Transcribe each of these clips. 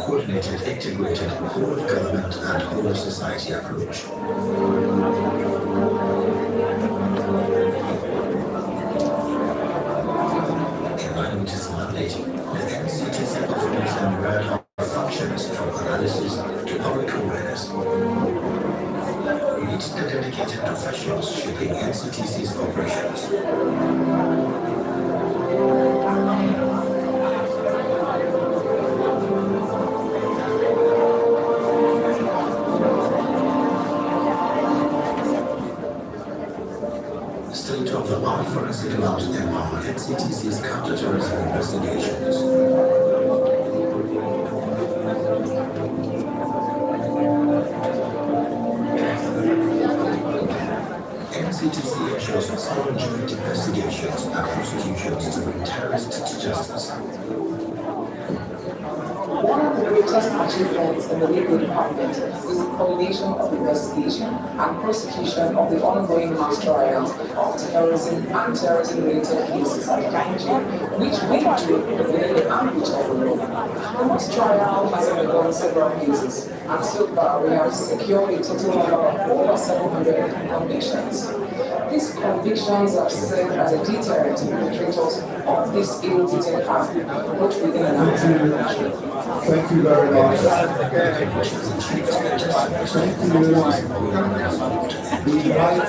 coordinated, integrated, whole of government and whole of society approach. In line with its mandate, the NCTC performs a myriad of functions from analysis to public awareness. Meet the dedicated professionals shaping NCTC's operations. State of the art forensic lab to empower NCTC's counterterrorism investigations. NCTC ensures thorough joint investigations and prosecutions to bring terrorists to justice. One of the greatest achievements in the legal department is the coordination of investigation and prosecution of the ongoing mass trials of terrorism and terrorism-related cases at Nigeria, which we do within the ambit of the law. The mass trial has undergone several phases, and so far we have secured a total number of over 700 convictions. These convictions have served as a deterrent to perpetrators of this ill-fitting act, both within and outside the country. Thank you very much. Thank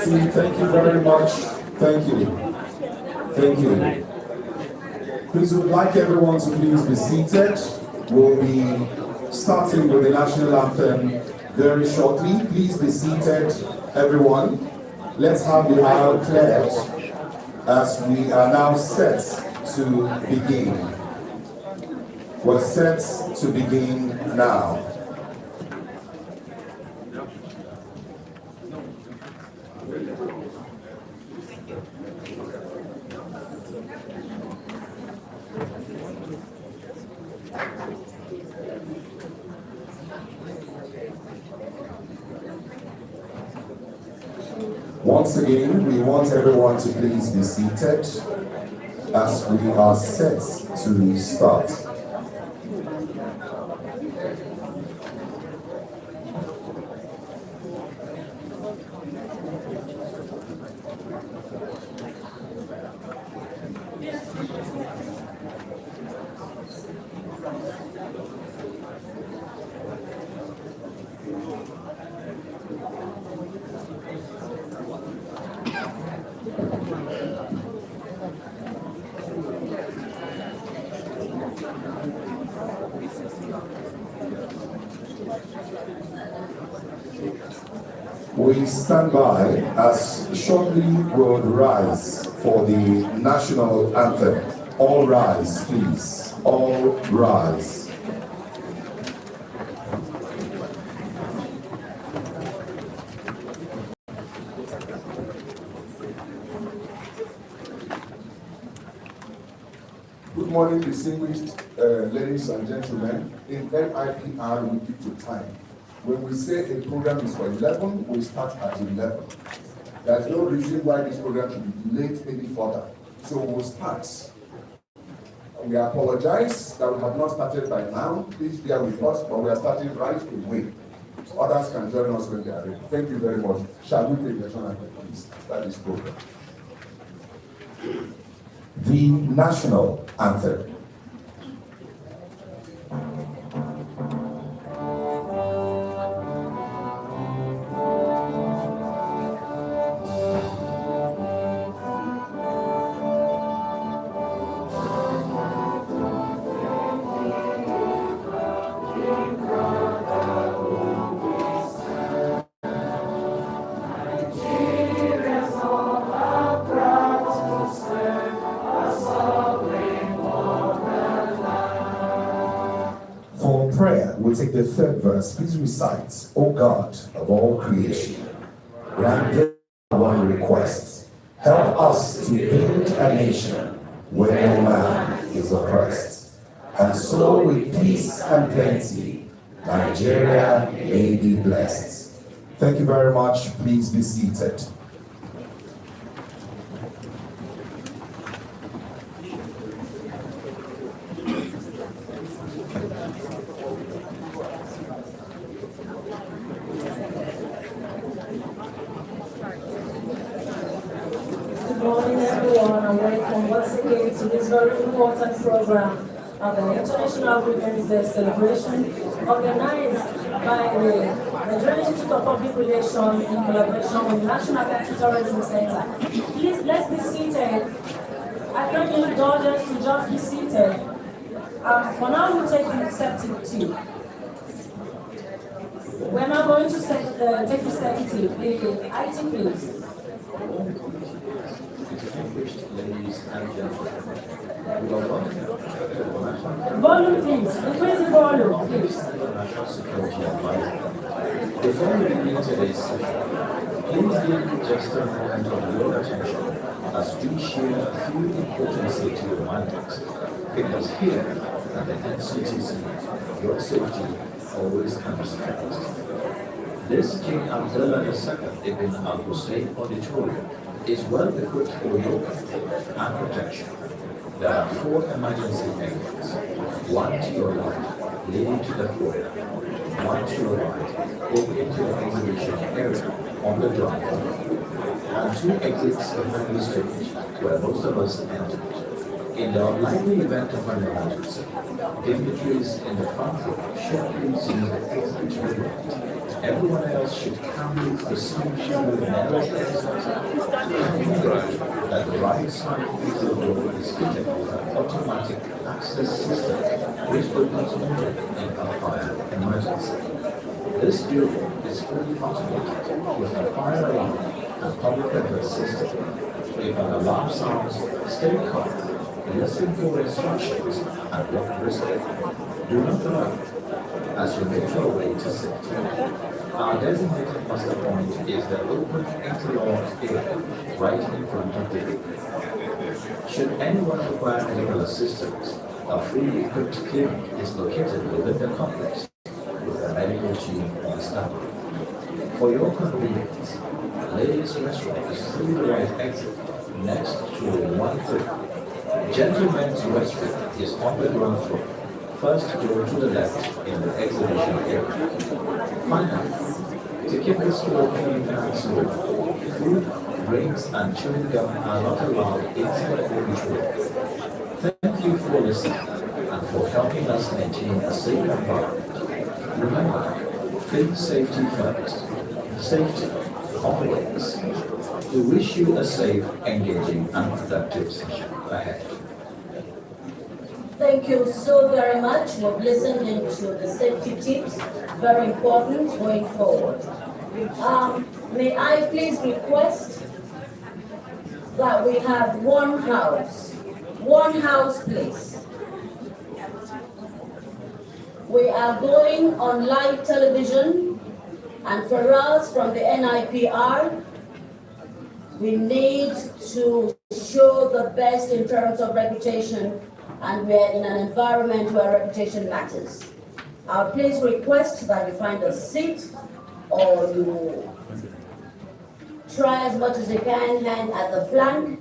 you. Thank you very much. Thank you. Thank you. Please, would like everyone to please be seated. We'll be starting with the national anthem very shortly. Please be seated, everyone. Let's have the aisle cleared as we are now set to begin. We're set to begin now. Once again, we want everyone to please be seated as we are set to start. We stand by as shortly will rise for the national anthem. All rise, please. All rise. Good morning, distinguished ladies and gentlemen. In NIPR, we keep to time. When we say a program is for 11, we start at 11. There's no reason why this program should be delayed any further. So we'll start. We apologize that we have not started by now. Please bear with us, but we are starting right away. Others can join us when they are ready. Thank you very much. Shall we take the turn and please start this program? The national anthem. We'll take the third verse. Please recite, O God of all creation, grant one request. Help us to build a nation where no man is oppressed. And so with peace and plenty, Nigeria may be blessed. Thank you very much. Please be seated. welcome once again to this very important program of the International Women's Day celebration organized by the Nigerian Institute of Public Relations in collaboration with the National Counterterrorism Center. Please, let's be seated. I don't need indulgence to just be seated. For now, we'll take the receptive too. We're now going to take the receptive, the IT please. Ladies and gentlemen, volume please, increase the volume please. National Security Advisor. Before we begin today's session, please give just a moment of your attention as we share a few important safety reminders, because here at the NCTC, your safety always comes first. This King Abdullah II Ibn al-Hussein Auditorium is well equipped for your comfort and protection. There are 4 emergency exits, 1 to your left, leading to the foyer, 1 to your right, opening to the exhibition area on the ground floor, and 2 exits behind the stage, where most of us enter. In the unlikely event of an emergency, dignitaries in the front row should please use the exit to the right. Everyone else should carry the same through the narrow exit. Remember that the right side of the door is fitted with an automatic access system which opens only in a fire emergency. This building is fully automated with a fire alarm and public address system. If an alarm sounds, stay calm, listen for instructions, and walk briskly. Do not run as you make your way to safety. Our designated muster point is the open interlocked area right in front of the door. Should anyone require medical assistance, a fully equipped clinic is located within the complex with a medical team on standby. For your convenience, ladies' restroom is through the right exit next to 1-3. Gentlemen's restroom is on the ground floor, first door to the left in the exhibition area. Finally, to keep the store clean and smooth, food, drinks, and chewing gum are not allowed inside the auditorium. Thank you for listening and for helping us maintain a safe environment. Remember, think safety first. Safety always. We wish you a safe, engaging, and productive session ahead. Thank you so very much. We've listened into the safety tips, very important going forward. May I please request that we have one house please. We are going on live television, and for us from the NIPR, we need to show the best in terms of reputation, and we're in an environment where reputation matters. I'll please request that you find a seat or you try as much as you can hand at the flank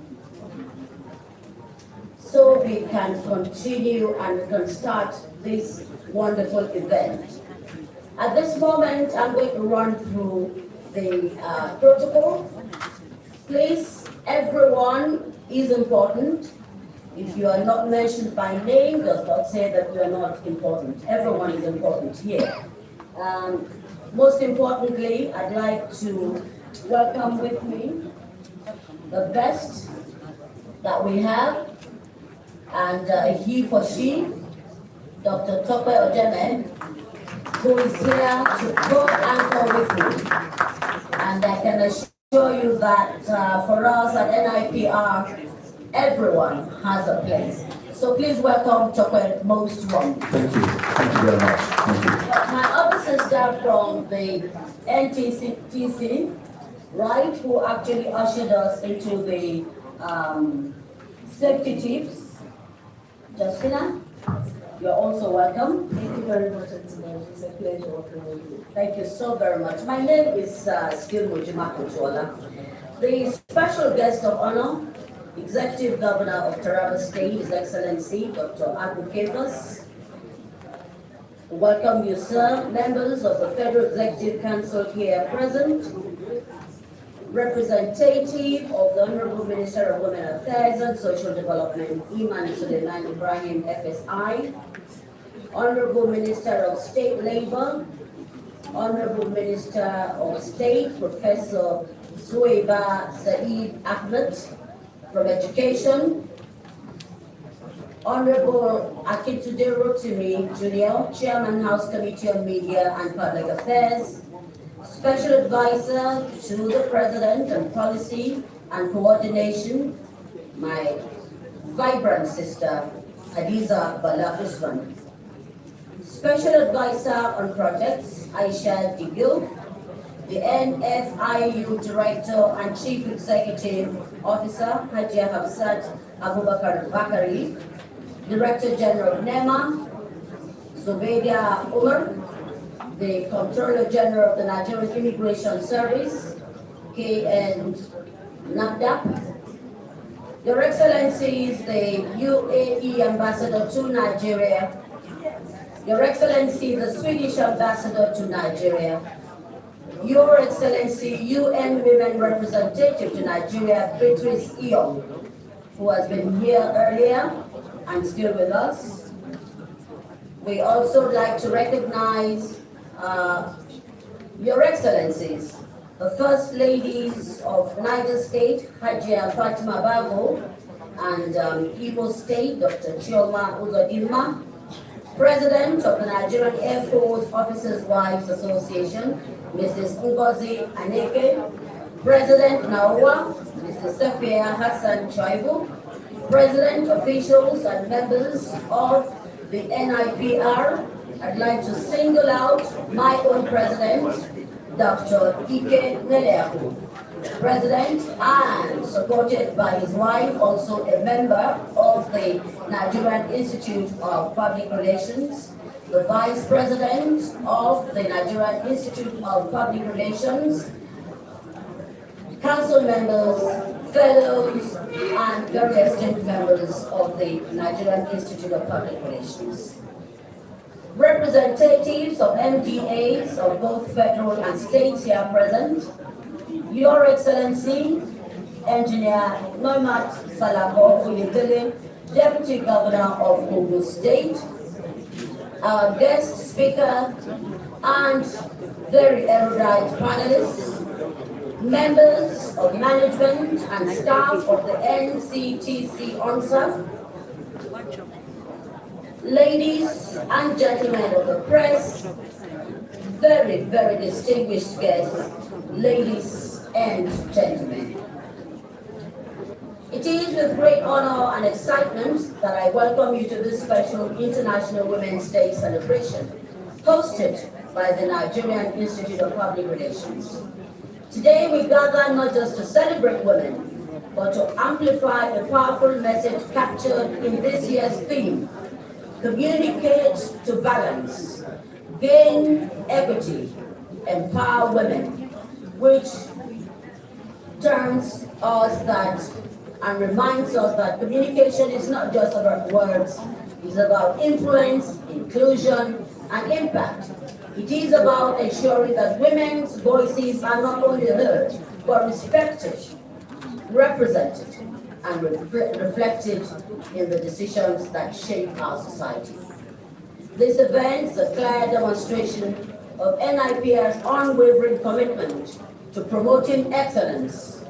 so we can continue and we can start this wonderful event. At this moment, I'm going to run through the protocol. Please, everyone is important. If you are not mentioned by name, does not say that you are not important. Everyone is important here. Most importantly, I'd like to welcome with me the best that we have, and he for she, Dr. Tope Ojeme, who is here to co-anchor with me. And I can assure you that for us at NIPR, everyone has a place. So please welcome Tope most warmly. Thank you. Thank you very much. Thank you. My other sister from the NTC, right, who actually ushered us into the safety tips. Justina, you're also welcome. Thank you very much, Antonio. It's a pleasure working with you. Thank you so very much. My name is Skill Mujima Kutuola. The special guest of honor, Executive Governor of Taraba State, His Excellency Dr. Abu Kefas. Welcome you, sir. Members of the Federal Executive Council here present. representative of the Honorable Minister of Women Affairs and Social Development, Iman Suleiman Ibrahim, FSI, Honorable Minister of State Labor, Honorable Minister of State, Professor Suwaiba Saeed Ahmed from Education, Honorable Akintude Rotimi Jr., Chairman, House Committee on Media and Public Affairs, Special Advisor to the President on Policy and Coordination, my vibrant sister, Hadiza Bala Usman. Special Advisor on Projects, Aisha Digil, the NFIU Director and Chief Executive Officer, Hajia Hafsat Abubakar Bakari, Director General NEMA, Zubeida Umar, the Comptroller General of the Nigerian Immigration Service, KN NAPDAP, Your Excellencies, the UAE Ambassador to Nigeria, Your Excellency, the Swedish Ambassador to Nigeria, Your Excellency, UN Women Representative to Nigeria, Beatrice Iyo, who has been here earlier and still with us. We also like to recognize Your Excellencies, the First Ladies of Niger State, Hajia Fatima Bago, and Imo State, Dr. Chioma Uzodinma, President of the Nigerian Air Force Officers' Wives Association, Mrs. Ngozi Aneke, President Naowa, Mrs. Safia Hassan Chaibu, President, officials, and members of the NIPR. I'd like to single out my own president, Dr. Ike Neleaku, President, and supported by his wife, also a member of the Nigerian Institute of Public Relations, the Vice President of the Nigerian Institute of Public Relations, council members, fellows, and very esteemed members of the Nigerian Institute of Public Relations. Representatives of MDAs of both federal and states here present, Your Excellency, Engineer Noimat Salako Uyetele, Deputy Governor of Kogi State, our guest speaker, and very erudite panelists, members of management and staff of the NCTC ONSA, ladies and gentlemen of the press, very, very distinguished guests, ladies and gentlemen. It is with great honor and excitement that I welcome you to this special International Women's Day celebration, hosted by the Nigerian Institute of Public Relations. Today we gather not just to celebrate women, but to amplify a powerful message captured in this year's theme: communicate to balance, gain equity, empower women, which turns us that and reminds us that communication is not just about words, it's about influence, inclusion, and impact. It is about ensuring that women's voices are not only heard, but respected, represented, and reflected in the decisions that shape our society. This event is a clear demonstration of NIPR's unwavering commitment to promoting excellence,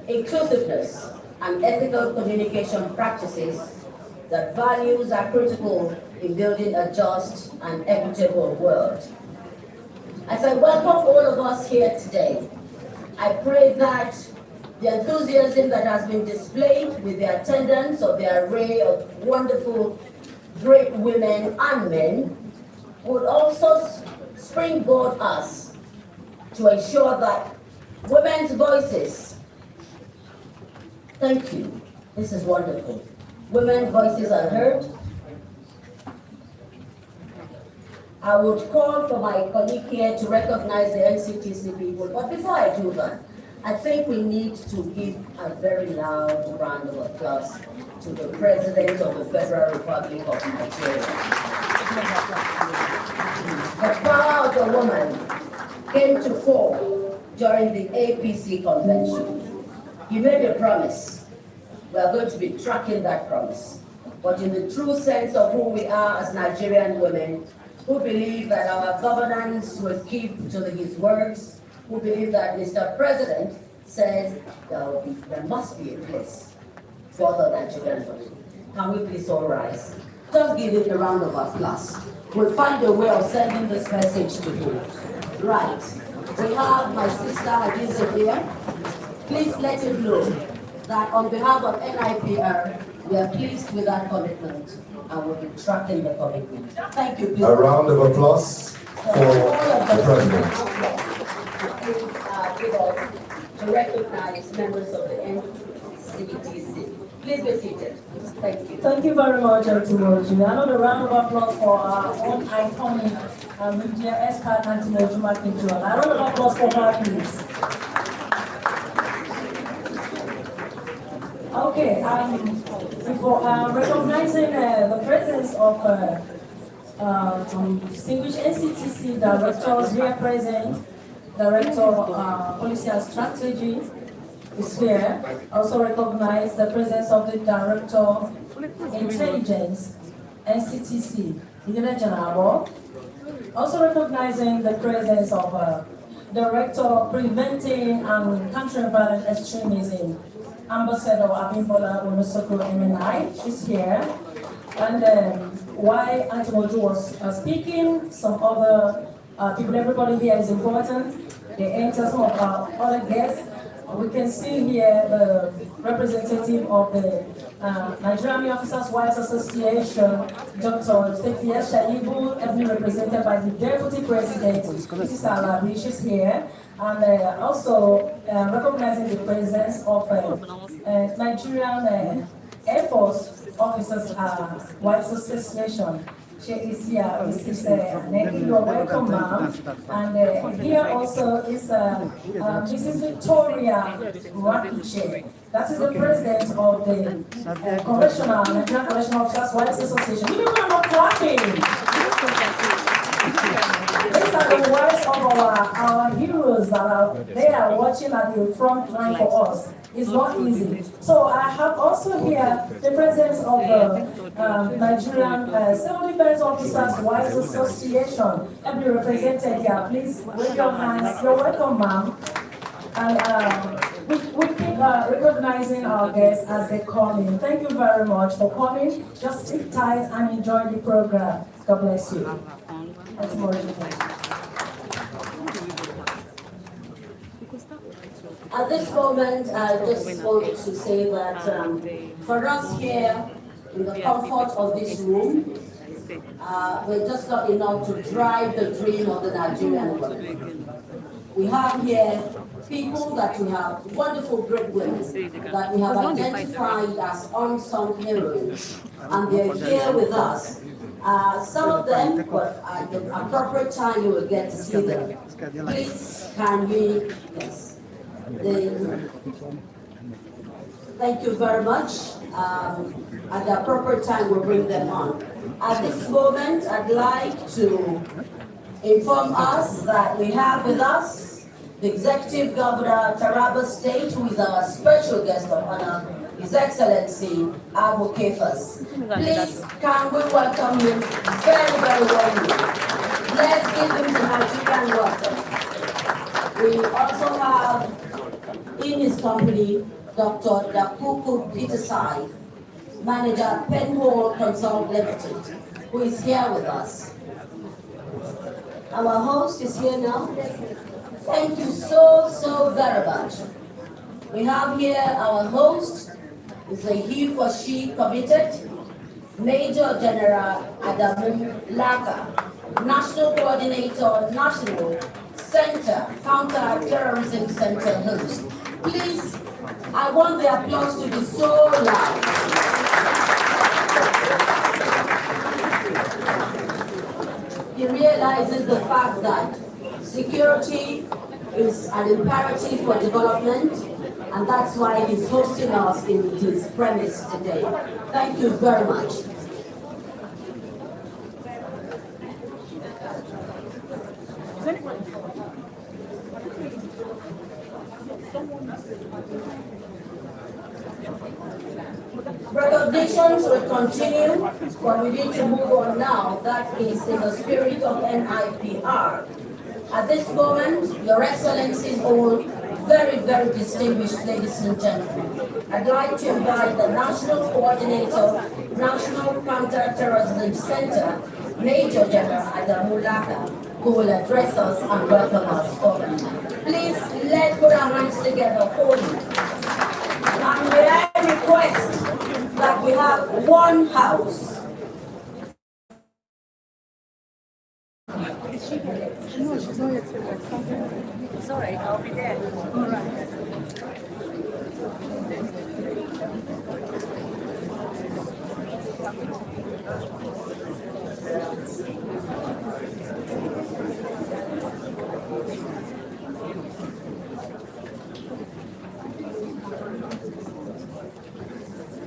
inclusiveness, and ethical communication practices that values are critical in building a just and equitable world. As I welcome all of us here today, I pray that the enthusiasm that has been displayed with the attendance of the array of wonderful, great women and men would also springboard us to ensure that women's voices, thank you, this is wonderful, women's voices are heard. I would call for my colleague here to recognize the NCTC people, but before I do that, I think we need to give a very loud round of applause to the President of the Federal Republic of Nigeria. The power of the woman came to fore during the APC convention. He made a promise. We are going to be tracking that promise. But in the true sense of who we are as Nigerian women, who believe that our governance will keep to his words, who believe that Mr. President says there must be a place for the Nigerian women. Can we please all rise? Just give it a round of applause. We'll find a way of sending this message to you. Right. We have my sister Hadiza here. Please let him know that on behalf of NIPR, we are pleased with that commitment and we'll be tracking the commitment. Thank you. Please. A round of applause for the President. Please give us to recognize members of the NCTC. Please be seated. Thank you. Thank you very much, Antimoji. Another round of applause for our own iconic media expert, Antimoji Makinjo. A round of applause for her, please. Okay, before recognizing the presence of some distinguished NCTC directors here present, Director of Policy and Strategy is here. Also recognize the presence of the Director of Intelligence, NCTC, Idina Janabo. Also recognizing the presence of Director of Preventing and Countering Violent Extremism, Ambassador Abimbola Onosoko MNI, she's here. And while Antimoji was speaking, some other people, everybody here is important. They enter some of our other guests. We can see here the representative of the Nigerian Army Officers' Wives Association, Dr. Stefia Shaibu, ably represented by the Deputy President, Mrs. Alabi, she's here. And also recognizing the presence of Nigerian Air Force Officers' Wives Association. She is here, Mrs. Neki, you are welcome, ma'am. And here also is Mrs. Victoria Rakiche. That is the president of the Nigerian Correctional Officers' Wives Association. You people are not clapping. These are the wives of our heroes that are there watching at the front line for us. It's not easy. So I have also here the presence of the Nigerian Civil Defense Officers' Wives Association. Every represented here, please wave your hands. You're welcome, ma'am. And we keep recognizing our guests as they come in. Thank you very much for coming. Just sit tight and enjoy the program. God bless you. That's more. At this moment, I just want to say that for us here, in the comfort of this room, we're just not enough to drive the dream of the Nigerian women. We have here people that we have, wonderful great women, that we have identified as unsung heroines, and they're here with us. Some of them, but at the appropriate time, you will get to see them. Please, can we, yes. Thank you very much. At the appropriate time, we'll bring them on. At this moment, I'd like to inform us that we have with us the Executive Governor, Taraba State, who is our special guest of honor, His Excellency Abu Kefas. Please, can we welcome him very, very warmly. Let's give him the Nigerian welcome. We also have in his company, Dr. Dapuku Peterside, Manager Penhall Consult Limited, who is here with us. Our host is here now. Thank you so very much. We have here our host, is a he for she committed, Major General Adamu Laka, National Coordinator, National Center, Counter-Terrorism Center host. Please, I want the applause to be so loud. He realizes the fact that security is an imperative for development, and that's why he's hosting us in his premise today. Thank you very much. Recognitions will continue, but we need to move on now. That is in the spirit of NIPR. At this moment, Your Excellencies, all very, very distinguished ladies and gentlemen, I'd like to invite the National Coordinator, National Counter-Terrorism Center, Major General Adamu Laka, who will address us and welcome us formally. Please, let's put our hands together for you. And may I request that we have one house. No, she's not yet here. It's all right, I'll be there. All right.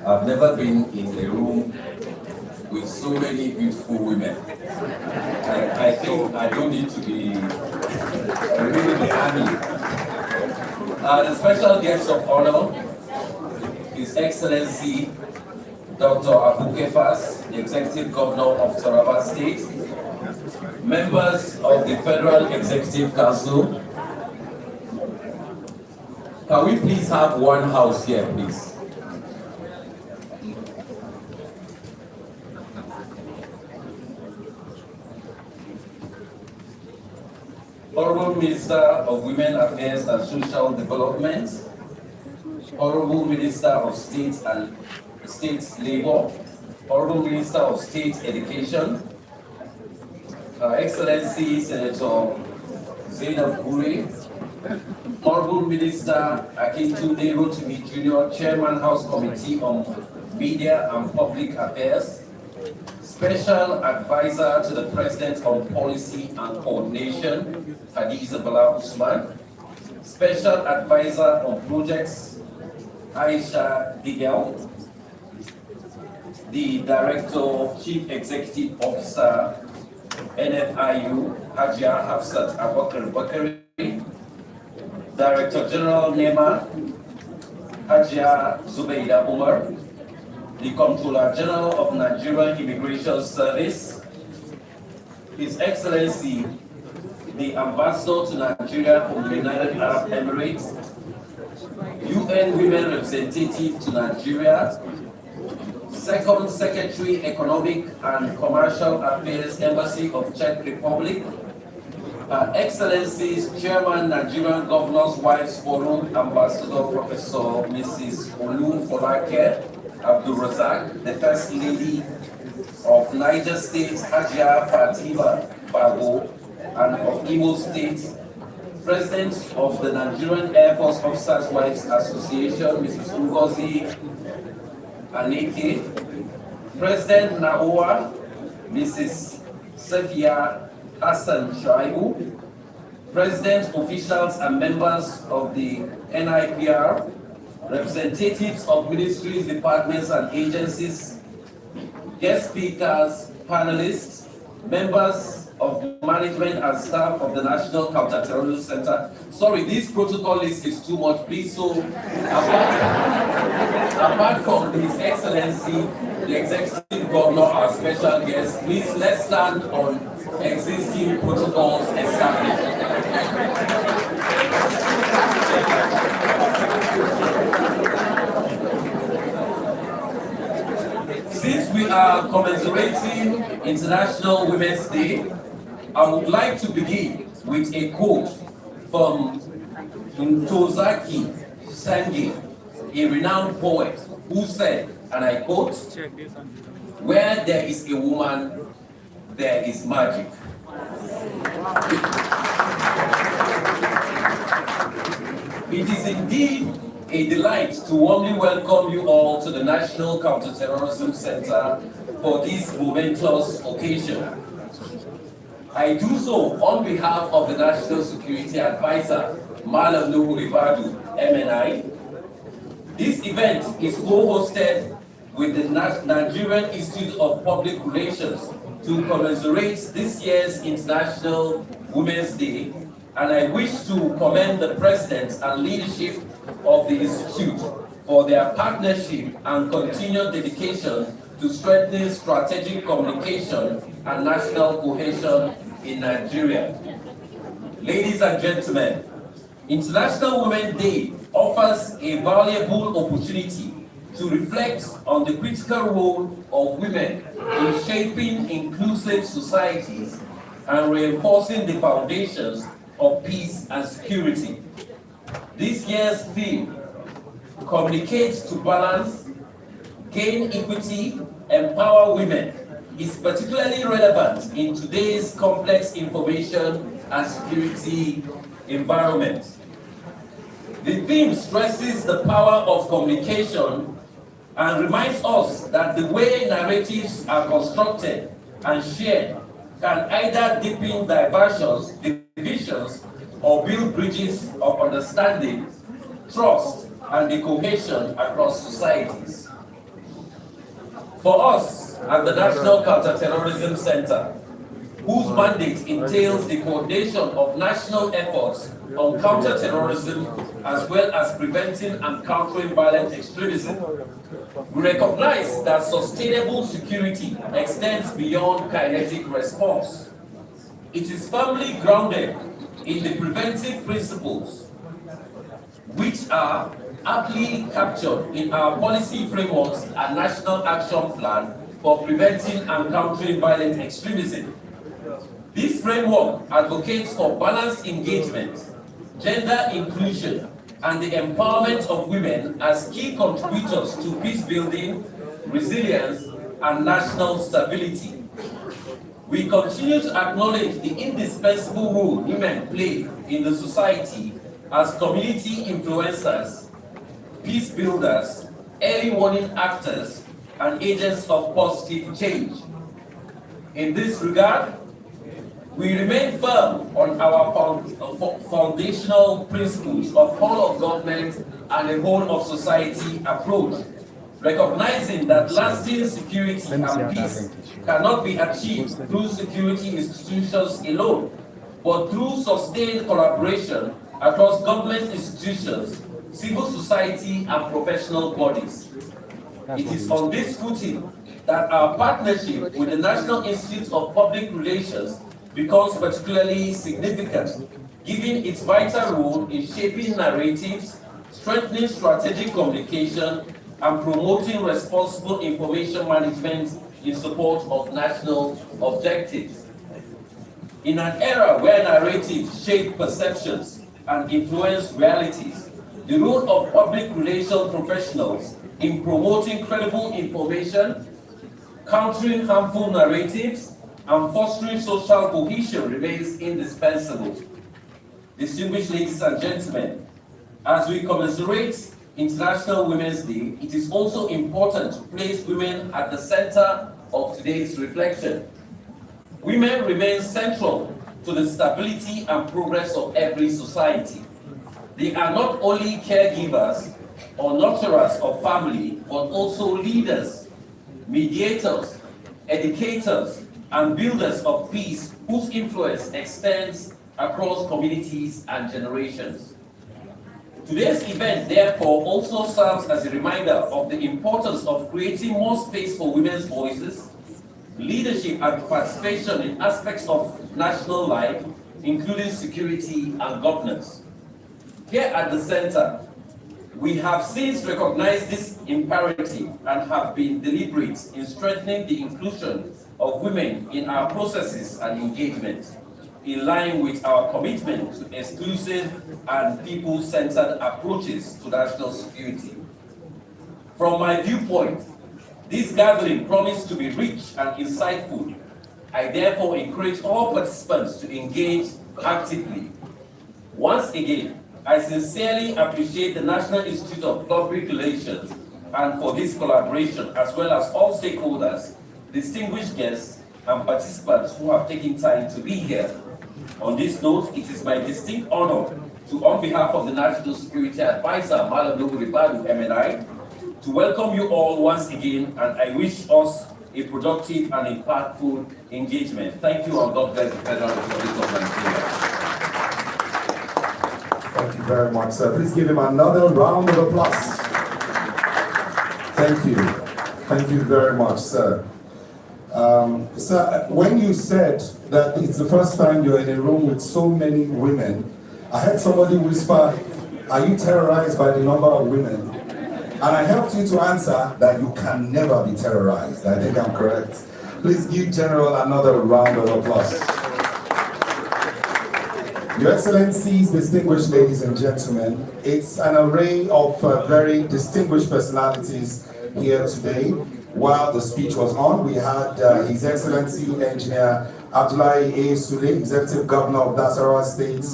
I've never been in a room with so many beautiful women. I think I don't need to be really the army. The special guest of honor, His Excellency Dr. Abu Kefas, the Executive Governor of Taraba State, members of the Federal Executive Council. Can we please have one house here, please? Honorable Minister of Women Affairs and Social Development, Honorable Minister of State and State Labor, Honorable Minister of State Education, Her Excellency Senator Zainab Guri, Honorable Minister Akintunde Rotimi Jr., Chairman House Committee on Media and Public Affairs, Special Advisor to the President on Policy and Coordination, Hadiza Bala Usman, Special Advisor on Projects, Aisha Digel, the Director, Chief Executive Officer, NFIU, Hajia Hafsat Abakar Bakari, Director General NEMA, Hajia Zubeida Umar, the Comptroller General of Nigerian Immigration Service, His Excellency, the Ambassador to Nigeria from the United Arab Emirates, UN Women Representative to Nigeria, Second Secretary Economic and Commercial Affairs Embassy of Czech Republic, Her Excellencies Chairman Nigerian Governors Wives Forum, Ambassador Professor Mrs. Olu Folake Abdul Razak, the First Lady of Niger State, Hajia Fatima Bago, and of Imo State, President of the Nigerian Air Force Officers Wives Association, Mrs. Ngozi Aneke, President Naoa, Mrs. Sefia Hassan Shaibu, President, officials and members of the NIPR, representatives of ministries, departments and agencies, guest speakers, panelists, members of management and staff of the National Counter-Terrorism Center. Sorry, this protocol list is too much, please. So, apart from His Excellency, the Executive Governor, our special guest, please let's stand on existing protocols established. Since we are commemorating International Women's Day, I would like to begin with a quote from Ntozake Shange, a renowned poet, who said, and I quote, "Where there is a woman, there is magic." It is indeed a delight to warmly welcome you all to the National Counterterrorism Center for this momentous occasion. I do so on behalf of the National Security Advisor, Malam Nuhu Ribadu, MNI. This event is co-hosted with the Nigerian Institute of Public Relations to commemorate this year's International Women's Day and I wish to commend the president and leadership of the Institute for their partnership and continued dedication to strengthening strategic communication and national cohesion in Nigeria. Ladies and gentlemen, International Women's Day offers a valuable opportunity to reflect on the critical role of women in shaping inclusive societies and reinforcing the foundations of peace and security. This year's theme, Communicate to Balance, Gain Equity, Empower Women, is particularly relevant in today's complex information and security environment. The theme stresses the power of communication and reminds us that the way narratives are constructed and shared can either deepen divisions, or build bridges of understanding, trust, and the cohesion across societies. For us at the National Counterterrorism Center, whose mandate entails the coordination of national efforts on counterterrorism as well as preventing and countering violent extremism, we recognize that sustainable security extends beyond kinetic response. It is firmly grounded in the preventive principles, which are aptly captured in our policy frameworks and National Action Plan for Preventing and Countering Violent Extremism. This framework advocates for balanced engagement, gender inclusion, and the empowerment of women as key contributors to peace building, resilience, and national stability. We continue to acknowledge the indispensable role women play in the society as community influencers, peace builders, early warning actors, and agents of positive change. In this regard, we remain firm on our foundational principles of whole of government and a whole of society approach, recognizing that lasting security and peace cannot be achieved through security institutions alone, but through sustained collaboration across government institutions, civil society, and professional bodies. It is on this footing that our partnership with the National Institute of Public Relations becomes particularly significant, given its vital role in shaping narratives, strengthening strategic communication, and promoting responsible information management in support of national objectives. In an era where narratives shape perceptions and influence realities, the role of public relations professionals in promoting credible information, countering harmful narratives, and fostering social cohesion remains indispensable. Distinguished ladies and gentlemen, as we commemorate International Women's Day, it is also important to place women at the center of today's reflection. Women remain central to the stability and progress of every society. They are not only caregivers or nurturers of family, but also leaders, mediators, educators, and builders of peace whose influence extends across communities and generations. Today's event, therefore, also serves as a reminder of the importance of creating more space for women's voices, leadership, and participation in aspects of national life, including security and governance. Here at the center, we have since recognized this imperative and have been deliberate in strengthening the inclusion of women in our processes and engagement, in line with our commitment to exclusive and people-centered approaches to national security. From my viewpoint, this gathering promised to be rich and insightful. I therefore encourage all participants to engage actively. Once again, I sincerely appreciate the National Institute of Public Relations and for this collaboration, as well as all stakeholders, distinguished guests, and participants who have taken time to be here. On this note, it is my distinct honor to, on behalf of the National Security Advisor, Malam Nuhu Ribadu, MNI, to welcome you all once again, and I wish us a productive and impactful engagement. Thank you, and God bless the Federal Republic of Nigeria. you very much, sir. Please give him another round of applause. Thank you. Thank you very much, sir. Sir, when you said that it's the first time you're in a room with so many women, I heard somebody whisper, are you terrorized by the number of women? And I helped you to answer that you can never be terrorized. I think I'm correct. Please give General another round of applause. Your Excellencies, distinguished ladies and gentlemen, it's an array of very distinguished personalities here today. While the speech was on, we had His Excellency Engineer Abdullahi A. Sule, Executive Governor of Nasarawa State,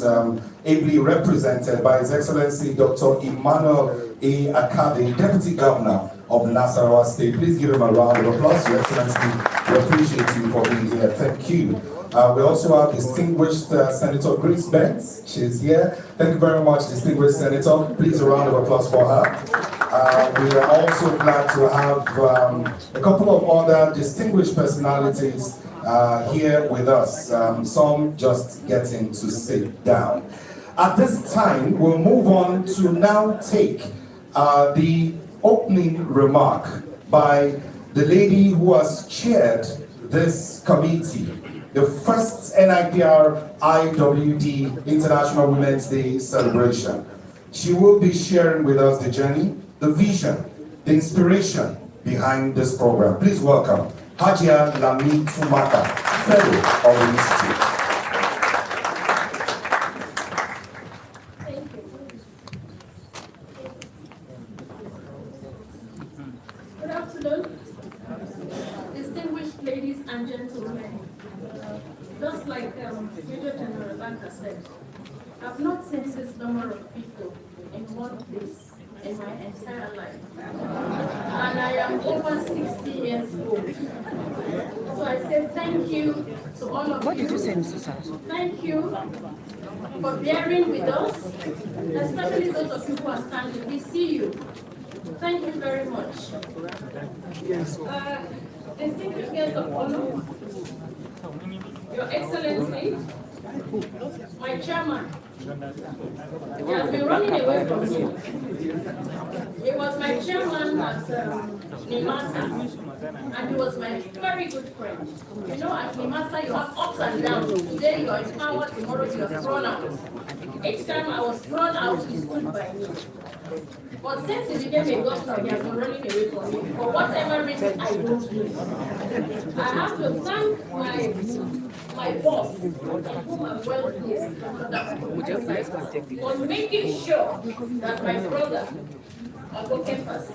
ably represented by His Excellency Dr. Emmanuel A. Akabe, Deputy Governor of Nasarawa State. Please give him a round of applause, Your Excellency. We appreciate you for being here. Thank you. We also have distinguished Senator Grace Benz. She's here. Thank you very much, distinguished Senator. Please a round of applause for her. We are also glad to have a couple of other distinguished personalities here with us, some just getting to sit down. At this time, we'll move on to now take the opening remark by the lady who has chaired this committee, the first NIPR IWD International Women's Day celebration. She will be sharing with us the journey, the vision, the inspiration behind this program. Please welcome Hajia Lami Tumaka, Fellow of the Institute. Thank you. Good afternoon, distinguished ladies and gentlemen. Just like Major General Banker said, I've not seen this number of people in one place in my entire life. And I am over 60 years old. So I say thank you to all of you. What did you say, Mr. Sasso? Thank you for bearing with us, especially those of you who are standing. We see you. Thank you very much. Distinguished guests of honor, Your Excellency, my chairman. He has been running away from me. He was my chairman at NIMASA, and he was my very good friend. You know, at NIMASA, you have ups and downs. Today you are in power, tomorrow you are thrown out. Each time I was thrown out, he stood by me. But since he became a governor, he has been running away from me. For whatever reason, I don't know. I have to thank my boss, whom I'm well pleased, for making sure that my brother, Agokefas,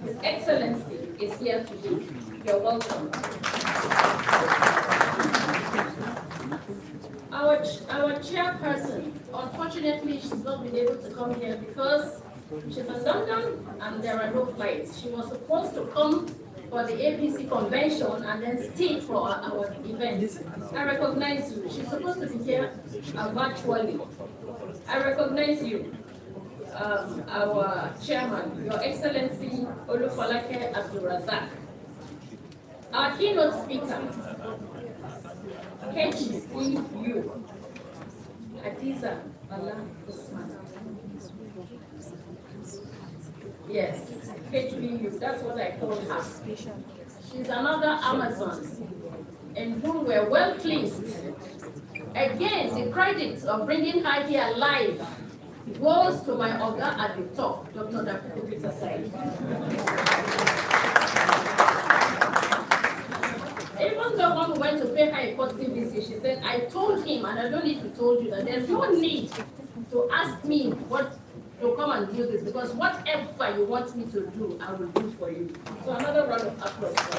His Excellency, is here today. You're welcome. Our chairperson, unfortunately, she's not been able to come here because she's in London and there are no flights. She was supposed to come for the APC convention and then stay for our event. I recognize you. She's supposed to be here virtually. I recognize you, our chairman, Your Excellency Olufolake Abdulrazak. Our keynote speaker, HBU, Adiza Bala Usman. Yes, HBU, that's what I call her. She's another Amazon, in whom we're well pleased. Again, the credit of bringing her here live goes to my Oga at the top, Dr. Dakubu Said. Even though when we went to pay her a courtesy visit, she said, I told him, and I don't need to told you, that there's no need to ask me what to come and do this, because whatever you want me to do, I will do for you. So another round of applause for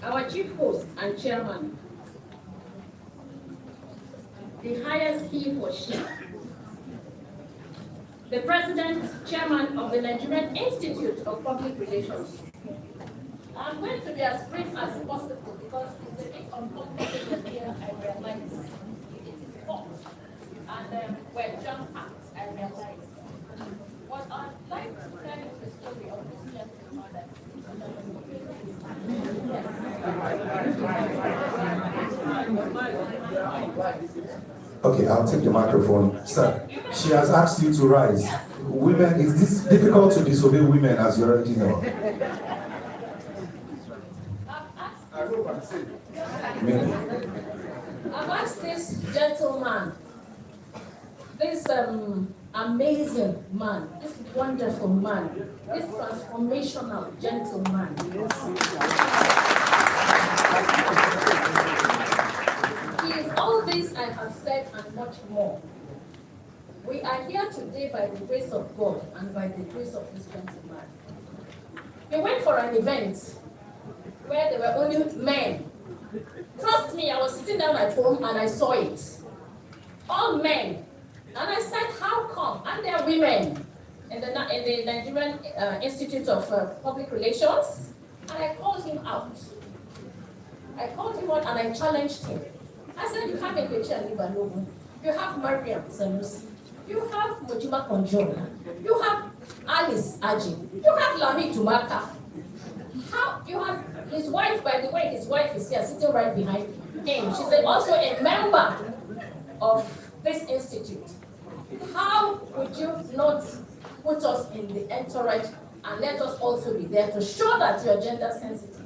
her. Our chief host and chairman, the highest he for she, the president, chairman of the Nigerian Institute of Public Relations. I'm going to be as brief as possible because it's a bit uncomfortable here, I realize. It is hot. And we're jam-packed, I realize. What I'd like to tell you the story of this gentleman. Okay, I'll take the microphone. Sir, she has asked you to rise. Women, is this difficult to disobey women, as you already know? Maybe. I've asked this gentleman, this amazing man, this wonderful man, this transformational gentleman. He is all this I have said and much more. We are here today by the grace of God and by the grace of this gentleman. We went for an event where there were only men. Trust me, I was sitting down at home and I saw it. All men. And I said, how come? And there are women in the Nigerian Institute of Public Relations. And I called him out. I called him out and I challenged him. I said, you have Nkechi Alibalogun, you have Mariam Sanusi, you have Mojima Konjola, you have Alice Aji, you have Lami Tumaka. How you have his wife, by the way, his wife is here sitting right behind him. She's also a member of this institute. How would you not put us in the entourage and let us also be there to show that you're gender sensitive?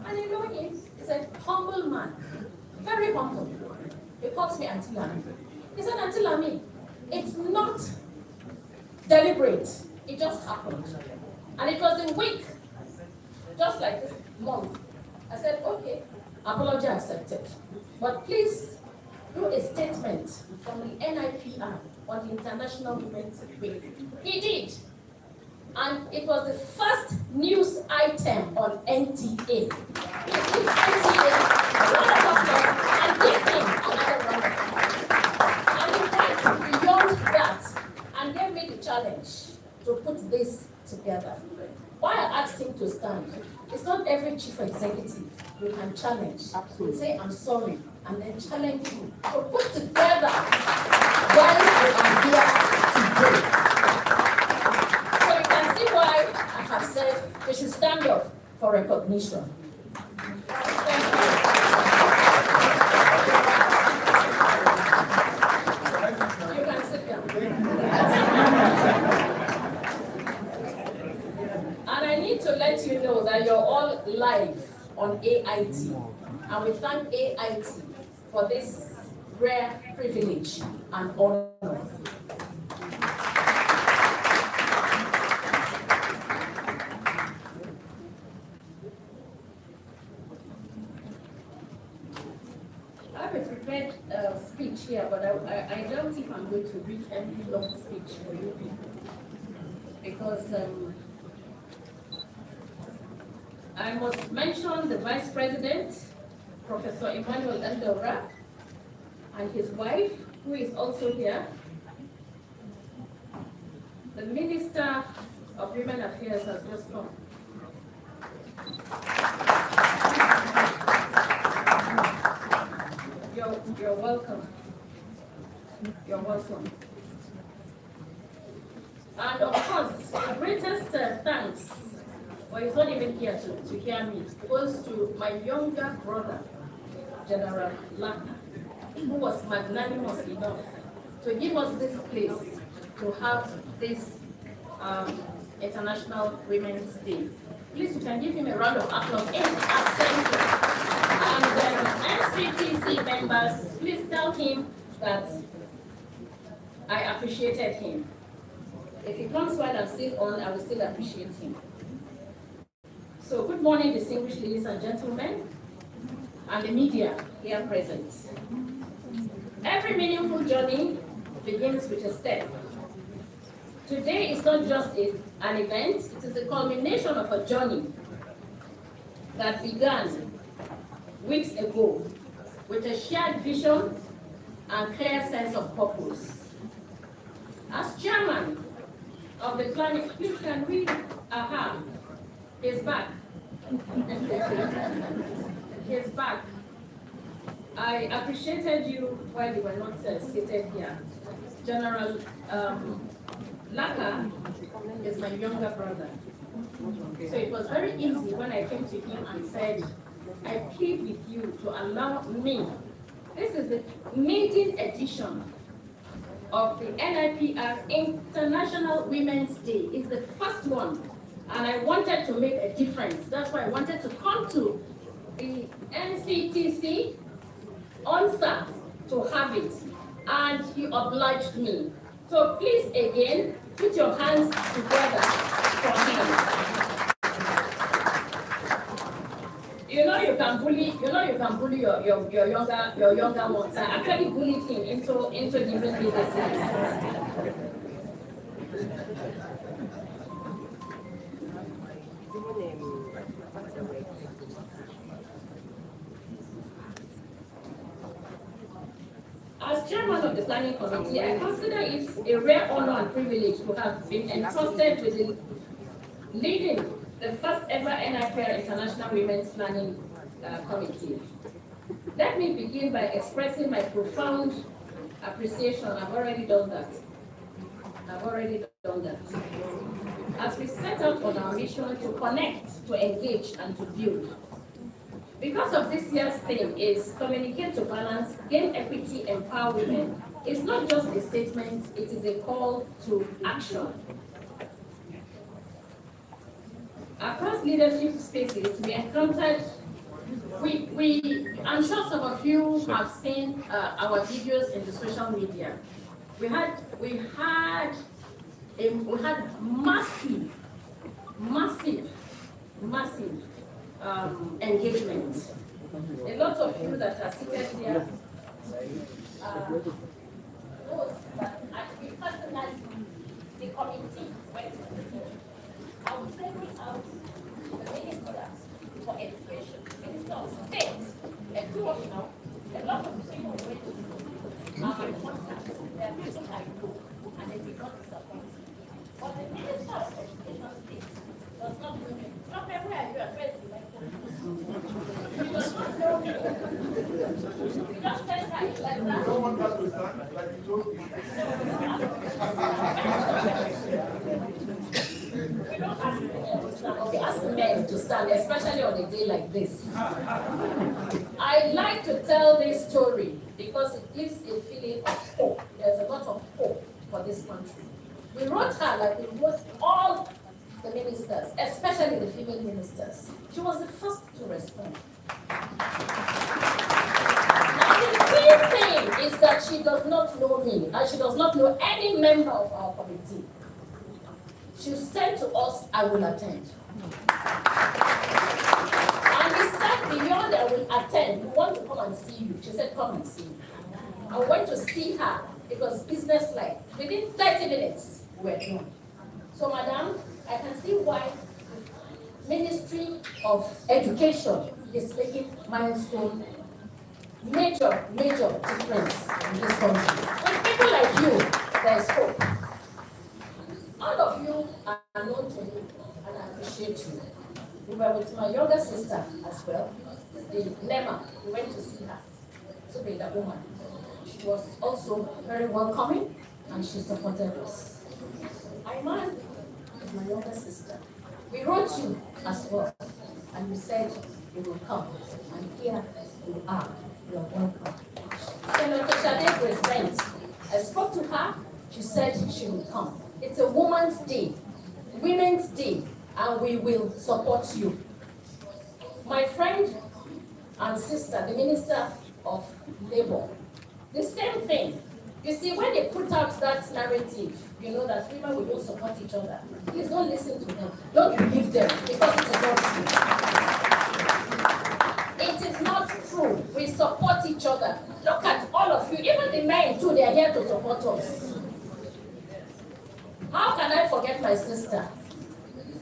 And you know him, he's a humble man, very humble. He calls me Auntie Lami. He said, Auntie Lami, it's not deliberate, it just happened. And it was a week, just like this month. I said, okay, apology accepted. But please do a statement from the NIPR on the International Women's Day. He did. And it was the first news item on NTA. He did NTA, round of applause, and give him another round of applause. And he went beyond that and gave me the challenge to put this together. Why I asked him to stand, it's not every chief executive you can challenge. Absolutely. Say, I'm sorry, and then challenge you to put together why we are here today. So you can see why I have said they should stand up for recognition. Thank you. You can sit down. And I need to let you know that you're all live on AIT. And we thank AIT for this rare privilege and honor. I have a prepared speech here, but I don't think I'm going to read any long speech for you people. Because I must mention the Vice President, Professor Emmanuel Eldora, and his wife, who is also here. The Minister of Women Affairs has just come. You're welcome. You're welcome. And of course, the greatest thanks, well, he's not even here to hear me, goes to my younger brother, General Laka, who was magnanimous enough to give us this place to have this International Women's Day. Please, you can give him a round of applause in absentia. And NCTC members, please tell him that I appreciated him. If he comes while I'm still on, I will still appreciate him. So good morning, distinguished ladies and gentlemen, and the media here present. Every meaningful journey begins with a step. Today is not just an event, it is the culmination of a journey that began weeks ago with a shared vision and clear sense of purpose. As chairman of the planet, please can we, he's back. He's back. I appreciated you while you were not seated here. General Laka is my younger brother. So it was very easy when I came to him and said, I plead with you to allow me This is the maiden edition of the NIPR International Women's Day. It's the first one, and I wanted to make a difference. That's why I wanted to come to the NCTC ONSA to have it, and he obliged me. So please again, put your hands together for him. You know you can bully your younger ones. I actually bullied him into giving me this. As chairman of the planning committee, I consider it a rare honor and privilege to have been entrusted with leading the first ever NIPR International Women's Planning Committee. Let me begin by expressing my profound appreciation. I've already done that. As we set out on our mission to connect, to engage, and to build. Because of this year's theme is communicate to balance, gain equity, empower women. It's not just a statement, it is a call to action. Across leadership spaces, we encountered, I'm sure some of you have seen our videos in the social media. We had massive engagement. A lot of you that are seated here, those that actually personally, the committee went to the field. I would single out the minister for education, minister of state, and two of them, a lot of people went to the field. My contacts, they are people I know, and they did not disappoint. But the minister of education state does not know me. Not everywhere you are first. No one has to stand, like you told me. We ask men to stand, especially on a day like this. I like to tell this story because it gives a feeling of hope. There's a lot of hope for this country. We wrote her like we wrote all the ministers, especially the female ministers. She was the first to respond. Now the key thing is that she does not know me, and she does not know any member of our committee. She said to us, I will attend. And we said beyond I will attend, we want to come and see you. She said, come and see me. I went to see her. It was business-like. Within 30 minutes, we were done. So, madam, I can see why the Ministry of Education is making milestone major difference in this country. With people like you, there is hope. All of you are known to me, and I appreciate you. We were with my younger sister as well, the Nema. We went to see her. So be that woman. She was also very welcoming, and she supported us. Iman is my younger sister. We wrote you as well, and you said you will come, and here you are. You are welcome. Senator Shade President, I spoke to her. She said she will come. It's a Women's Day, Women's Day, and we will support you. My friend and sister, the Minister of Labor, the same thing. You see, when they put out that narrative, you know that women will not support each other. Please don't listen to them. Don't believe them, because it is not true. It is not true. We support each other. Look at all of you, even the men too, they are here to support us. How can I forget my sister?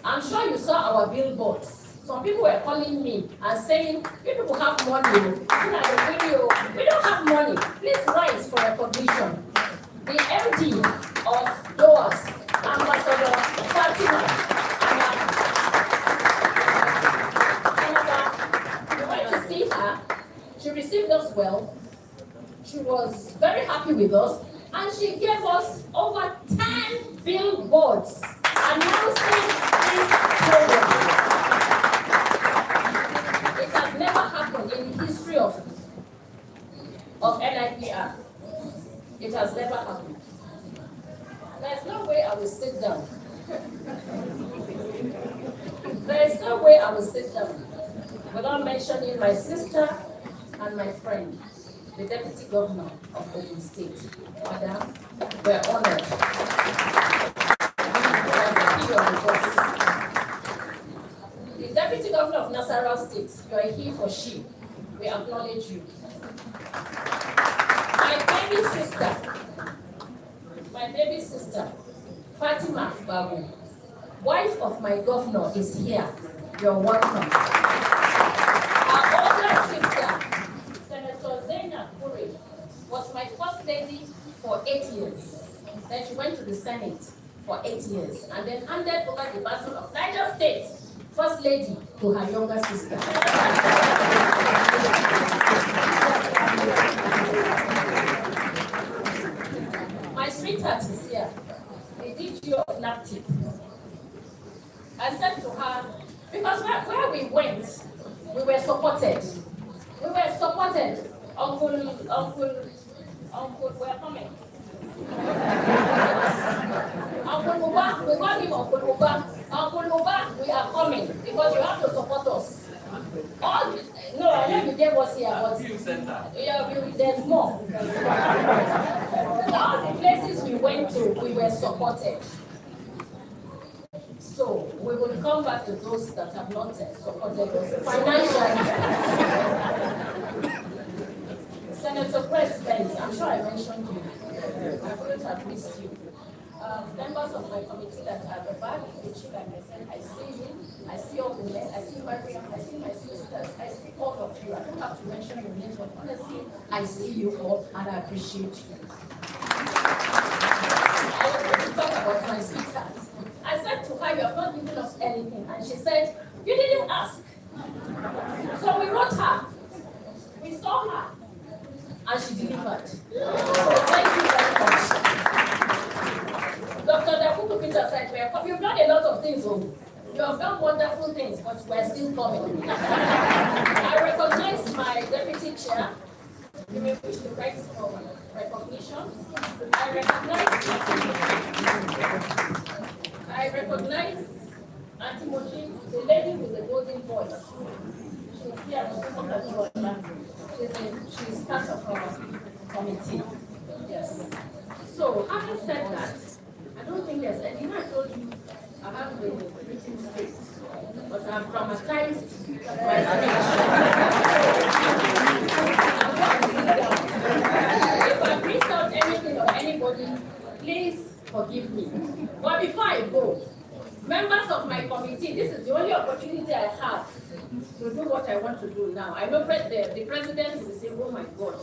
I'm sure you saw our billboards. Some people were calling me and saying, you people have money. We don't have money. Please rise for recognition. The MD of DOAS, Ambassador Fatima, we went to see her. She received us well. She was very happy with us. And she gave us over 10 billboards announcing this program. It has never happened in the history of of NIPR. It has never happened. There's no way I will sit down. There's no way I will sit down without mentioning my sister and my friend, the Deputy Governor of Ogun State. Madam, we're honored. The Deputy Governor of Nasarawa State, you are a he for she. We acknowledge you. My baby sister, Fatima Babu, wife of my governor, is here. You're welcome. Our older sister, Senator Zainab Puri, was my first lady for 8 years. Then she went to the Senate for 8 years and then handed over the baton of Niger State, first lady, to her younger sister. My sweetheart is here, the DG of NAPTIP. I said to her, because where we went, we were supported. We were supported. Uncle, we're coming. Uncle Muba, we call him Uncle Muba. Uncle Muba, we are coming because you have to support us. No, I know you gave us here, but there's more. All the places we went to, we were supported. So we will come back to those that have not supported us financially. Senator President, I'm sure I mentioned you. I couldn't have missed you. Members of my committee that are the back, the chief and myself, I see you. I see all the men. I see Mariam. I see my sisters. I see all of you. I don't have to mention your names, but honestly, I see you all and I appreciate you. I want to talk about my sweetheart. I said to her, you have not given us anything. And she said, you didn't ask. So we wrote her. We saw her. And she delivered. Thank you very much. Dr. Dakuku Peter said, you've done a lot of things. You have done wonderful things, but we're still coming. I recognize my deputy chair. You may wish to write for recognition. I recognize Auntie Moji, the lady with the golden voice. She's here. She's part of our committee. Yes. So, having said that, I don't think there's any. I told you I have the written script, but I'm traumatized by If I bring out anything or anybody, please forgive me. But before I go, members of my committee, this is the only opportunity I have to do what I want to do now. I know the president will say, oh my God,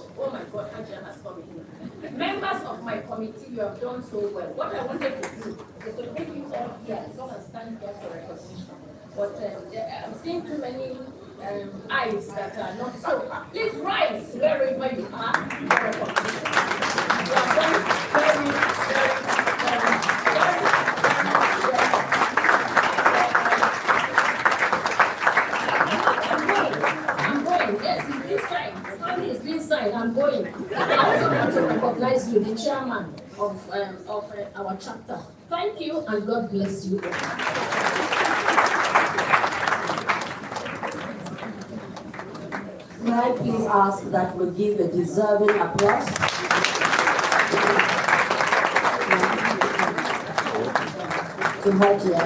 Hajia has come in. Members of my committee, you have done so well. What I wanted to do is to bring you all here, so I stand here for recognition. But I'm seeing too many eyes that are not so. Please rise wherever you are for recognition. You have done very, very, I'm going. I also want to recognize you, the chairman of our chapter. Thank you and God bless you. May I please ask that we give a deserving applause to Hajia.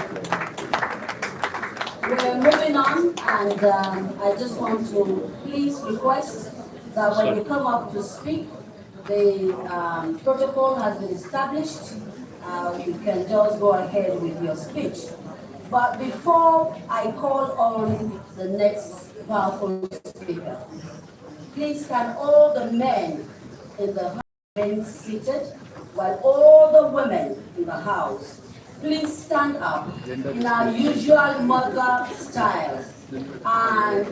We're moving on, and I just want to please request that when you come up to speak, the protocol has been established. You can just go ahead with your speech. But before I call on the next powerful speaker, please can all the men in the house remain seated, while all the women in the house please stand up in our usual mother style and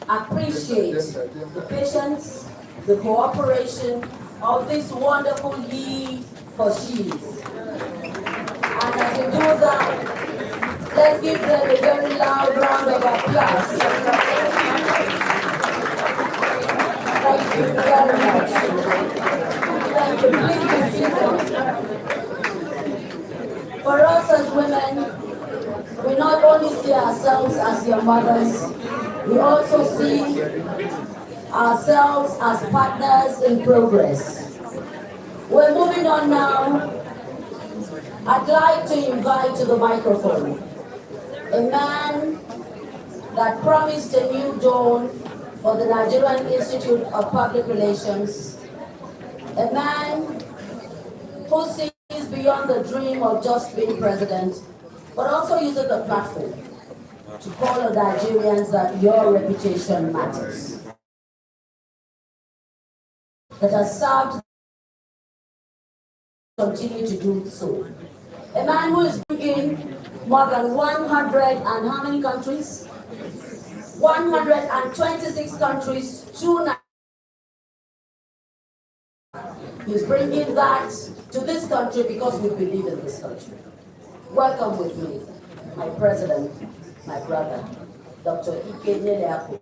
appreciate the patience, the cooperation of this wonderful he for she's. And as we do that, let's give them a very loud round of applause. Thank you very much. Thank you. Please be seated. For us as women, we not only see ourselves as your mothers, we also see ourselves as partners in progress. We're moving on now. I'd like to invite to the microphone a man that promised a new dawn for the Nigerian Institute of Public Relations, a man who sees beyond the dream of just being president, but also uses the platform to call on Nigerians that your reputation matters. That has served, continue to do so. A man who is bringing more than 100 and how many countries? 126 countries to Nigeria. He's bringing that to this country because we believe in this country. Welcome with me, my president, my brother, Dr. Ike Nyeleaku.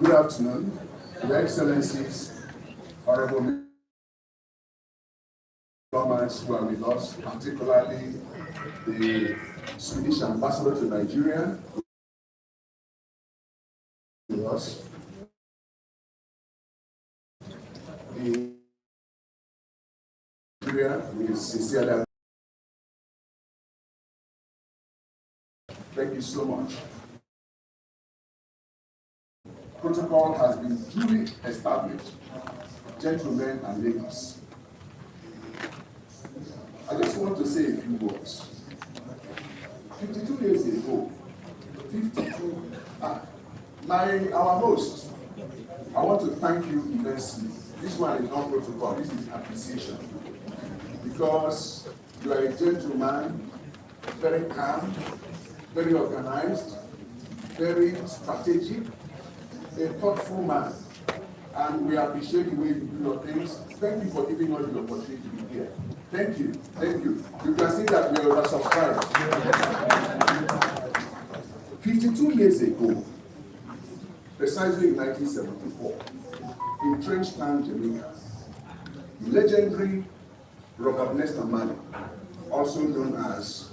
Good afternoon, Your Excellencies, Honorable diplomats who are with us, particularly the Swedish ambassador to Nigeria with us, the Nigeria with sincerely. Thank you so much. Protocol has been duly established. Gentlemen and ladies, I just want to say a few words. 52 years ago, our host, I want to thank you immensely. This one is not protocol, this is appreciation. Because you are a gentleman, very calm, very organized, very strategic, a thoughtful man, and we appreciate the way you do your things. Thank you for giving us the opportunity to be here. Thank you, thank you. You can see that we are oversubscribed. 52 years ago, precisely in 1974, in Trenchtown, Jamaica, the legendary Robert Nesta Marley, also known as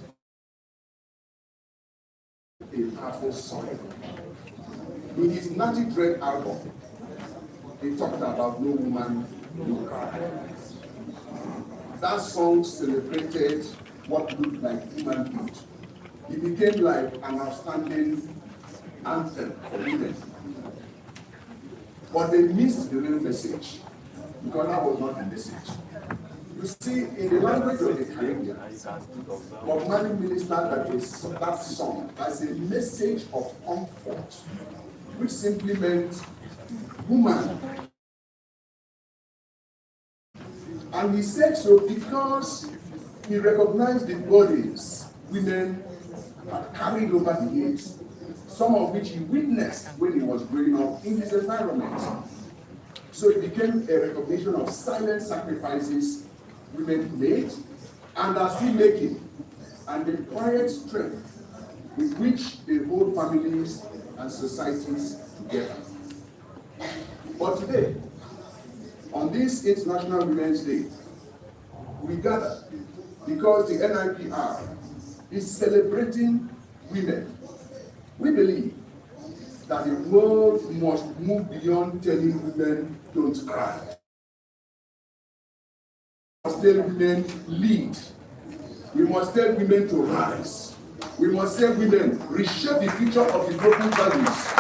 a powerful song, in his Natty Dread album, he talked about no woman, no cry. That song celebrated what looked like humanhood. It became like an outstanding anthem for women. But they missed the real message, because that was not the message. You see, in the language of the Caribbean, Bob Marley ministered that song as a message of comfort, which simply meant woman. And he said so because he recognized the bodies women had carried over the years, some of which he witnessed when he was growing up in his environment. So it became a recognition of silent sacrifices women made and are still making, and the quiet strength with which they hold families and societies together. But today, on this International Women's Day, we gather because the NIPR is celebrating women. We believe that the world must move beyond telling women don't cry. We must tell women lead. We must tell women to rise. We must tell women reshape the future of the broken values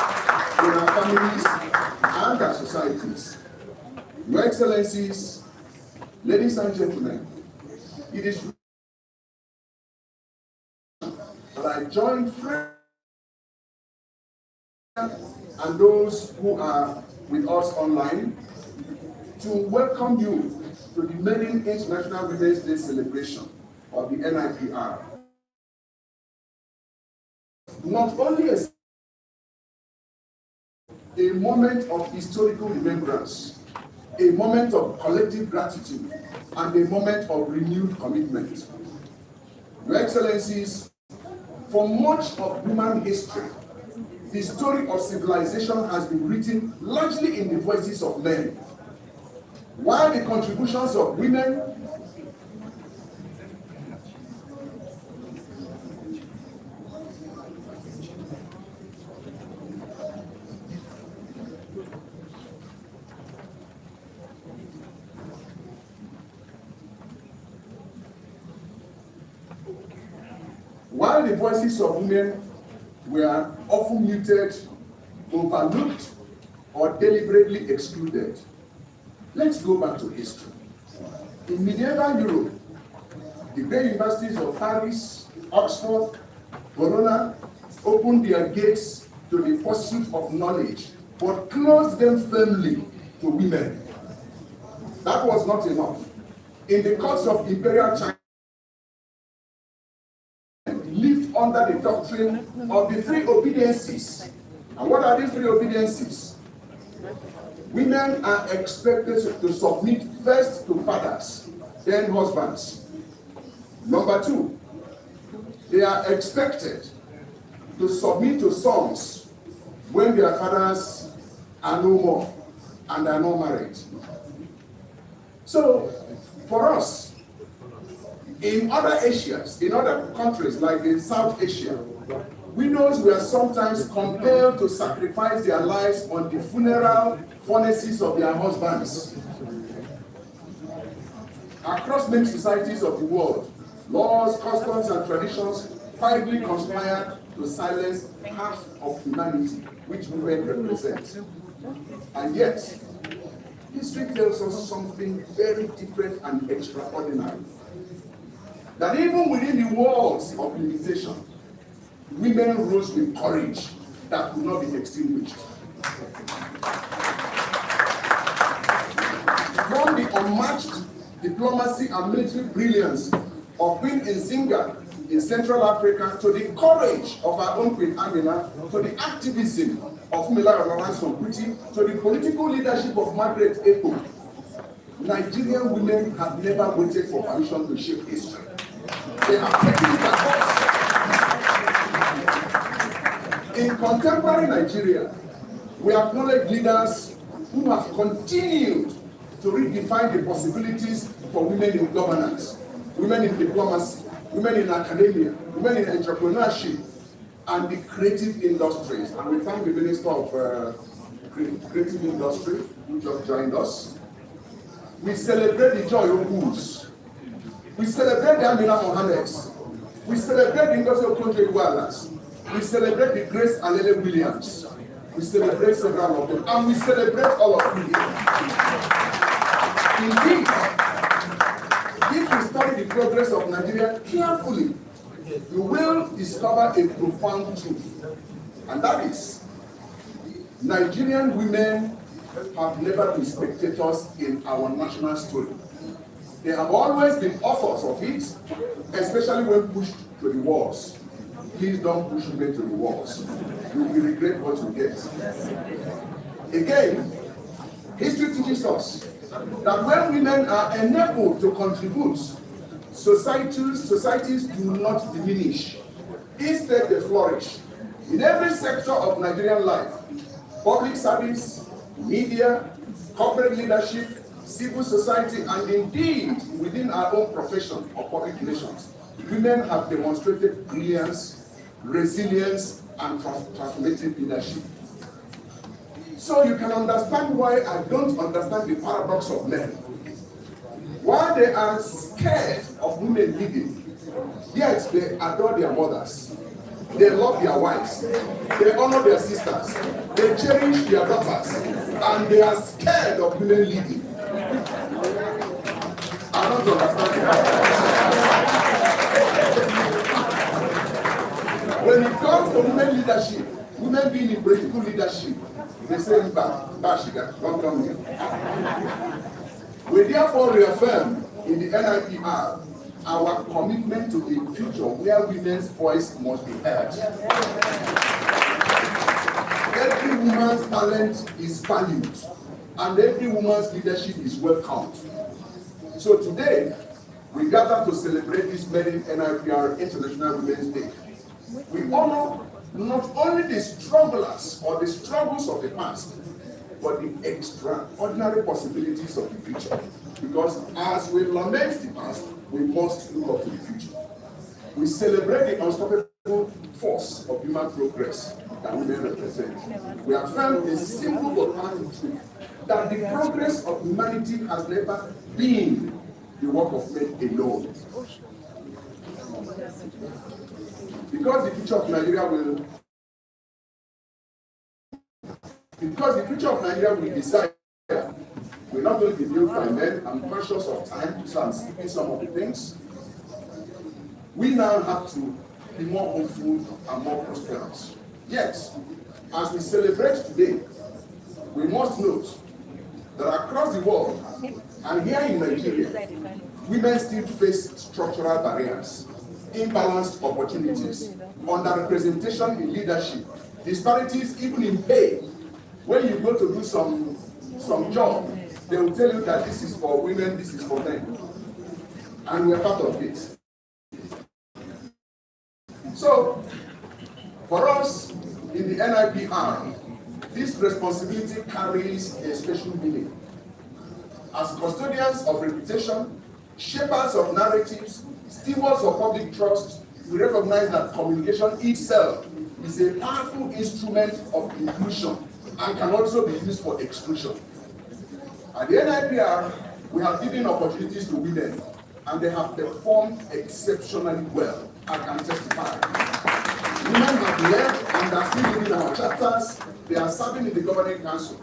in our families and our societies. Your Excellencies, ladies and gentlemen, it is that I join friends and those who are with us online to welcome you to the maiden International Women's Day celebration of the NIPR. Not only a moment of historical remembrance, a moment of collective gratitude, and a moment of renewed commitment. Your Excellencies, For much of human history, the story of civilization has been written largely in the voices of men, while the contributions of women While the voices of women were often muted, overlooked, or deliberately excluded. Let's go back to history. In medieval Europe, the great universities of Paris, Oxford, Bologna opened their gates to the pursuit of knowledge, but closed them firmly to women. That was not enough. In the courts of imperial China, lived under the doctrine of the three obediences. And what are these three obediences? Women are expected to submit first to fathers, then husbands. Number two, they are expected to submit to sons when their fathers are no more and are not married. So, for us, in other Asias, in other countries like in South Asia, widows were sometimes compelled to sacrifice their lives on the funeral furnaces of their husbands. Across many societies of the world, laws, customs, and traditions quietly conspired to silence half of humanity, which women represent. And yet, history tells us something very different and extraordinary. That even within the walls of limitation, women rose with courage that could not be extinguished. From the unmatched diplomacy and military brilliance of Queen Nzinga in Central Africa, to the courage of our own Queen Amina, to the activism of Mila Lawrence Kuti, to the political leadership of Margaret Epo, Nigerian women have never waited for permission to shape history. They have taken it across. In contemporary Nigeria, we acknowledge leaders who have continued to redefine the possibilities for women in governance, women in diplomacy, women in academia, women in entrepreneurship, and the creative industries. And we thank the Minister of Creative Industry who just joined us. We celebrate the Joy Ogus. We celebrate the Amina Mohammeds. We celebrate the Industrial Country Wallace. We celebrate the Grace Alele Williams. We celebrate several of them. And we celebrate all of you. Indeed, if you study the progress of Nigeria carefully, you will discover a profound truth. And that is, Nigerian women have never been spectators in our national story. They have always been authors of it, especially when pushed to the walls. Please don't push women to the walls. You will regret what you get. Again, history teaches us that when women are enabled to contribute, societies do not diminish. Instead, they flourish. In every sector of Nigerian life, public service, media, corporate leadership, civil society, and indeed within our own profession of public relations, women have demonstrated brilliance, resilience, and transformative leadership. So you can understand why I don't understand the paradox of men. While they are scared of women leading, yet they adore their mothers. They love their wives. They honor their sisters. They cherish their daughters. And they are scared of women leading. I don't understand that. When it comes to women leadership, women being in political leadership, they say, Bashiga, don't come here. We therefore reaffirm in the NIPR our commitment to a future where women's voice must be heard. Every woman's talent is valued, and every woman's leadership is welcomed. So today, we gather to celebrate this very NIPR International Women's Day. We honor not only the strugglers or the struggles of the past, but the extraordinary possibilities of the future. Because as we lament the past, we must look up to the future. We celebrate the unstoppable force of human progress that women represent. We affirm a simple but powerful truth that the progress of humanity has never been the work of men alone. Because the future of Nigeria will decide will not only be built by men. I'm conscious of time, so I'm skipping some of the things. We now have to be more hopeful and more prosperous. Yet, as we celebrate today, we must note that across the world, and here in Nigeria, women still face structural barriers, imbalanced opportunities, underrepresentation in leadership, disparities even in pay. When you go to do some job, they will tell you that this is for women, this is for men. And we're part of it. So, for us in the NIPR, this responsibility carries a special meaning. As custodians of reputation, shapers of narratives, stewards of public trust, we recognize that communication itself is a powerful instrument of inclusion and can also be used for exclusion. At the NIPR, we have given opportunities to women, and they have performed exceptionally well. I can testify. Women have led and are still leading our chapters. They are serving in the governing council.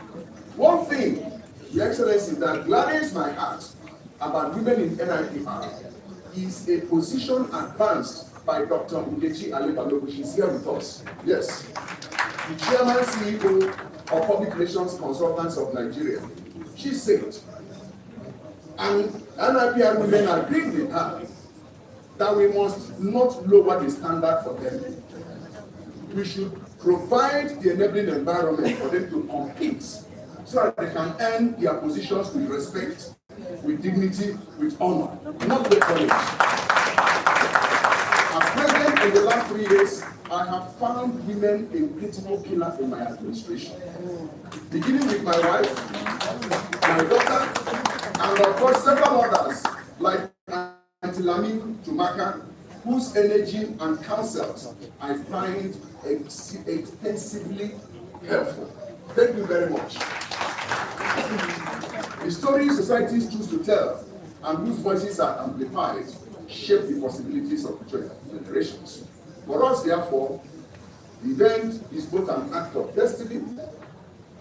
One thing, Your Excellency, that gladdens my heart about women in NIPR is a position advanced by Dr. Nkechi Alebalogo. She's here with us. Yes. The Chairman CEO of Public Relations Consultants of Nigeria. She said, and NIPR women agreed with her, that we must not lower the standard for them. We should provide the enabling environment for them to compete so that they can earn their positions with respect, with dignity, with honor, not with courage. As president in the last 3 years, I have found women a critical pillar in my administration. Beginning with my wife, my daughter, and of course several others like Auntie Lami Tumaka, whose energy and counsel I find extensively helpful. Thank you very much. The stories societies choose to tell and whose voices are amplified shape the possibilities of future generations. For us, therefore, the event is both an act of destiny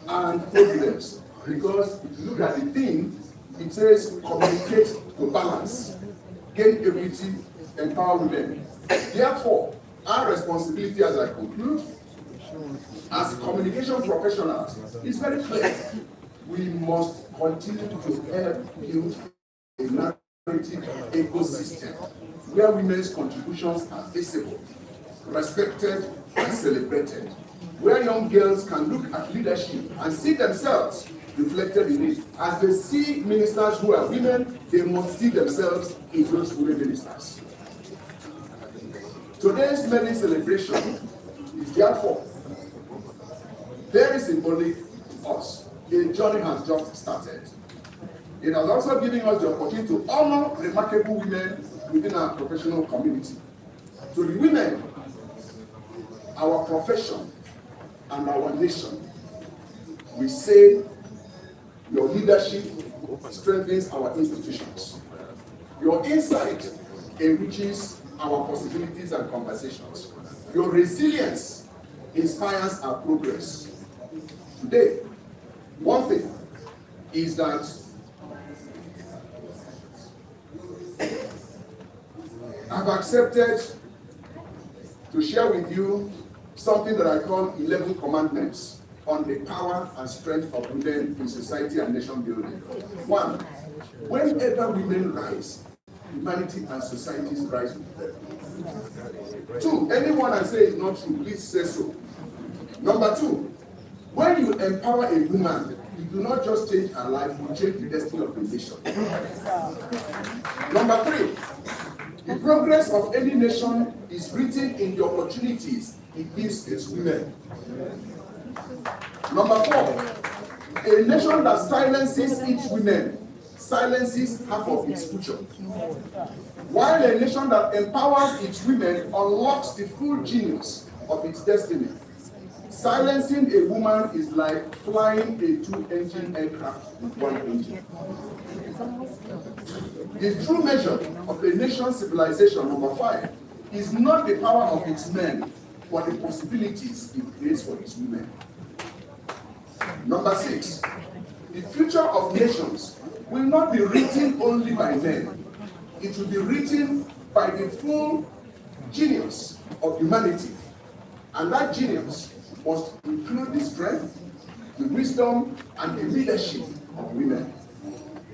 and providence, because if you look at the theme, it says communicate to balance, gain equity, empower women. Therefore, our responsibility as I conclude, as communication professionals, is very clear. We must continue to help build a narrative ecosystem where women's contributions are visible, respected, and celebrated. Where young girls can look at leadership and see themselves reflected in it. As they see ministers who are women, they must see themselves in those women ministers. Today's many celebration is therefore very symbolic to us. The journey has just started. It has also given us the opportunity to honor remarkable women within our professional community. To the women, our profession, and our nation, we say your leadership strengthens our institutions. Your insight enriches our possibilities and conversations. Your resilience inspires our progress. Today, one thing is that I've accepted to share with you something that I call 11 commandments on the power and strength of women in society and nation building. 1, whenever women rise, humanity and societies rise with them. 2, anyone I say is not true, please say so. Number 2, when you empower a woman, you do not just change her life, you change the destiny of the nation. Number 3, The progress of any nation is written in the opportunities it gives its women. Number 4, a nation that silences its women silences half of its future. While a nation that empowers its women unlocks the full genius of its destiny. Silencing a woman is like flying a 2-engine aircraft with 1 engine. The true measure of a nation's civilization, number 5, is not the power of its men, but the possibilities it creates for its women. Number 6, the future of nations will not be written only by men. It will be written by the full genius of humanity. And that genius must include the strength, the wisdom, and the leadership of women.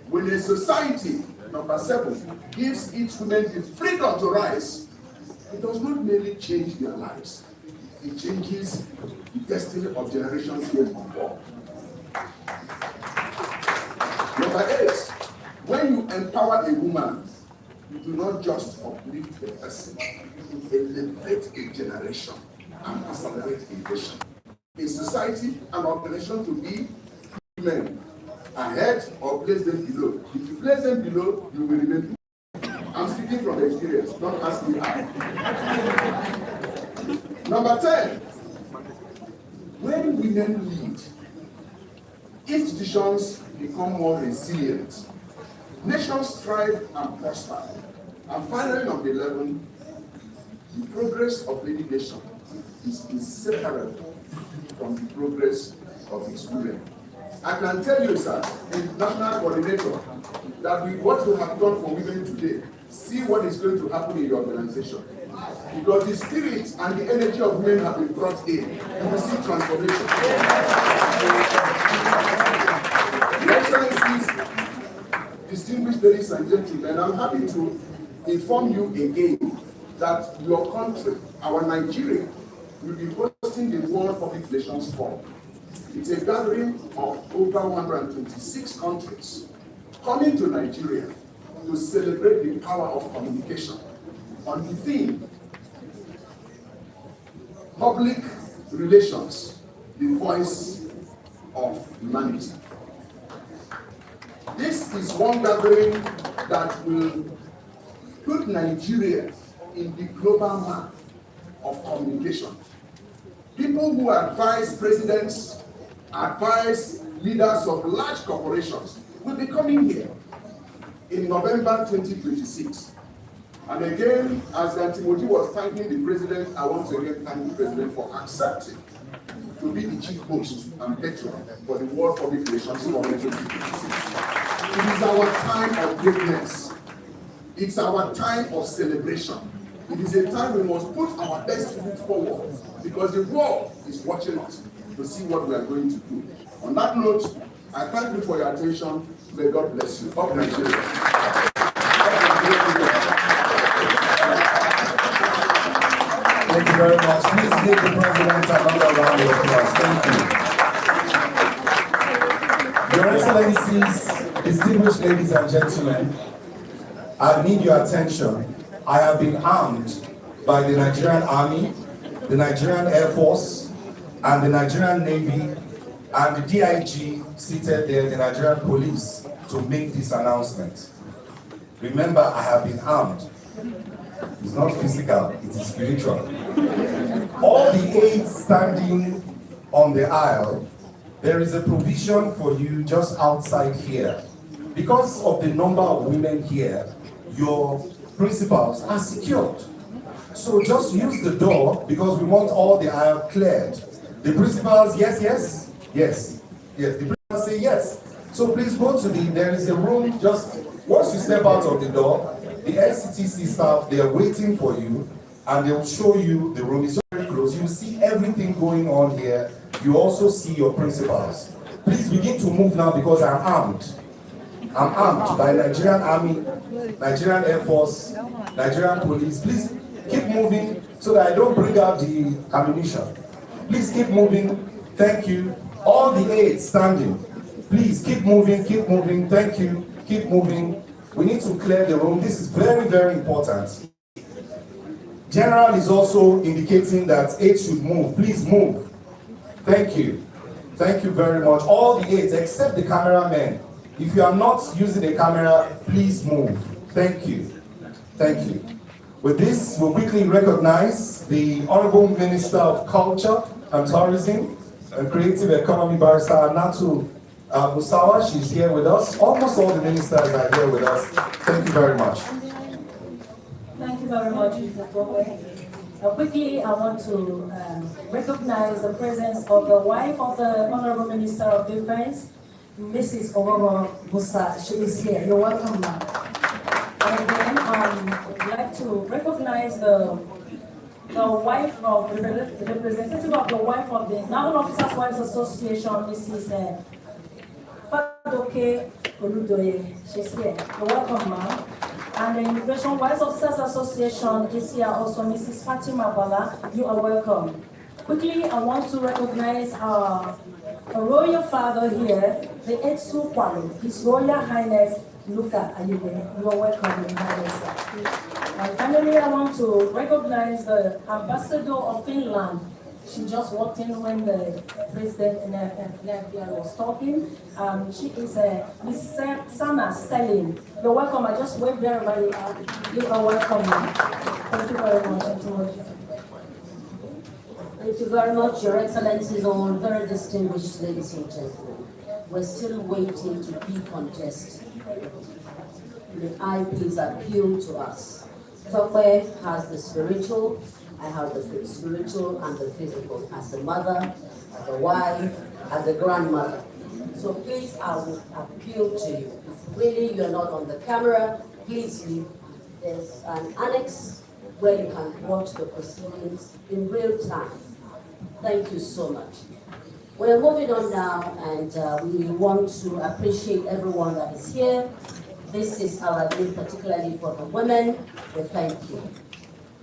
When a society, number 7, gives its women the freedom to rise, it does not merely change their lives. It changes the destiny of generations here on board. Number 8, when you empower a woman, you do not just uplift a person, you elevate a generation and accelerate a nation. A society, an organization to be women ahead or place them below. If you place them below, you will remain below. I'm speaking from experience, don't ask me how. Number 10, when women lead, institutions become more resilient. Nations thrive and prosper. And finally, number 11, the progress of any nation is inseparable from the progress of its women. I can tell you, sir, the national coordinator, that with what we have done for women today, see what is going to happen in your organization. Because the spirit and the energy of women have been brought in. You will see transformation. Your Excellencies, distinguished ladies and gentlemen, I'm happy to inform you again that your country, our Nigeria, will be hosting the World Public Relations Forum. It's a gathering of over 126 countries coming to Nigeria to celebrate the power of communication on the theme Public Relations, the voice of humanity. This is one gathering that will put Nigeria in the global map of communication. People who advise presidents, advise leaders of large corporations will be coming here in November 2026. And again, as Timothy was thanking the president, I want to again thank the president for accepting to be the chief host and patron for the World Public Relations Forum 2026. It is our time of greatness. It's our time of celebration. It is a time we must put our best foot forward because the world is watching us to see what we are going to do. On that note, I thank you for your attention. May God bless you. Up Nigeria. Thank you very much. Please give the president another round of applause. Thank you. Your Excellencies, distinguished ladies and gentlemen, I need your attention. I have been armed by the Nigerian Army, the Nigerian Air Force, and the Nigerian Navy, and the DIG seated there, the Nigerian Police, to make this announcement. Remember, I have been armed. It's not physical, it is spiritual. All the aides standing on the aisle, there is a provision for you just outside here. Because of the number of women here, your principals are secured. So just use the door because we want all the aisle cleared. The principals, yes, yes, yes, yes. The principals say yes. So please go to there is a room just, once you step out of the door, the NCTC staff, they are waiting for you and they will show you the room. It's very close. You see everything going on here. You also see your principals. Please begin to move now because I'm armed. I'm armed by Nigerian Army, Nigerian Air Force, Nigerian Police. Please keep moving so that I don't bring out the ammunition. Please keep moving. Thank you. All the aides standing. Please keep moving, keep moving. Thank you. Keep moving. We need to clear the room. This is very, very important. General is also indicating that 8 should move. Please move. Thank you. Thank you very much. All the 8, except the cameramen. If you are not using the camera, please move. Thank you. Thank you. With this, we'll quickly recognize the Honorable Minister of Culture and Tourism and Creative Economy, Barrister Anatu Musawa. She's here with us. Almost all the ministers are here with us. Thank you very much. Thank you very much, Mr. Tope. Quickly, I want to recognize the presence of the wife of the Honorable Minister of Defense, Mrs. Oromo Musa. She is here. You're welcome, ma'am. And again, I'd like to recognize the wife of the representative of the wife of the Naval Officers' Wives Association, Mrs. Fadoke Oludoye. She's here. You're welcome, ma'am. And the Immigration Wives Officers Association is here also, Mrs. Fatima Bala. You are welcome. Quickly, I want to recognize our royal father here, the Etsu Kwame, His Royal Highness Luka Ayube. You are welcome, Your Highness. And finally, I want to recognize the Ambassador of Finland. She just walked in when the President in NIPR was talking. She is Miss Sana Selin. You're welcome. I just waved there where you are. You are welcome. Thank you very much. Thank you very much, Your Excellencies, all very distinguished ladies and gentlemen. We're still waiting to decongest. The IP's appeal to us. Tope has the spiritual, I have the spiritual and the physical, as a mother, as a wife, as a grandmother. So please, I will appeal to you. If really you're not on the camera, please leave. There's an annex where you can watch the proceedings in real time. Thank you so much. We're moving on now, and we want to appreciate everyone that is here. This is our day, particularly for the women. We thank you.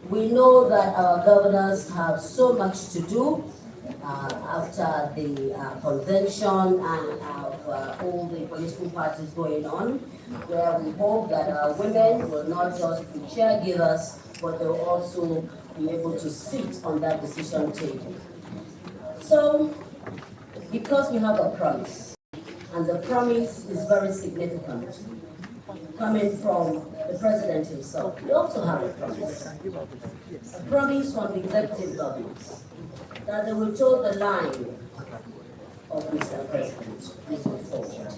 We know that our governors have so much to do after the convention and all the political parties going on, where we hope that our women will not just be caregivers, but they'll also be able to sit on that decision table. So, because we have a promise, and the promise is very significant, coming from the President himself, we also have a promise. A promise from the executive governors that they will toe the line of Mr. President moving forward.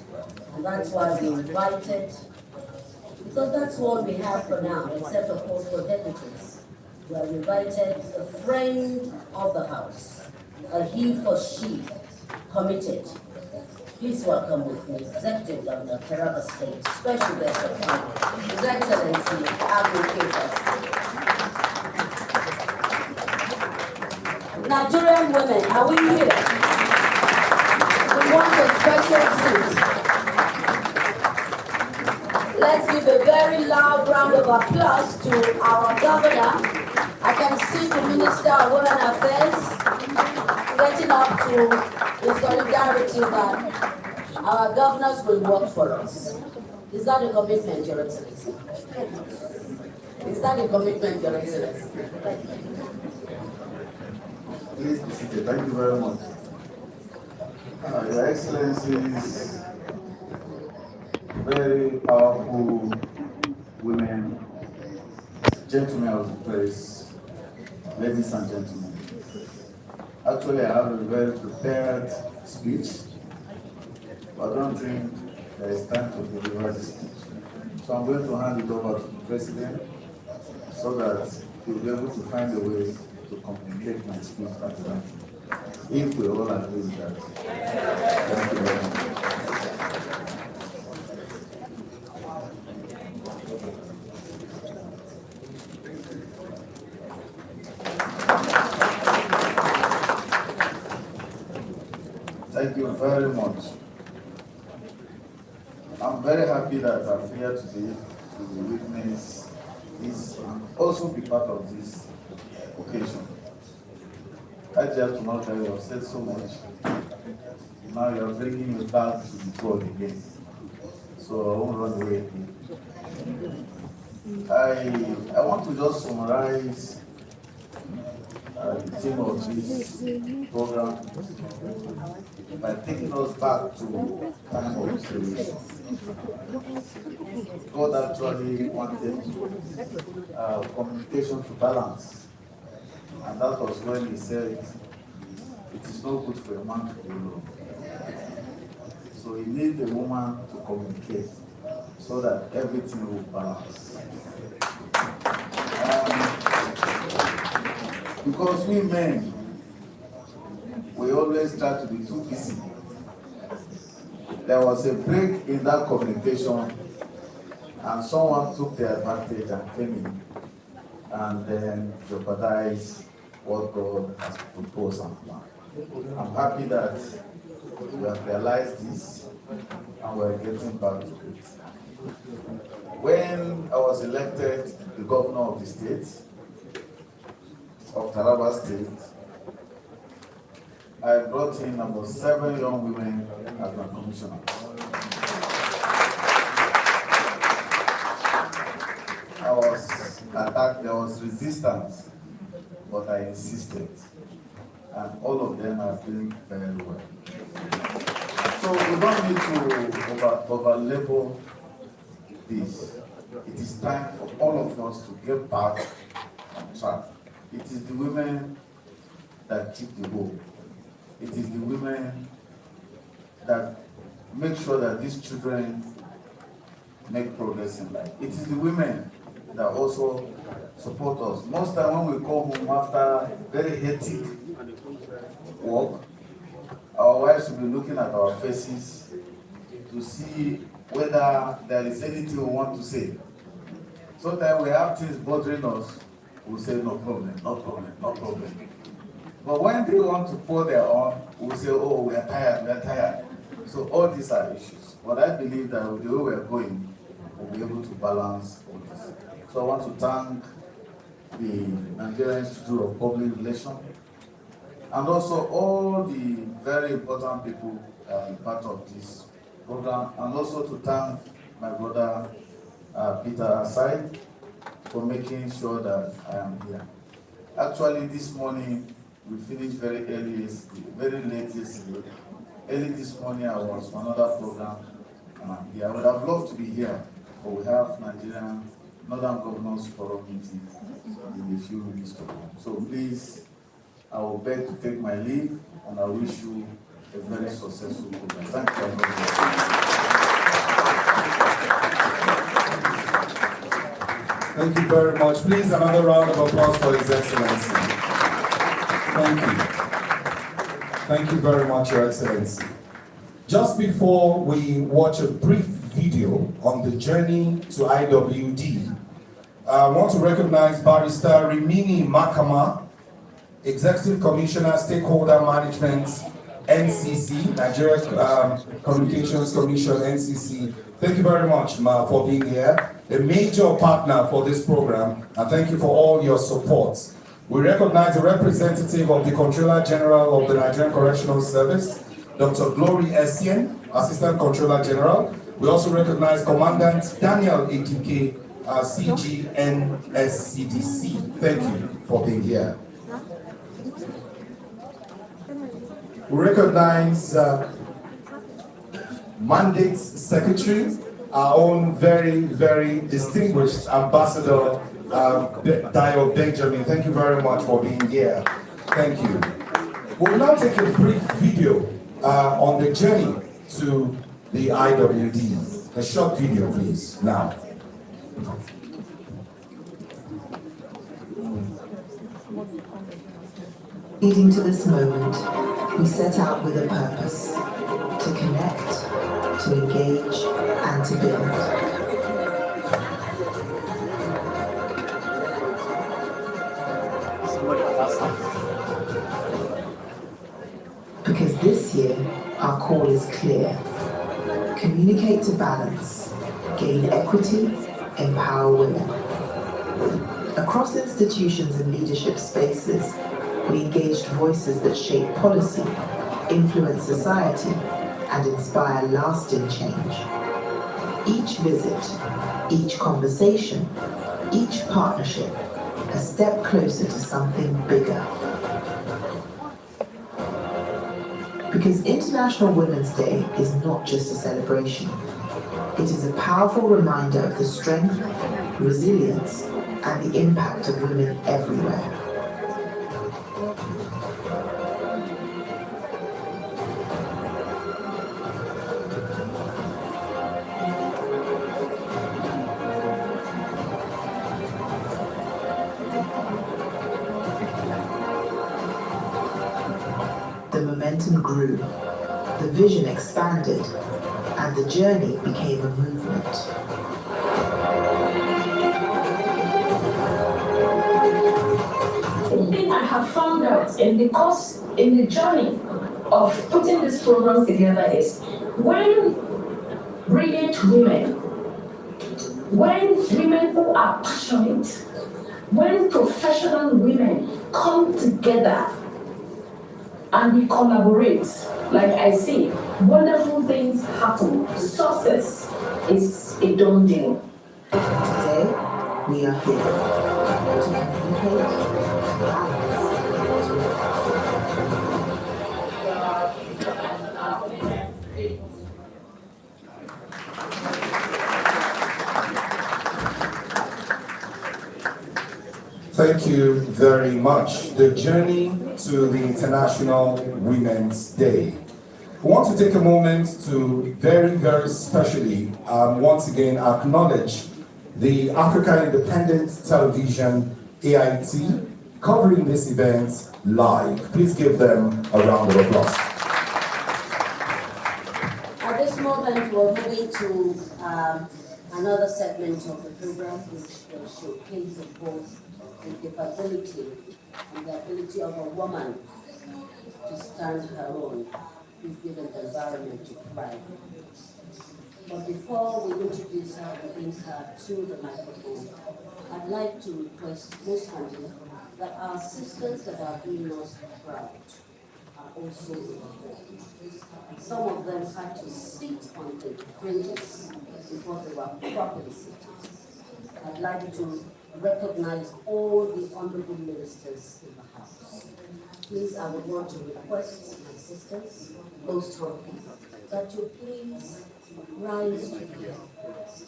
And that's why we invited, because that's all we have for now, except of course for deputies. We have invited a friend of the House, a he for she, committed. Please welcome with me, Executive Governor, Taraba State, Special Guest of Honor, His Excellency, Advocate. Nigerian women, are we here? We want a special seat. Let's give a very loud round of applause to our governor. I can see the Minister of Women Affairs getting up to the solidarity that our governors will work for us. Is that a commitment, Your Excellency? Is that a commitment, Your Excellency? Please be seated. Thank you very much. Your Excellencies, very powerful women, gentlemen of the press, ladies and gentlemen. Actually, I have a very prepared speech, but I don't think there is time to deliver this speech. So I'm going to hand it over to the President so that he will be able to find a way to communicate my speech at the time, if we all agree with that. Thank you very much. Thank you very much. I'm very happy that I'm here today to witness this and also be part of this occasion. I just have to not tell you, I've said so much. Now you're bringing me back to the fold again. So I won't run away again. I want to just summarize the theme of this program by taking us back to time of creation. God actually wanted communication to balance, and that was when he said, it is not good for a man to be alone. So he needs a woman to communicate so that everything will balance. Because we men, we always try to be too busy. There was a break in that communication, and someone took the advantage and came in and then jeopardized what God has proposed and planned. I'm happy that we have realized this and we're getting back to it. When I was elected the governor of the state, of Taraba State, I brought in about 7 young women as my commissioner. I was attacked, there was resistance, but I insisted. And all of them are doing very well. So we don't need to over-label this. It is time for all of us to get back on track. It is the women that keep the home. It is the women that make sure that these children make progress in life. It is the women that also support us. Most time when we come home after very hectic work, our wives will be looking at our faces to see whether there is anything we want to say. Sometimes we have things bothering us, we'll say no problem, no problem, no problem. But when they want to pour their own, we'll say, oh, we are tired, we are tired. So all these are issues. But I believe that with the way we are going, we'll be able to balance all this. So I want to thank the Nigerian Institute of Public Relations and also all the very important people that are part of this program, and also to thank my brother Peter Aside for making sure that I am here. Actually, this morning we finished very early yesterday, very late yesterday. Early this morning I was on another program and I'm here. I would have loved to be here, but we have Nigerian Northern Governors Forum meeting in a few minutes to come. So please, I will beg to take my leave and I wish you a very successful program. Thank you very much. Thank you very much. Please, another round of applause for His Excellency. Thank you. Thank you very much, Your Excellency. Just before we watch a brief video on the journey to IWD, I want to recognize Barrister Rimini Makama, Executive Commissioner, Stakeholder Management, NCC, Nigeria Communications Commission, NCC. Thank you very much, Ma, for being here. A major partner for this program, and thank you for all your support. We recognize the representative of the Controller General of the Nigerian Correctional Service, Dr. Glory Essien, Assistant Controller General. We also recognize Commandant Daniel Ekike, CGNSCDC. Thank you for being here. We recognize Mandate's Secretary, our own very, very distinguished Ambassador Dio Benjamin. Thank you very much for being here. Thank you. We will now take a brief video on the journey to the IWD. A short video, please, now. Leading to this moment, we set out with a purpose: to connect, to engage, and to build. Because this year, our call is clear. Communicate to balance, gain equity, empower women. Across institutions and leadership spaces, we engaged voices that shape policy, influence society, and inspire lasting change. Each visit, each conversation, each partnership, a step closer to something bigger. Because International Women's Day is not just a celebration. It is a powerful reminder of the strength, resilience, and the impact of women everywhere. The momentum grew, the vision expanded, and the journey became a movement. The thing I have found out in the journey of putting this program together is when brilliant women, when women who are passionate, when professional women come together and we collaborate, like I see, wonderful things happen. Success is a done deal. Today, we are here to communicate, to balance, Thank you very much. The journey to the International Women's Day. We want to take a moment to very, very specially once again acknowledge the African Independent Television AIT covering this event live. Please give them a round of applause. At this moment, we're moving to another segment of the program, which will showcase, of course, the capability and the ability of a woman to stand her own if given the environment to thrive. But before we introduce her and bring her to the microphone, I'd like to request most humbly that our sisters that are doing us proud are also involved. Some of them had to sit on the fringes before they were properly seated. I'd like to recognize all the honorable ministers in the House. Please, I would want to request my sisters, most humbly, that you please rise to the request.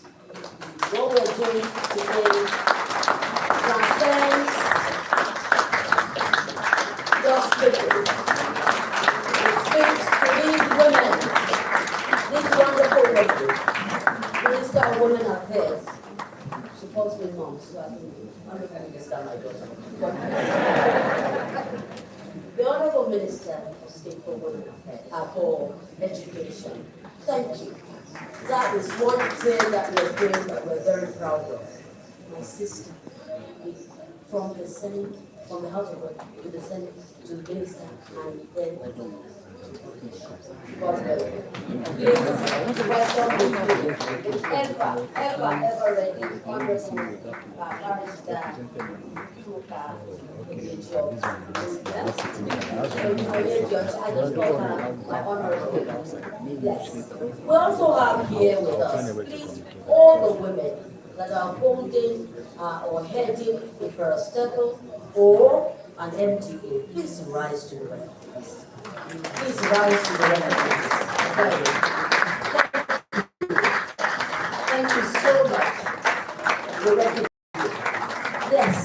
What we're doing today transcends just speaking. It speaks to these women, these wonderful women. Minister of Women Affairs. She calls me mom, so I'm not going to understand my daughter. The Honorable Minister of State for Women Affairs, for Education. Thank you. That is one thing that we're doing that we're very proud of. My sister, from the Senate, from the House of Rep to the Senate, to the Minister, and then God help you. Please welcome me. Ever ready, Honorable Barrister Tuka. I just call her my honorable. Yes. We also have here with us, please, all the women that are holding or heading a parastatal or an MTA. Please rise to the recognize. Please rise to the recognize. Thank you so much. We recognize you. Yes.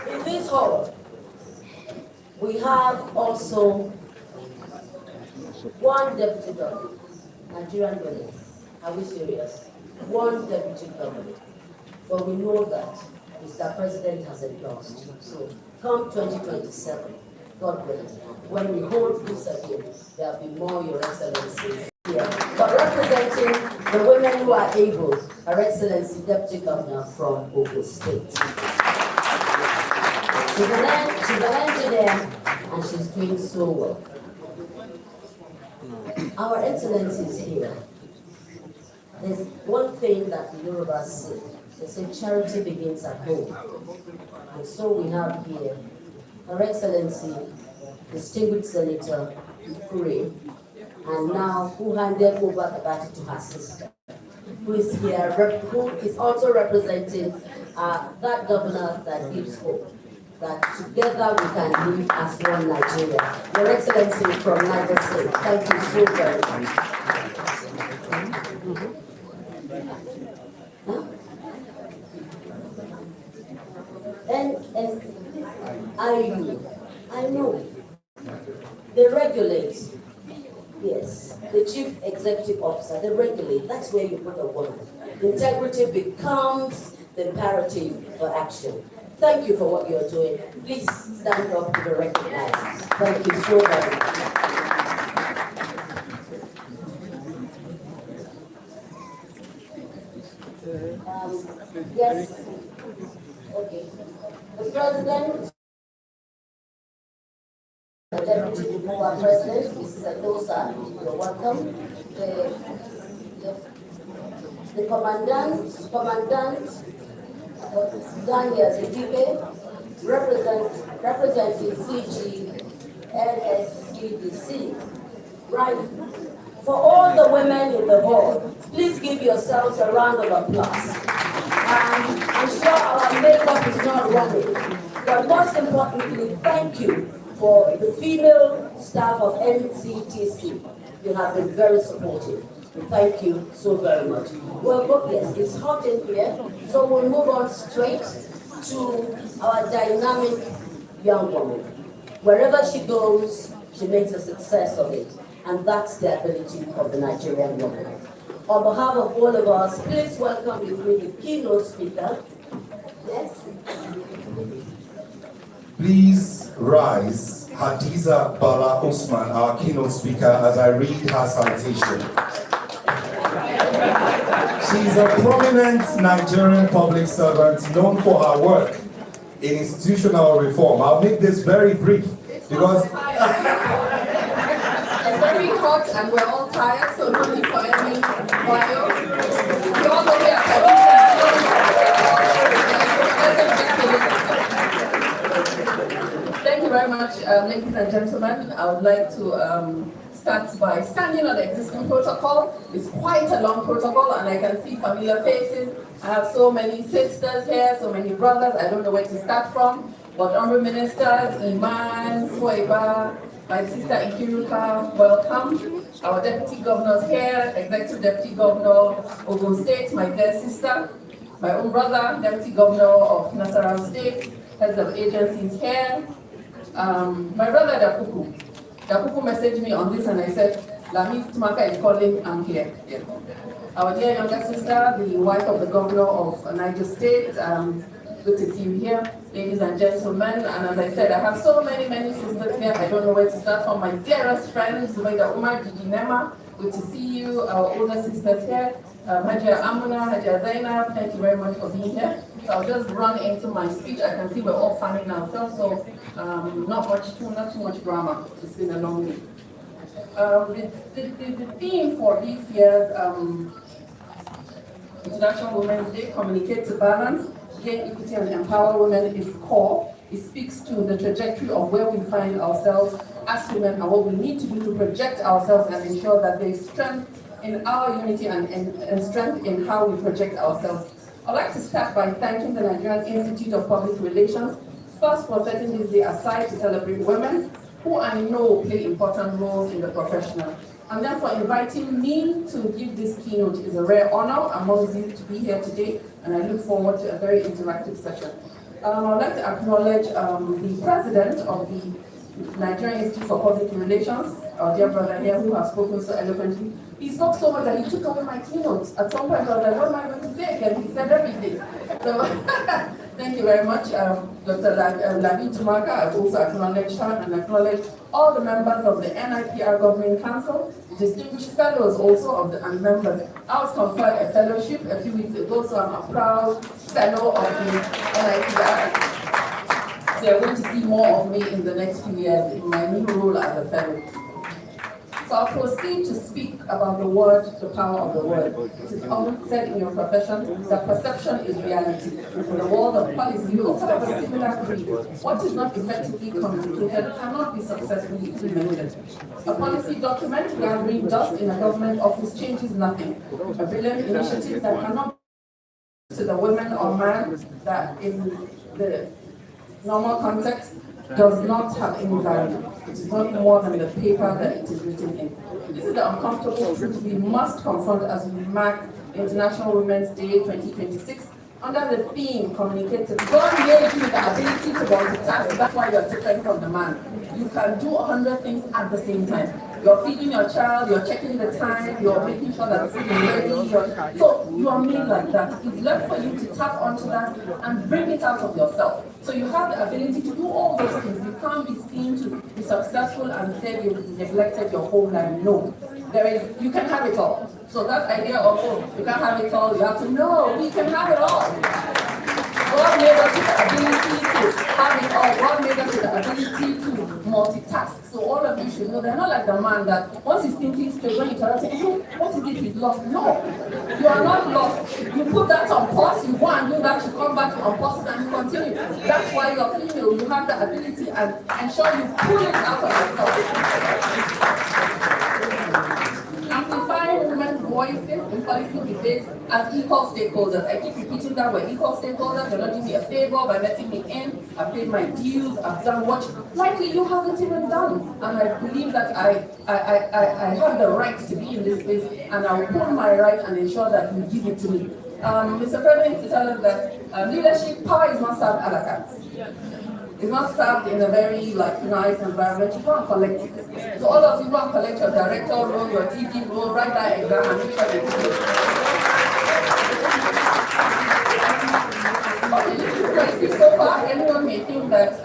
In this hall, we have also one deputy governor, Nigerian women. Are we serious? One deputy governor. But we know that Mr. President has endorsed. So come 2027, God willing, when we hold this again, there will be more Your Excellency here. But representing the women who are able, Her Excellency Deputy Governor from Ogun State. She's an engineer and she's doing so well. Our Excellency is here. There's one thing that the Yorubas say. They say charity begins at home. And so we have here Her Excellency, Distinguished Senator Kure, and now who handed over the baton to her sister. who is here, who is also representing that governor that gives hope, that together we can live as one Nigeria. Your Excellency from Niger State, thank you so very much. I know. They regulate. Yes, the chief executive officer, they regulate. That's where you put a woman. Integrity becomes the imperative for action. Thank you for what you're doing. Please stand up to be recognized. Thank you so very much. Yes. Okay. The President, the Deputy Former President, Mrs. Adosa, you're welcome. The Commandant Daniel Zidibe, representing CG NSCDC. Right. For all the women in the hall, please give yourselves a round of applause. And I'm sure our makeup is not running. But most importantly, thank you for the female staff of NCTC. You have been very supportive. Thank you so very much. Well, yes, it's hot in here, so we'll move on straight to our dynamic young woman. Wherever she goes, she makes a success of it, and that's the ability of the Nigerian woman. On behalf of all of us, please welcome with me the keynote speaker. Yes? Please rise, Hadiza Bala Osman, our keynote speaker, as I read her citation. She's a prominent Nigerian public servant known for her work in institutional reform. I'll make this very brief because it's very hot and we're all tired, so no need for any bio. We all know we are Thank you very much, ladies and gentlemen. I would like to start by standing on the existing protocol. It's quite a long protocol, and I can see familiar faces. I have so many sisters here, so many brothers. I don't know where to start from. But honorable ministers, Iman, Suwaiba, my sister Ikiruka, welcome. Our deputy governors here, executive deputy governor of Ogun State, my dear sister. My own brother, deputy governor of Nasarawa State, heads of agencies here. My brother Dapuku messaged me on this, and I said, Lamis Tumaka is calling, I'm here. Yes. Our dear younger sister, the wife of the governor of Niger State, good to see you here, ladies and gentlemen. And as I said, I have so many sisters here, I don't know where to start from. My dearest friends, Zubaida Umar, Gigi Nema, good to see you. Our older sisters here, Hajia Amuna, Hajia Zainab, thank you very much for being here. So I'll just run into my speech. I can see we're all fanning ourselves, so not too much drama. It's been a long week. The theme for this year's International Women's Day, Communicate to Balance, Gain Equity and Empower Women, is core. It speaks to the trajectory of where we find ourselves as women and what we need to do to project ourselves and ensure that there is strength in our unity and strength in how we project ourselves. I'd like to start by thanking the Nigerian Institute of Public Relations, first for setting this day aside to celebrate women, who I know play important roles in the profession, and then for inviting me to give this keynote. Is a rare honor amongst you to be here today, and I look forward to a very interactive session. I'd like to acknowledge the president of the Nigerian Institute for Public Relations, our dear brother here, who has spoken so eloquently. He spoke so much that he took away my keynotes. At some point I was like, what am I going to say again? He said everything. So thank you very much, Dr. Labi Tumaka. I've also acknowledged her and acknowledged all the members of the NIPR Governing Council, distinguished fellows also of the and members. I was conferred a fellowship a few weeks ago, so I'm a proud fellow of the NIPR. So you're going to see more of me in the next few years in my new role as a fellow. So I'll proceed to speak about the word, the power of the word. It is often said in your profession that perception is reality. In the world of policy, you also have a similar creed. What is not effectively communicated cannot be successfully implemented. A policy document gathering dust in a government office changes nothing. A brilliant initiative that cannot be to the women or man that in the normal context does not have any value. It is not more than the paper that it is written in. This is the uncomfortable truth we must confront as we mark International Women's Day 2026 under the theme communicative. God gave you the ability to multitask. That's why you're different from the man. You can do 100 things at the same time. You're feeding your child, you're checking the time, you're making sure that food is ready. So you are made like that. It's left for you to tap onto that and bring it out of yourself. So you have the ability to do all those things. You can't be seen to be successful and say you've neglected your whole life. No. You can have it all. So that idea of, oh, you can't have it all, you have to, no, we can have it all. God made us with the ability to have it all. God made us with the ability to multitask. So all of you should know they're not like the man that once he's thinking straight, when you tell him, hey, what is it he's lost? No, you are not lost. You put that on pause, you go and do that, you come back, you unpause it and you continue. That's why you're female. You have the ability and ensure you pull it out of yourself. Amplifying women's voices in policy debates as equal stakeholders. I keep repeating that we're equal stakeholders. You're not doing me a favor by letting me in. I've paid my dues. I've done what likely you haven't even done. And I believe that I have the right to be in this space, and I will pull my right and ensure that you give it to me. Mr. President used to tell us that leadership power is not served à la carte. It's not served in a very nice environment. You go and collect it. So all of you go and collect your director role, your TG role, write that exam and make sure they do it. Okay, so far, anyone may think that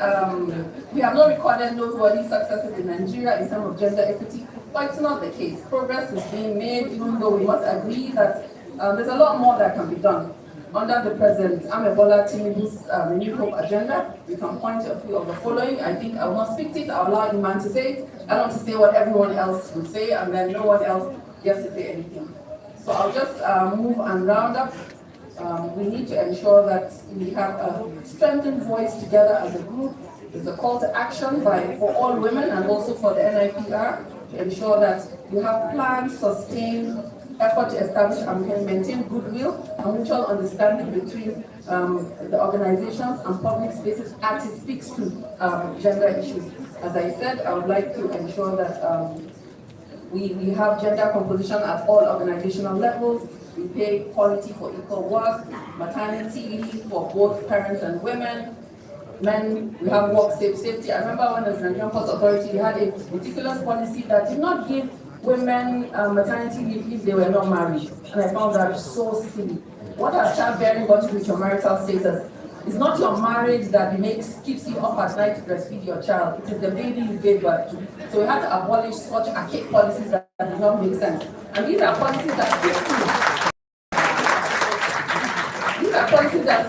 we have not recorded noteworthy successes in Nigeria in terms of gender equity, but it's not the case. Progress is being made, even though we must agree that there's a lot more that can be done. Under the President Bola Tinubu's New Hope agenda, we can point to a few of the following. I think I will not speak to it, I will allow the man to say it. I don't want to say what everyone else will say, and then no one else gets to say anything. So I'll just move and round up. We need to ensure that we have a strengthened voice together as a group. There's a call to action for all women and also for the NIPR to ensure that we have plans, sustained effort to establish and maintain goodwill and mutual understanding between the organizations and public spaces as it speaks to gender issues. As I said, I would like to ensure that we have gender composition at all organizational levels. We pay quality for equal work, maternity leave for both parents and women. Men, we have work safety. I remember when as the Nigerian Ports Authority, they had a ridiculous policy that did not give women maternity leave if they were not married. And I found that so silly. What has childbearing got to do with your marital status? It's not your marriage that keeps you up at night to breastfeed your child. It is the baby you gave birth to. So we had to abolish such archaic policies that do not make sense. And these are policies that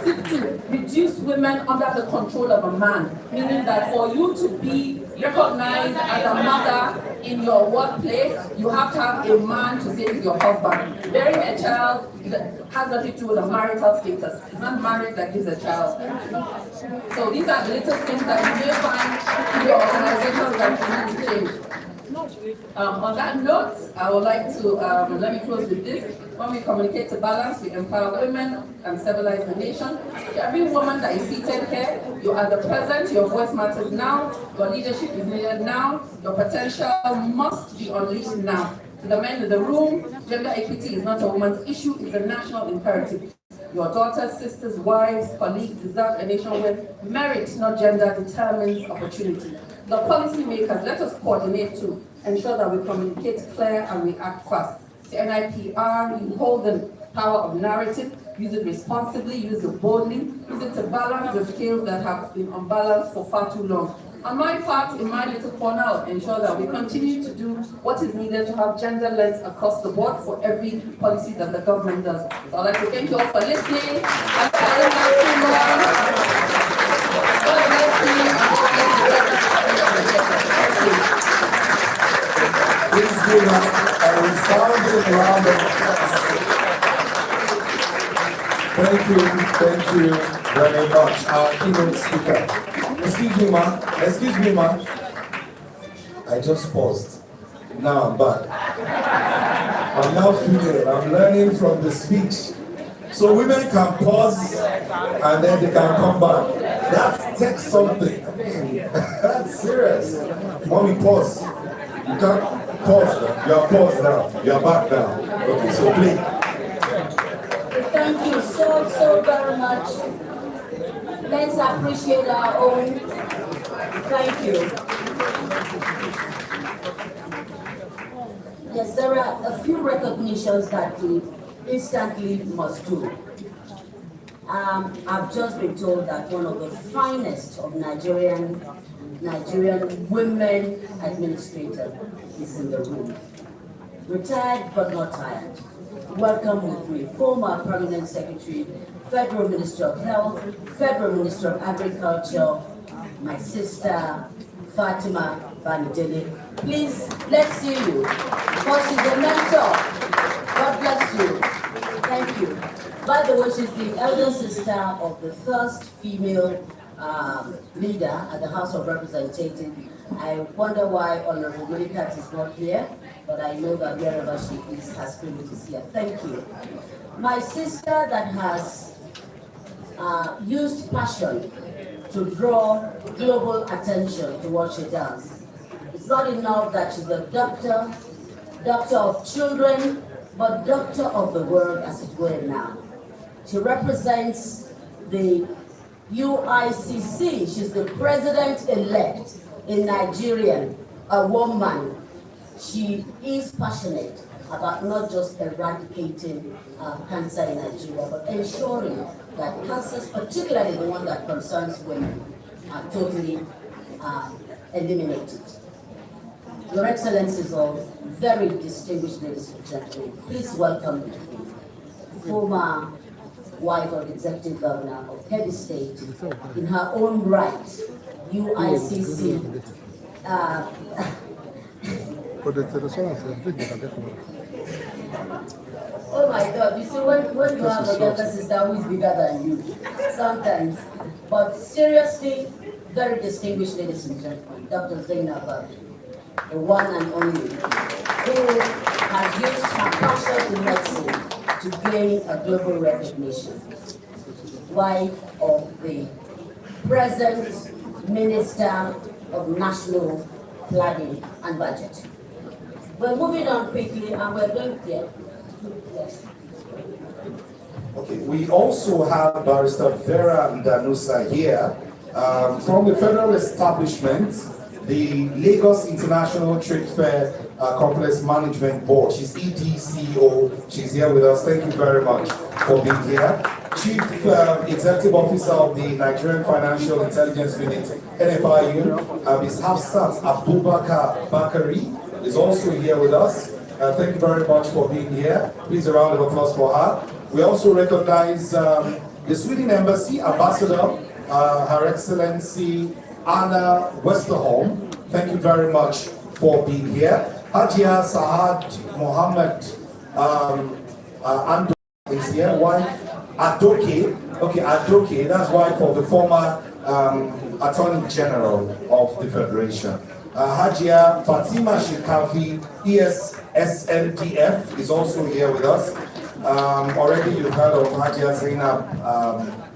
seek to reduce women under the control of a man, meaning that for you to be recognized as a mother in your workplace, you have to have a man to say is your husband. Bearing a child has nothing to do with a marital status. It's not marriage that gives a child. So these are the little things that you may find in your organizations that you need to change. On that note, I would like to, let me close with this. When we communicate to balance, we empower women and stabilize the nation. Every woman that is seated here, you are the present, your voice matters now, your leadership is needed now, your potential must be unleashed now. To the men in the room, gender equity is not a woman's issue, it's a national imperative. Your daughters, sisters, wives, colleagues deserve a nation where merit, not gender, determines opportunity. The policymakers, let us coordinate to ensure that we communicate clear and we act fast. The NIPR, you hold the power of narrative, use it responsibly, use it boldly, use it to balance the scales that have been unbalanced for far too long. On my part, in my little corner, I'll ensure that we continue to do what is needed to have gender lens across the board for every policy that the government does. So I'd like to thank you all for listening. Please giving a resounding round of applause. Thank you very much, our keynote speaker. Excuse me, ma. I just paused. Now I'm back. I'm now feeling, I'm learning from the speech. So women can pause and then they can come back. That takes something. That's serious. Mommy, pause. You can't pause now. You are paused now. You are back now. Okay, so play. Thank you so very much. Let's appreciate our own. Thank you. Yes, there are a few recognitions that we instantly must do. I've just been told that one of the finest of Nigerian women administrators is in the room. Retired but not tired. Welcome with me, former Permanent Secretary, Federal Minister of Health, Federal Minister of Agriculture, my sister, Fatima Banidele. Please, let's see you, because she's a mentor. God bless you. Thank you. By the way, she's the elder sister of the first female leader at the House of Representatives. I wonder why Honorable Murikat is not here, but I know that wherever she is, her spirit is here. Thank you. My sister that has used passion to draw global attention to what she does. It's not enough that she's a doctor of children, but doctor of the world, as it were now. She represents the UICC. She's the president-elect in Nigeria, a woman. She is passionate about not just eradicating cancer in Nigeria, but ensuring that cancers, particularly the one that concerns women, are totally eliminated. Your Excellencies, all very distinguished ladies and gentlemen, please welcome the former wife of the Executive Governor of Kebbi State, in her own right, UICC. Oh my God, you see, when you have a younger sister who is bigger than you, sometimes. But seriously, very distinguished ladies and gentlemen, Dr. Zainab, the one and only, who has used her passion in medicine to gain a global recognition. Wife of the present Minister of National Planning and Budget. We're moving on quickly and we're going there. Yes. Okay, we also have Barrister Vera Ndanusa here from the federal establishment, the Lagos International Trade Fair Complex Management Board. She's EDCO. She's here with us. Thank you very much for being here. Chief Executive Officer of the Nigerian Financial Intelligence Unit, NFIU, Ms. Hafsat Abubakar Bakari is also here with us. Thank you very much for being here. Please a round of applause for her. We also recognize the Sweden Embassy Ambassador, Her Excellency Anna Westerholm. Thank you very much for being here. Hajia Sahad Mohammed Ando is here, wife Adoke. Okay, Adoke, that's wife of the former Attorney General of the Federation. Hajia Fatima Shikafi, ESSNDF, is also here with us. Already you've heard of Hajia Zainab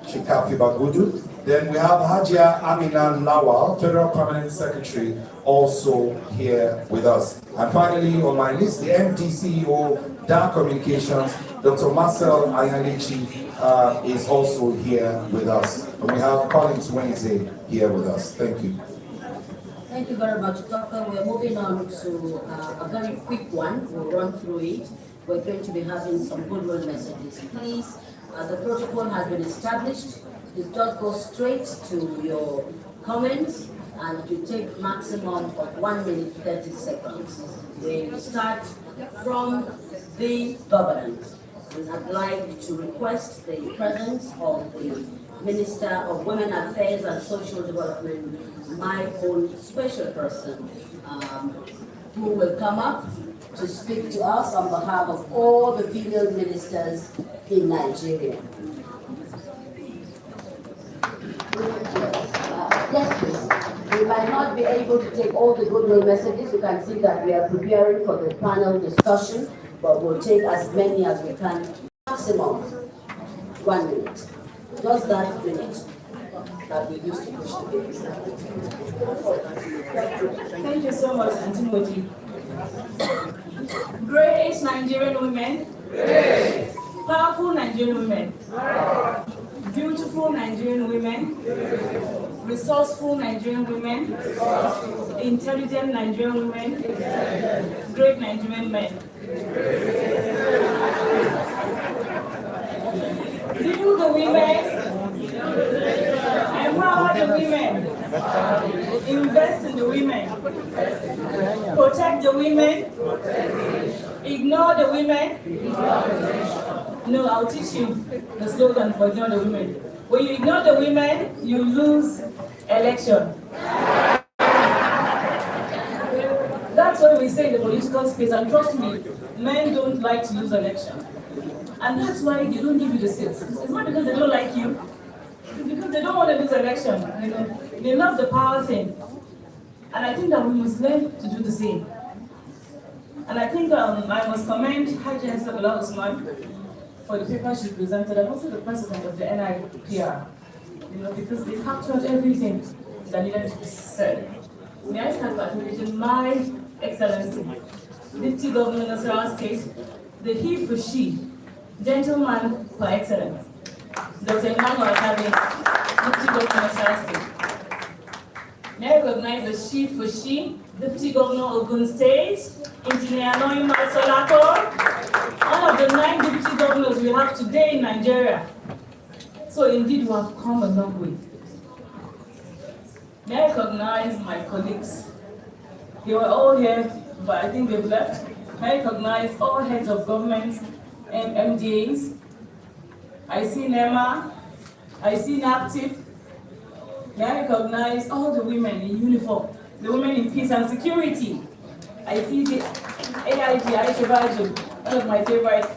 Shikafi Bagudu. Then we have Hajia Amina Lawal, Federal Permanent Secretary, also here with us. And finally on my list, the MD CEO, DAR Communications, Dr. Marcel Ayanichi is also here with us. And we have Collins Wednesday here with us. Thank you. Thank you very much, Doctor. We're moving on to a very quick one. We'll run through it. We're going to be having some goodwill messages. Please, the protocol has been established. Just go straight to your comments and to take maximum of 1 minute 30 seconds. We start from the governance. And I'd like to request the presence of the Minister of Women Affairs and Social Development, my own special person, who will come up to speak to us on behalf of all the female ministers in Nigeria. Yes, please. We might not be able to take all the goodwill messages. You can see that we are preparing for the panel discussion, but we'll take as many as we can. Maximum 1 minute. Just that minute that we used to push the babies. Thank you so much, Antimoti. Great Nigerian women. Great. Powerful Nigerian women. Beautiful Nigerian women. Resourceful Nigerian women. Intelligent Nigerian women. Great Nigerian men. Build the women. Empower the women. Invest in the women. Protect the women. Ignore the women. No, I'll teach you the slogan for ignore the women. When you ignore the women, you lose election. That's what we say in the political space, and trust me, men don't like to lose election. And that's why they don't give you the seats. It's not because they don't like you, it's because they don't want to lose election. You know, they love the power thing. And I think that we must learn to do the same. And I think I must commend Haji Hezbollah Usman for the paper she presented, and also the president of the NIPR, you know, because they captured everything that needed to be said. May I start by acknowledging my Excellency, Deputy Governor of Nasarawa State, the he for she, gentleman per excellence, Dr. Emmanuel Akabe, Deputy Governor of Nasarawa State. May I recognize the she for she, Deputy Governor of Ogun State, Engineer Noima Solako, one of the 9 deputy governors we have today in Nigeria. So indeed, we have come a long way. May I recognize my colleagues? They were all here, but I think they've left. May I recognize all heads of government and MDAs. I see NEMA, I see NAPTIP. May I recognize all the women in uniform, the women in peace and security. I see the AIG, Aisha Baju, one of my favorite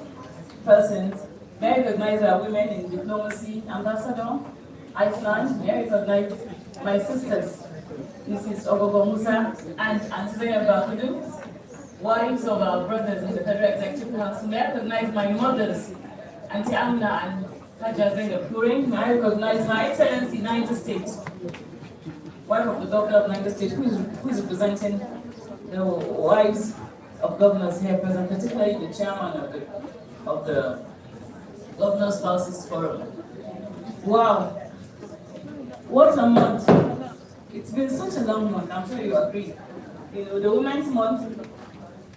persons. May I recognize our women in diplomacy, Ambassador, Iceland. May I recognize my sisters, Mrs. Ogogo Musa and Antonia Bakudu, wives of our brothers in the Federal Executive Council. May I recognize my mothers, Auntie Amna and Haja Zainab Puring. May I recognize my Excellency, Niger State, wife of the Governor of Niger State, who is representing the wives of governors here present, particularly the chairman of the Governor Spouses Forum. Wow, what a month. It's been such a long month, I'm sure you agree. You know, the Women's Month,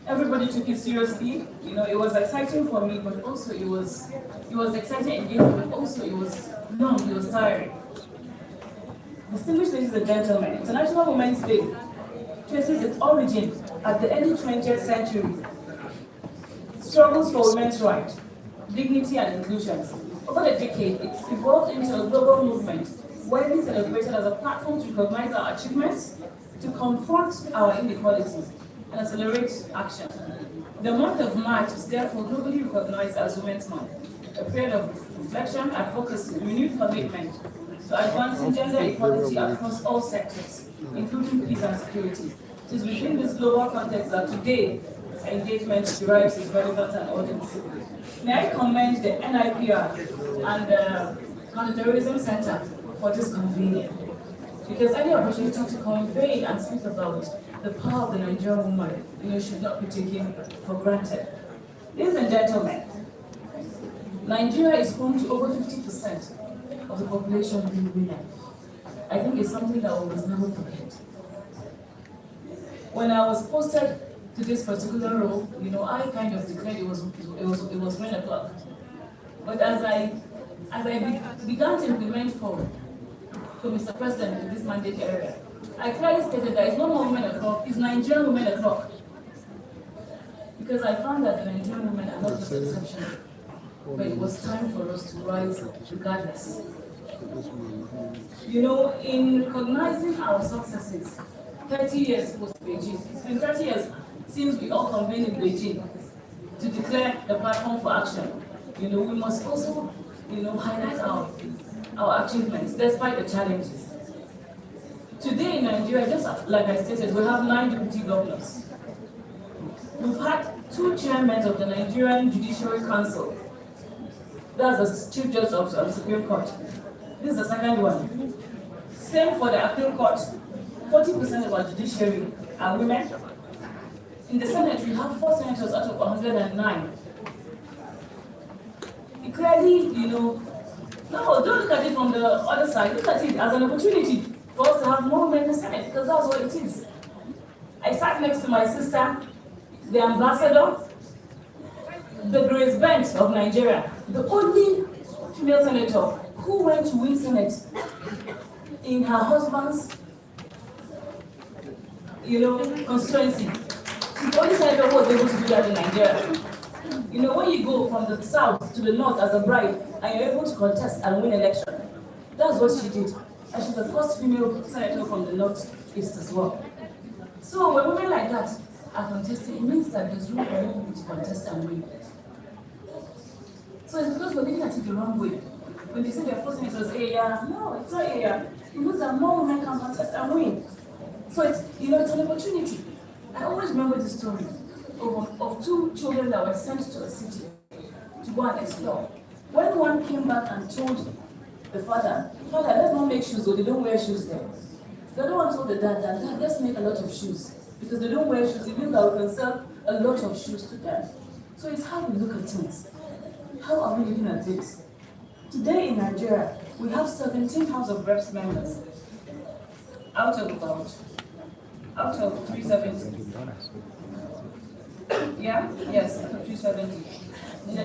everybody took it seriously. You know, it was exciting for me, but also it was exciting engagement, but also it was long, it was tiring. Distinguished ladies and gentlemen, International Women's Day traces its origin at the early 20th century. Struggles for women's rights, dignity and inclusion. Over the decade, it's evolved into a global movement, widely celebrated as a platform to recognize our achievements, to confront our inequalities, and accelerate action. The month of March is therefore globally recognized as Women's Month, a period of reflection, advocacy, renewed commitment to advancing gender equality across all sectors, including peace and security. It is within this global context that today engagement derives its relevance and urgency. May I commend the NIPR and the Counterterrorism Center for this convening, because any opportunity to convey and speak about the power of the Nigerian woman, you know, should not be taken for granted. Ladies and gentlemen, Nigeria is home to over 50% of the population being women. I think it's something that we must never forget. When I was posted to this particular role, you know, I kind of declared it was 9 o'clock. But as I began to implement for Mr. President in this mandate area, I clearly stated that it's no more women o'clock, it's Nigerian women o'clock. Because I found that the Nigerian women are not just exceptional, but it was time for us to rise regardless. You know, in recognizing our successes, 30 years post-Beijing, it's been 30 years since we all convened in Beijing to declare the platform for action. You know, we must also, highlight our achievements despite the challenges. Today in Nigeria, just like I stated, we have 9 deputy governors. We've had 2 chairmen of the Nigerian Judiciary Council. That's the Chief Justice of the Supreme Court. This is the second one. Same for the Appeal Court. 40% of our judiciary are women. In the Senate, we have 4 senators out of 109. It clearly, no, don't look at it from the other side. Look at it as an opportunity for us to have more women in the Senate, because that's what it is. I sat next to my sister, the ambassador, the Grace Bent of Nigeria, the only female senator who went to win Senate in her husband's, constituency. She's the only senator who was able to do that in Nigeria. When you go from the south to the north as a bride and you're able to contest and win election, that's what she did. And she's the first female senator from the northeast as well. So when women like that are contesting, it means that there's room for people to contest and win. So it's because we're looking at it the wrong way. When they say they're forcing it was area, no, it's not area. It means that more women can contest and win. So it's, it's an opportunity. I always remember the story of 2 children that were sent to a city to go and explore. When one came back and told the father, let's not make shoes, or they don't wear shoes there. The other one told the dad, let's make a lot of shoes. Because they don't wear shoes, it means that we can sell a lot of shoes to them. So it's how we look at things. How are we looking at this? Today in Nigeria, we have 17 House of Reps members out of 370. Yeah? Yes, out of 370.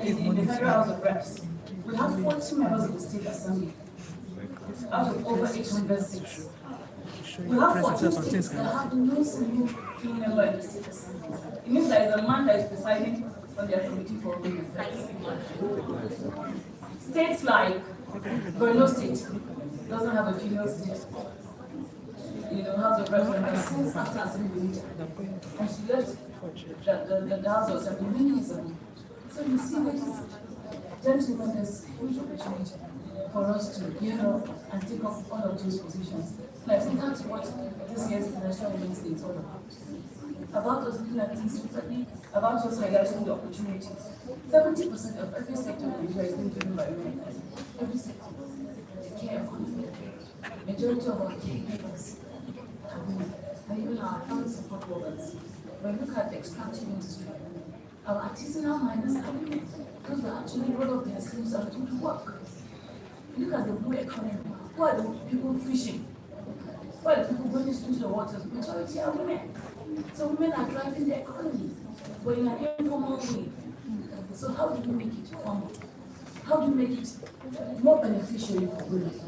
In the Federal House of Reps. We have 40 members of the State Assembly out of over 800 seats. We have 14 states that have no single female member in the State Assembly. It means there is a man that is presiding on their committee for women affairs. States like Borno State doesn't have a female state. House of Representatives since after Assembly leader. And she left the House of Assembly many years ago. So you see, ladies and gentlemen, there's a huge opportunity for us to gear up and take up all of those positions. And I think that's what this year's International Women's Day is all about us looking at things differently, about us highlighting the opportunities. 70% of every sector in Nigeria is being driven by women. Every sector. The care economy. Majority of our caregivers are women. And even our family support workers. When we look at the extractive industry, our artisanal miners are women. Those that actually roll up their sleeves and do the work. Look at the blue economy. Who are the people fishing? Who are the people going into the waters? Majority are women. So women are driving the economy, but in an informal way. So how do we make it formal? How do we make it more beneficial for women?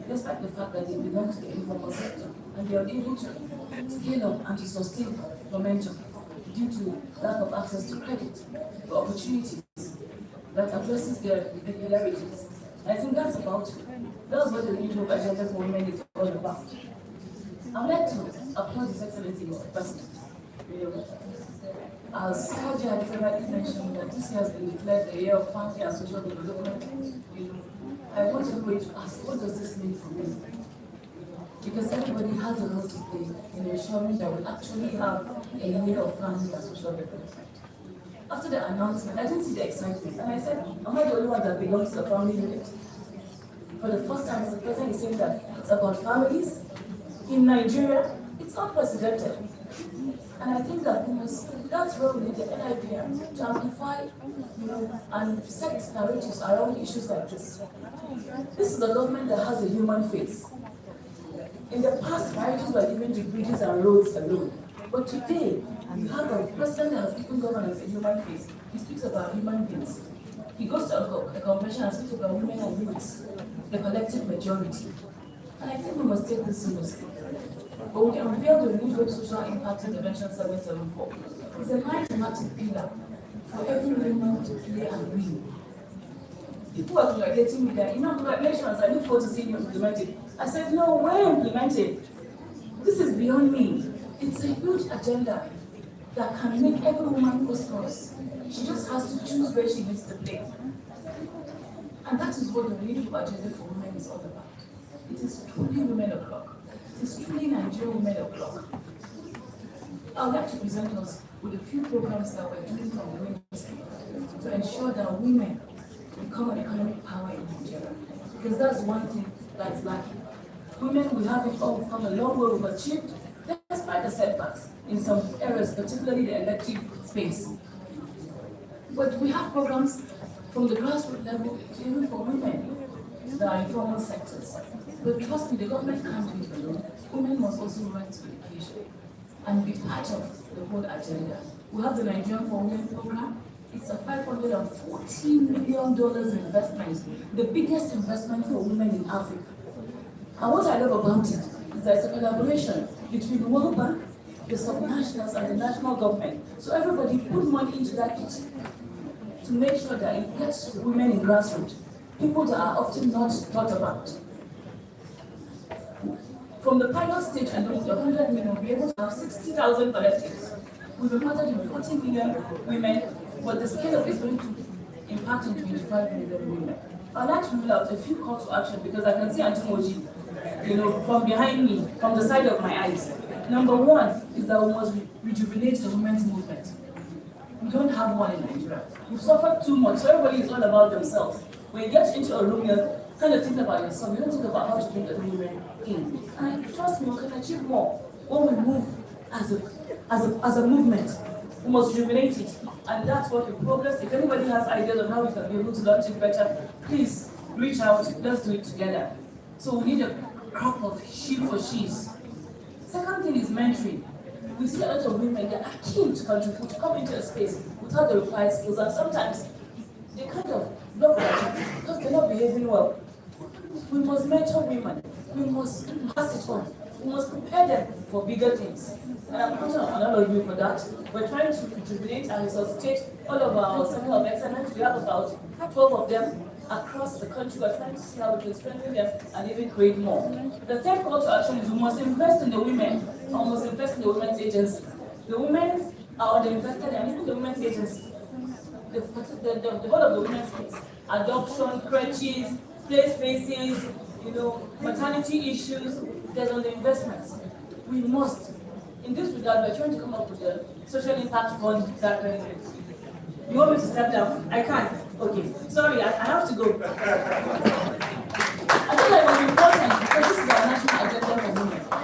Despite the fact that they belong to the informal sector and they are able to scale up and to sustain momentum due to lack of access to credit, to opportunities that addresses their irregularities. I think that's about it. That's what the New Hope Agenda for Women is all about. I'd like to applaud His Excellency, Mr. President. As Haji had mentioned that this year has been declared the year of family and social development, I want everybody to ask, what does this mean for me? Because everybody has a role to play in ensuring that we actually have a year of family and social development. After the announcement, I didn't see the excitement, and I said, am I the only one that belongs to a family unit? For the first time, Mr. President is saying that it's about families. In Nigeria, it's unprecedented. And I think that that's where we need the NIPR to amplify, and set narratives around issues like this. This is a government that has a human face. In the past, priorities were given to bridges and roads alone. But today, you have a president that has given governance a human face. He speaks about human beings. He goes to a convention and speaks about women and youths, the collective majority. And I think we must take this seriously. But we unveiled the New Hope Social Impact Intervention 774. It's a 9 thematic pillar for every woman to play and win. People were congratulating me that, congratulations, I look forward to seeing you implement it. I said, no, where implement it? This is beyond me. It's a huge agenda that can make every woman prosperous. She just has to choose where she needs to play. And that is what the renewable agenda for women is all about. It is truly women o'clock. It is truly Nigerian women o'clock. I would like to present us with a few programs that we're doing from the ministry to ensure that women become an economic power in Nigeria. Because that's one thing that's lacking. Women, we have it all from a long way we've achieved, despite the setbacks in some areas, particularly the elective space. But we have programs from the grassroots level to even for women that are in formal sectors. But trust me, the government can't do it alone. Women must also right to education and be part of the whole agenda. We have the Nigerian for Women program. It's a $514 million investment, the biggest investment for women in Africa. And what I love about it is that it's a collaboration between the World Bank, the subnationals, and the national government. So everybody put money into that kitty to make sure that it gets to women in grassroots, people that are often not thought about. From the pilot stage and the 100 million, we'll be able to have 60,000 collectives. We've impacted in 40 million women, but the scale of it is going to impact in 25 million women. I'd like to rule out a few calls to action because I can see Antimoji, from behind me, from the side of my eyes. Number one is that we must rejuvenate the women's movement. We don't have one in Nigeria. We've suffered too much, so everybody is all about themselves. When you get into a room, you kind of think about yourself. You don't think about how to bring the women in. And trust me, we can achieve more when we move as a movement. We must rejuvenate it. And that's what we progress. If anybody has ideas on how we can be able to launch it better, please reach out. Let's do it together. So we need a crop of she for she's. Second thing is mentoring. We see a lot of women that are keen to contribute, to come into a space without the required skills, and sometimes they kind of block their chances because they're not behaving well. We must mentor women. We must pass it on. We must prepare them for bigger things. And I'm counting on all of you for that. We're trying to rejuvenate and resuscitate all of our centers of excellence. We have about 12 of them across the country. We're trying to see how we can strengthen them and even create more. The third call to action is we must invest in the women, or must invest in the women's agency. The women are underinvested and even the women's agency. The whole of the women's space. Adoption, crèches, play spaces, maternity issues, there's underinvestments. We must. In this regard, we're trying to come up with a social impact fund that you want me to step down? I can't. Okay. Sorry, I have to go. I thought that was important because this is our national agenda for women. I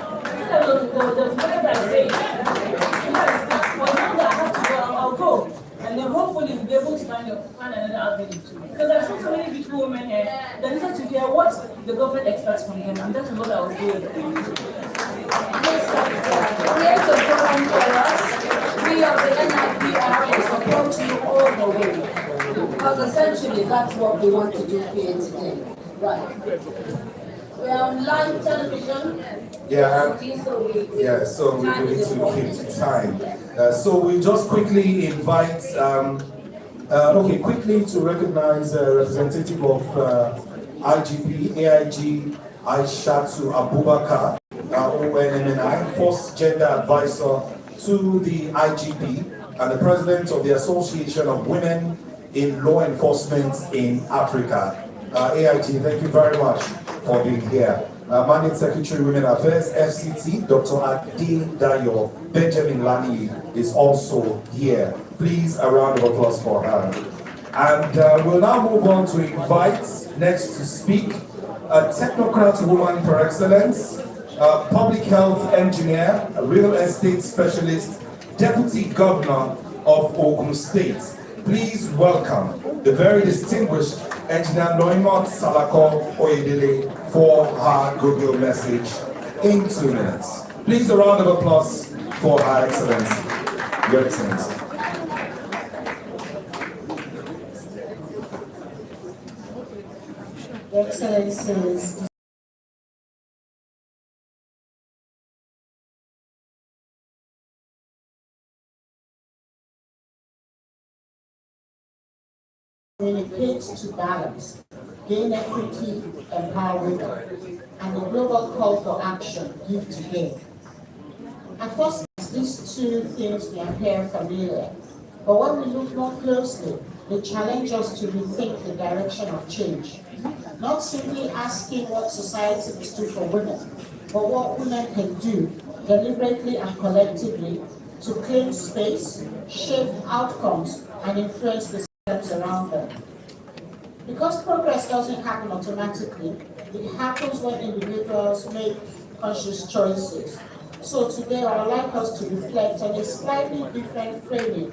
thought that was whatever I say. Yes, but now that I have to go, I'll go. And then hopefully we'll be able to find another avenue too. Because there are so many beautiful women here that need to hear what the government expects from them, and that is what I was doing. Create a program for us. We of the NIPR will support you all the way. Because essentially that's what we want to do here today. Right. We are on live television. So we need to keep to time. So we just quickly invite, quickly to recognize representative of IGP, AIG, Aishatu Abubakar, ONMNI, first gender advisor to the IGP and the president of the Association of Women in Law Enforcement in Africa. AIG, thank you very much for being here. Mandate Secretary Women Affairs, FCT, Dr. Adil Dayo Benjamin Lani is also here. Please, a round of applause for her. And we'll now move on to invite next to speak a technocrat woman par excellence, a public health engineer, a real estate specialist, deputy governor of Ogun State. Please welcome the very distinguished Engineer Noimot Salako Oyedele for her goodwill message in 2 minutes. Please, a round of applause for Her Excellency. Your Excellency. Your Excellencies, communicate to balance, gain equity, empower women, and the global call for action, give to gain. At first, these two things may appear familiar, but when we look more closely, they challenge us to rethink the direction of change. Not simply asking what society must do for women, but what women can do deliberately and collectively to claim space, shape outcomes, and influence the systems around them. Because progress doesn't happen automatically, it happens when individuals make conscious choices. So today I would like us to reflect on a slightly different framing,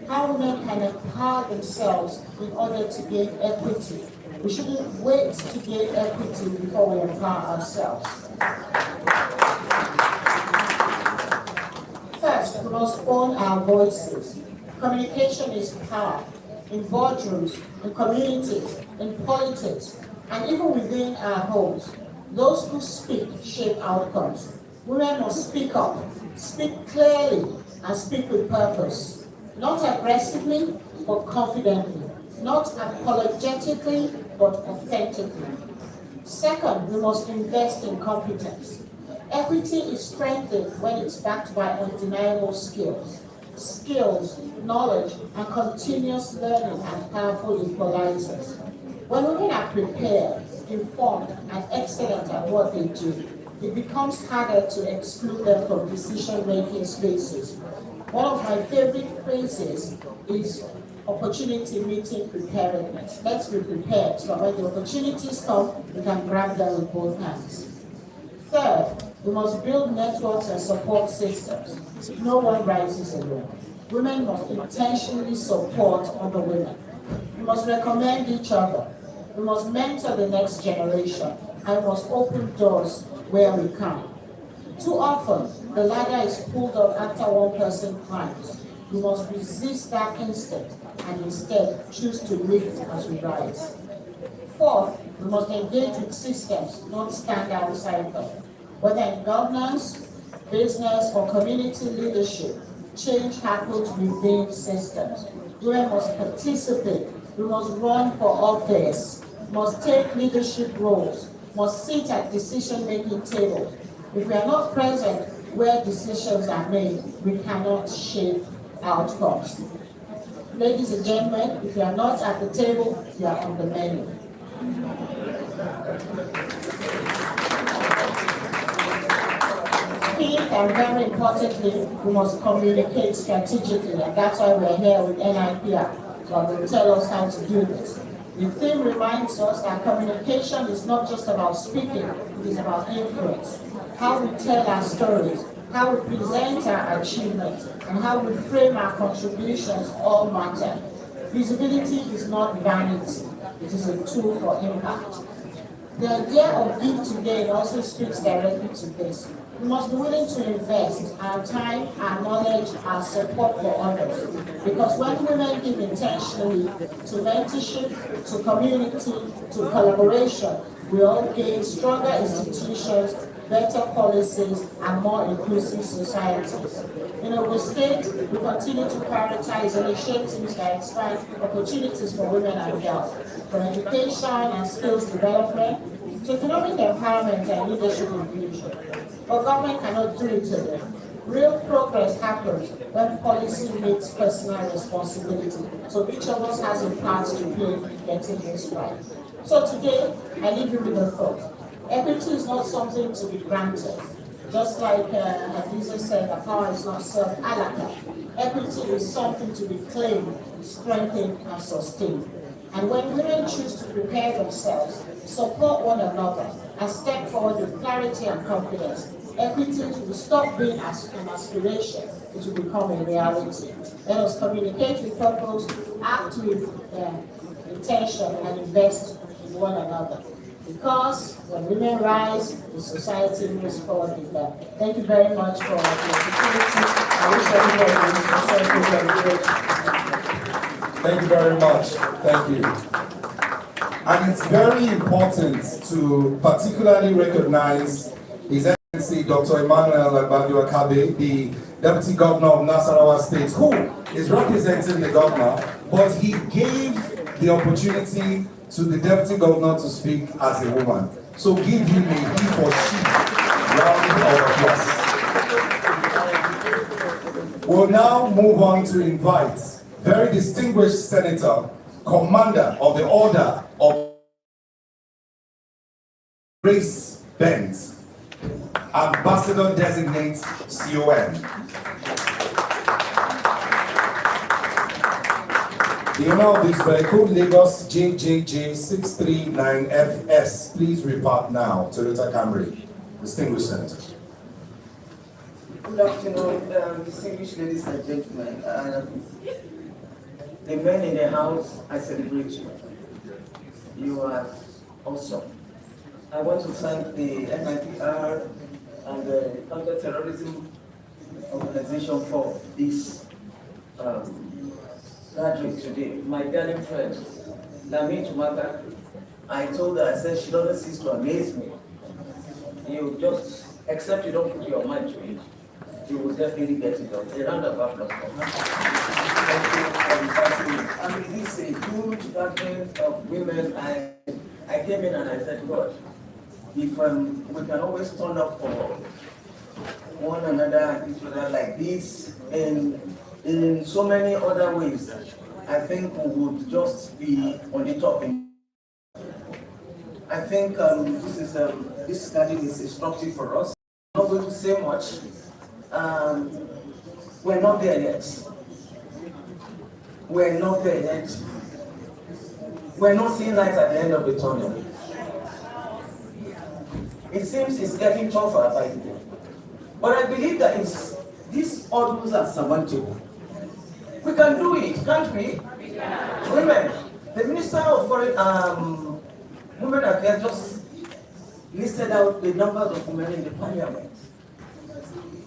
how women can empower themselves in order to gain equity. We shouldn't wait to gain equity before we empower ourselves. First, we must own our voices. Communication is power. In boardrooms, in communities, in politics, and even within our homes. Those who speak shape outcomes. Women must speak up, speak clearly, and speak with purpose. Not aggressively, but confidently. Not apologetically, but authentically. Second, we must invest in competence. Equity is strengthened when it's backed by undeniable skills. Skills, knowledge, and continuous learning are powerful equalizers. When women are prepared, informed, and excellent at what they do, it becomes harder to exclude them from decision-making spaces. One of my favorite phrases is opportunity meeting preparedness. Let's be prepared so when the opportunities come, we can grab them with both hands. Third, we must build networks and support systems. No one rises alone. Women must intentionally support other women. We must recommend each other. We must mentor the next generation and we must open doors where we can. Too often, the ladder is pulled up after one person climbs. We must resist that instinct and instead choose to lift as we rise. Fourth, we must engage with systems, not stand outside them. Whether in governance, business, or community leadership, change happens within systems. Women must participate. We must run for office, must take leadership roles, must sit at decision-making tables. If we are not present where decisions are made, we cannot shape outcomes. Ladies and gentlemen, if you are not at the table, you are on the menu. Fifth, and very importantly, we must communicate strategically, and that's why we're here with NIPR. So they will tell us how to do this. The theme reminds us that communication is not just about speaking, it is about influence. How we tell our stories, how we present our achievements, and how we frame our contributions all matter. Visibility is not vanity, it is a tool for impact. The idea of give to gain also speaks directly to this. We must be willing to invest our time, our knowledge, our support for others. Because when women give intentionally to mentorship, to community, to collaboration, we all gain stronger institutions, better policies, and more inclusive societies. In Ogun State, we continue to prioritize initiatives that expand opportunities for women and girls, from education and skills development to economic empowerment and leadership inclusion. But government cannot do it alone. Real progress happens when policy meets personal responsibility. So each of us has a part to play in getting this right. So today, I leave you with a thought. Equity is not something to be granted. Just like Hadiza said, the power is not self-allocated. Equity is something to be claimed, strengthened, and sustained. And when women choose to prepare themselves, support one another, and step forward with clarity and confidence, equity will stop being an aspiration, it will become a reality. Let us communicate with purpose, act with intention, and invest in one another. Because when women rise, the society moves forward with them. Thank you very much for the opportunity. I wish everybody a successful celebration. Thank you very much. Thank you. And it's very important to particularly recognize His Excellency Dr. Emmanuel Agbadu Akabe, the Deputy Governor of Nasarawa State, who is representing the governor, but he gave the opportunity to the Deputy Governor to speak as a woman. So give him a he for she round of applause. We'll now move on to invite very distinguished Senator, Commander of the Order of Grace Bent, Ambassador Designate CON. The owner of this vehicle, Lagos JJJ 639FS, please repart now, Toyota Camry. Distinguished Senator. Good afternoon, distinguished ladies and gentlemen. The men in the house, I celebrate you. You are awesome. I want to thank the NIPR and the Counter-Terrorism Organization for this gathering today. My darling friend, Lami Tumaka, I told her, I said, she doesn't cease to amaze me. You just, except you don't put your mind to it, you will definitely get it done. A round of applause for her. Thank you for inviting me. I mean, this is a huge gathering of women. I came in and I said, God, if we can always turn up for one another and each other like this in so many other ways, I think we would just be on the top. I think this gathering is instructive for us. I'm not going to say much. We're not there yet. We're not there yet. We're not seeing light at the end of the tunnel. It seems it's getting tougher by the day. But I believe that these hurdles are surmountable. We can do it, can't we? Yeah. Women, the Minister of Foreign Women Affairs just listed out the numbers of women in the parliament.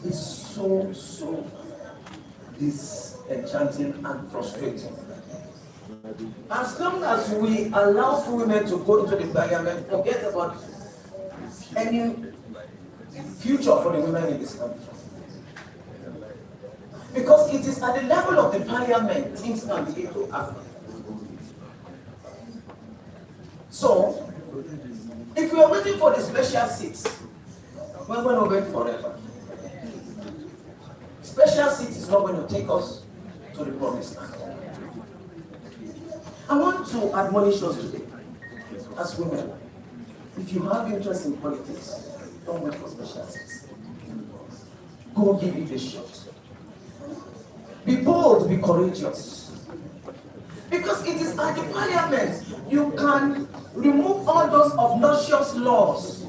It's so disenchanting and frustrating. As long as we allow women to go into the parliament, forget about any future for the women in this country. Because it is at the level of the parliament things can begin to happen. So, if we are waiting for the special seats, we're going to wait forever. Special seat is not going to take us to the promised land. I want to admonish us today, as women, if you have interest in politics, don't wait for special seats. Go give it a shot. Be bold, be courageous. Because it is at the parliament you can remove all those obnoxious laws,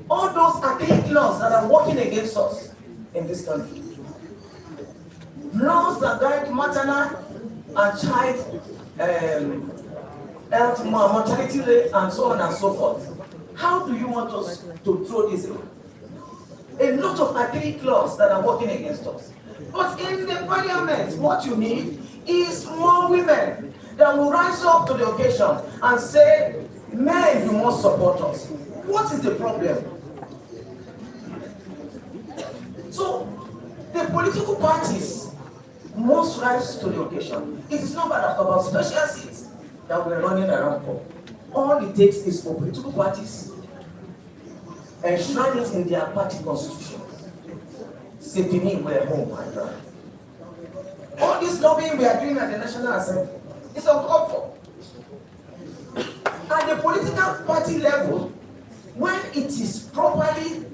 all those archaic laws that are working against us in this country. Laws that guide maternal and child health, mortality rate, and so on and so forth. How do you want us to throw this away? A lot of archaic laws that are working against us. But in the parliament, what you need is more women that will rise up to the occasion and say, men, you must support us. What is the problem? So, the political parties must rise to the occasion. It is not about special seats that we're running around for. All it takes is for political parties enshrine it in their party constitution. Say to me, we're home and dry. All this lobbying we are doing at the National Assembly is uncalled for. At the political party level, when it is properly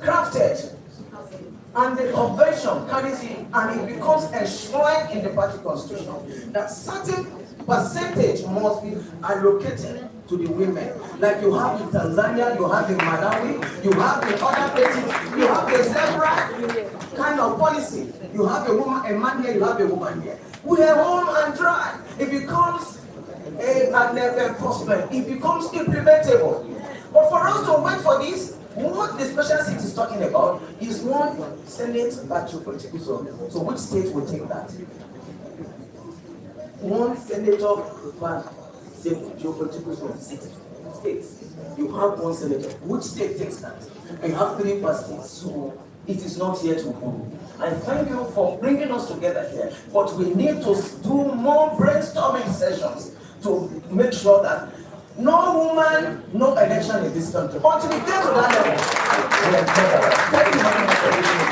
crafted and the convention carries it and it becomes enshrined in the party constitution, that certain percentage must be allocated to the women. Like you have in Tanzania, you have in Malawi, you have in other places, you have a zebra kind of policy. You have a woman, a man here, you have a woman here. We are home and dry. It becomes a prospect. It becomes implementable. But for us to wait for this, what the special seat is talking about is one Senate batch political zone. So which state will take that? One senator per geopolitical zone. 6 states. You have one senator. Which state takes that? You have 3 per state. So it is not yet Uhuru. I thank you for bringing us together here, but we need to do more brainstorming sessions to make sure that no woman, no election in this country. Until we get to that level, we are better. Thank you very much for listening.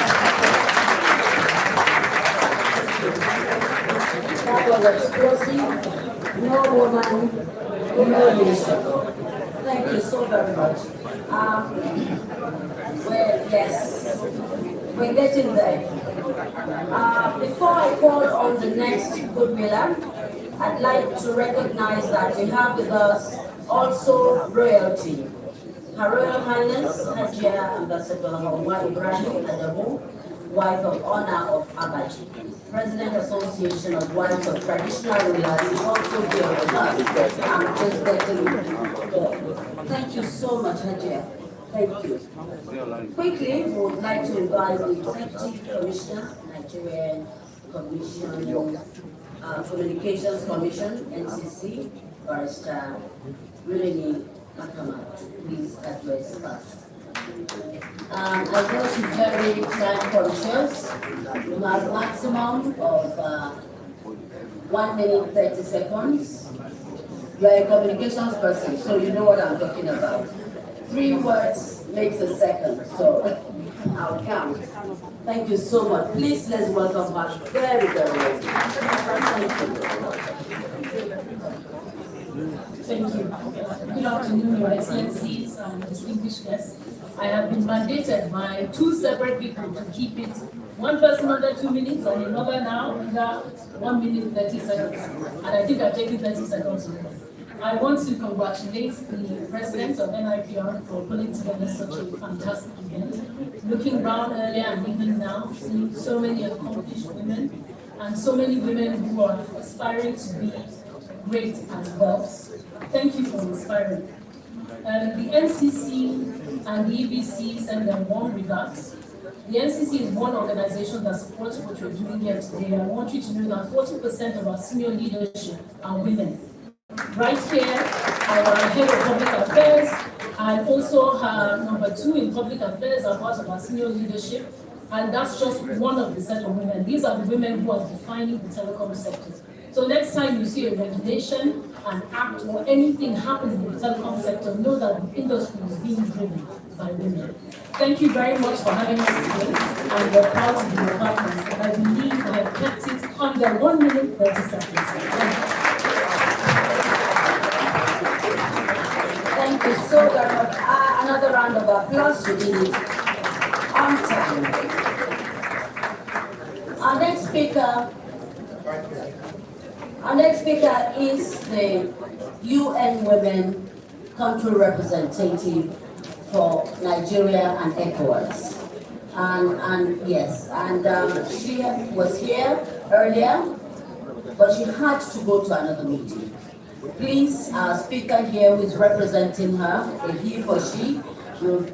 That was explosive. No woman, no nation. Thank you so very much. Well, yes, we're getting there. Before I call on the next good willer, I'd like to recognize that we have with us also royalty. Her Royal Highness Hajia Ambassador Hawa Ibrahim Adamu, wife of honor of Abaji, President Association of Wives of Traditional Rulers, is also here with us. I'm just getting there. Thank you so much, Hajia. Thank you. Quickly, we would like to invite the Executive Commissioner, Nigerian Communications Commission, NCC, Barrister Rilini Makama, to please address us. I know she's very time conscious. We have a maximum of 1 minute 30 seconds. You are a communications person, so you know what I'm talking about. 3 words makes a second, so I'll count. Thank you so much. Please, let's welcome her very, very well. Thank you. Good afternoon, Your Excellencies and distinguished guests. I have been mandated by 2 separate people to keep it. One person under 2 minutes and another now under 1 minute 30 seconds. And I think I've taken 30 seconds away. I want to congratulate the president of NIPR for putting together such a fantastic event. Looking around earlier and even now, seeing so many accomplished women and so many women who are aspiring to be great as well. Thank you for inspiring. The NCC and the EBC send them warm regards. The NCC is one organization that supports what you're doing here today. I want you to know that 40% of our senior leadership are women. Right here, our head of public affairs and also her number 2 in public affairs are part of our senior leadership. And that's just one of the set of women. These are the women who are defining the telecom sector. So next time you see a regulation, an act, or anything happening in the telecom sector, know that the industry is being driven by women. Thank you very much for having us today, and we're proud to be your partners. And I believe I have kept it under 1 minute 30 seconds. Thank you so very much. Another round of applause to be on time. Our next speaker is the UN Women Country Representative for Nigeria and ECOWAS. She was here earlier, but she had to go to another meeting. Please, our speaker here who is representing her, a he or she, will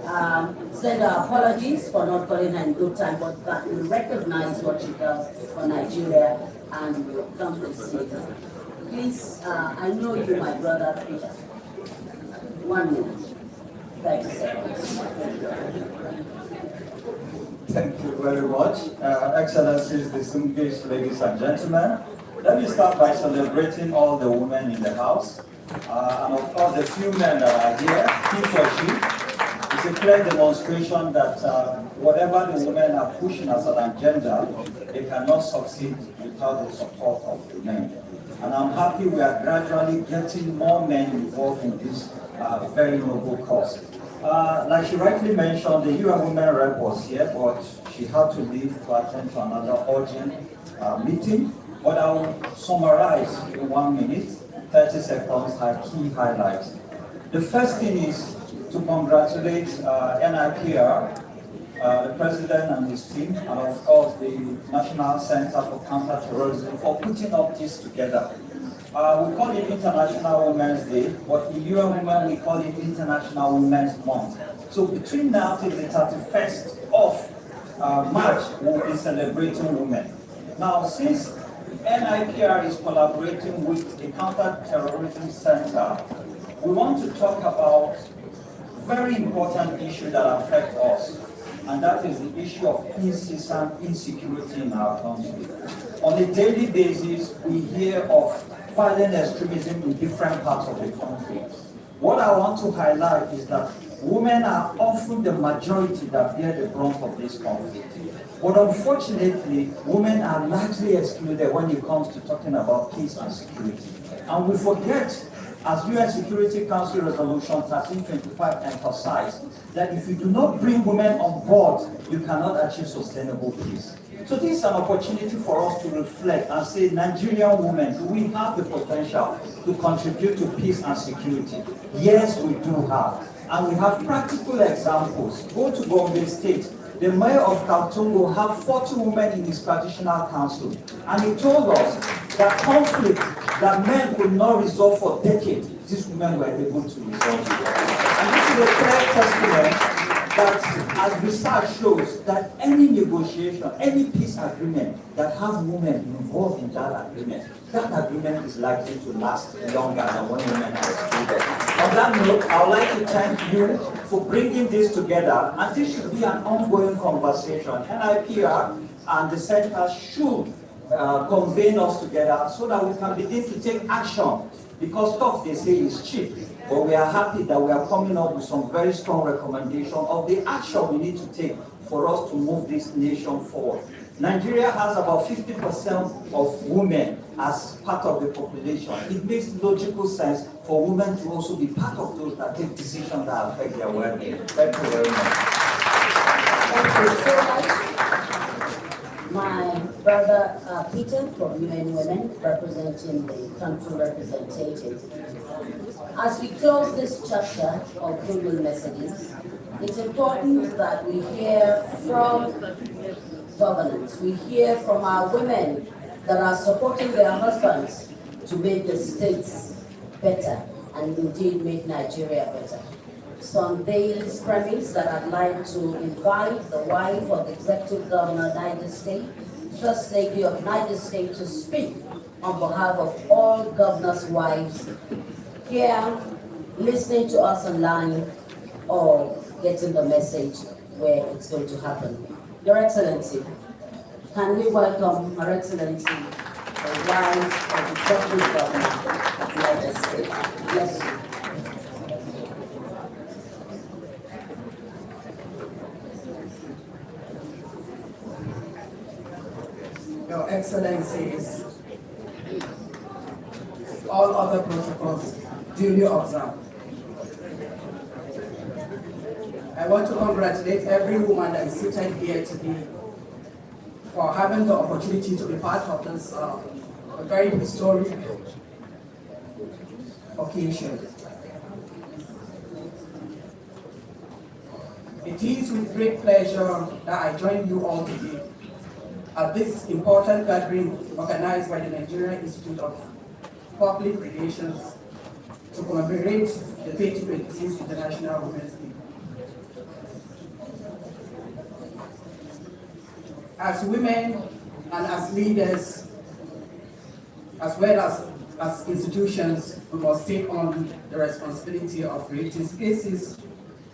send our apologies for not calling her in good time, but that we recognize what she does for Nigeria and will come to see her. Please, I know you, my brother, Peter. 1 minute, 30 seconds. Thank you very much. Excellencies, distinguished ladies and gentlemen. Let me start by celebrating all the women in the house. And of course, the few men that are here, he or she, is a clear demonstration that whatever the women are pushing as an agenda, they cannot succeed without the support of the men. And I'm happy we are gradually getting more men involved in this very noble cause. Like she rightly mentioned, the UN Women Rep was here, but she had to leave to attend to another urgent meeting. But I will summarize in 1 minute, 30 seconds, her key highlights. The first thing is to congratulate NIPR, the president and his team, and of course the National Center for Counterterrorism for putting up this together. We call it International Women's Day, but in UN Women we call it International Women's Month. So between now till the 31st of March, we'll be celebrating women. Now, since NIPR is collaborating with the Counterterrorism Center, we want to talk about very important issues that affect us. and that is the issue of incessant insecurity in our country. On a daily basis, we hear of violent extremism in different parts of the country. What I want to highlight is that women are often the majority that bear the brunt of this conflict. But unfortunately, women are largely excluded when it comes to talking about peace and security. And we forget, as UN Security Council Resolution 1325 emphasized, that if you do not bring women on board, you cannot achieve sustainable peace. So this is an opportunity for us to reflect and say, Nigerian women, do we have the potential to contribute to peace and security? Yes, we do have. And we have practical examples. Go to Gombe State. The mayor of Kaltungo had 40 women in his traditional council. And he told us that conflict that men could not resolve for decades, these women were able to resolve it. And this is a clear testament that, as research shows, that any negotiation, any peace agreement that has women involved in that agreement is likely to last longer than when women are excluded. On that note, I would like to thank you for bringing this together, and this should be an ongoing conversation. NIPR and the center should convene us together so that we can begin to take action, because talk, they say, is cheap. But we are happy that we are coming up with some very strong recommendations of the action we need to take for us to move this nation forward. Nigeria has about 50% of women as part of the population. It makes logical sense for women to also be part of those that take decisions that affect their well-being. Thank you very much. Thank you so much. My brother Peter from UN Women, representing the country representative. As we close this chapter of Google Messages, it's important that we hear from governance. We hear from our women that are supporting their husbands to make the states better and indeed make Nigeria better. So on this premise that I'd like to invite the wife of the Executive Governor of Niger State, First Lady of Niger State, to speak on behalf of all governors' wives here, listening to us online, or getting the message where it's going to happen. Your Excellency, can we welcome Her Excellency, the wife of the Executive Governor of Niger State. Bless you. Your Excellencies, all other protocols duly observed. I want to congratulate every woman that is seated here today for having the opportunity to be part of this very historic occasion. It is with great pleasure that I join you all today at this important gathering organized by the Nigerian Institute of Public Relations to commemorate the 2026 International Women's Day. As women and as leaders, as well as institutions, we must take on the responsibility of creating spaces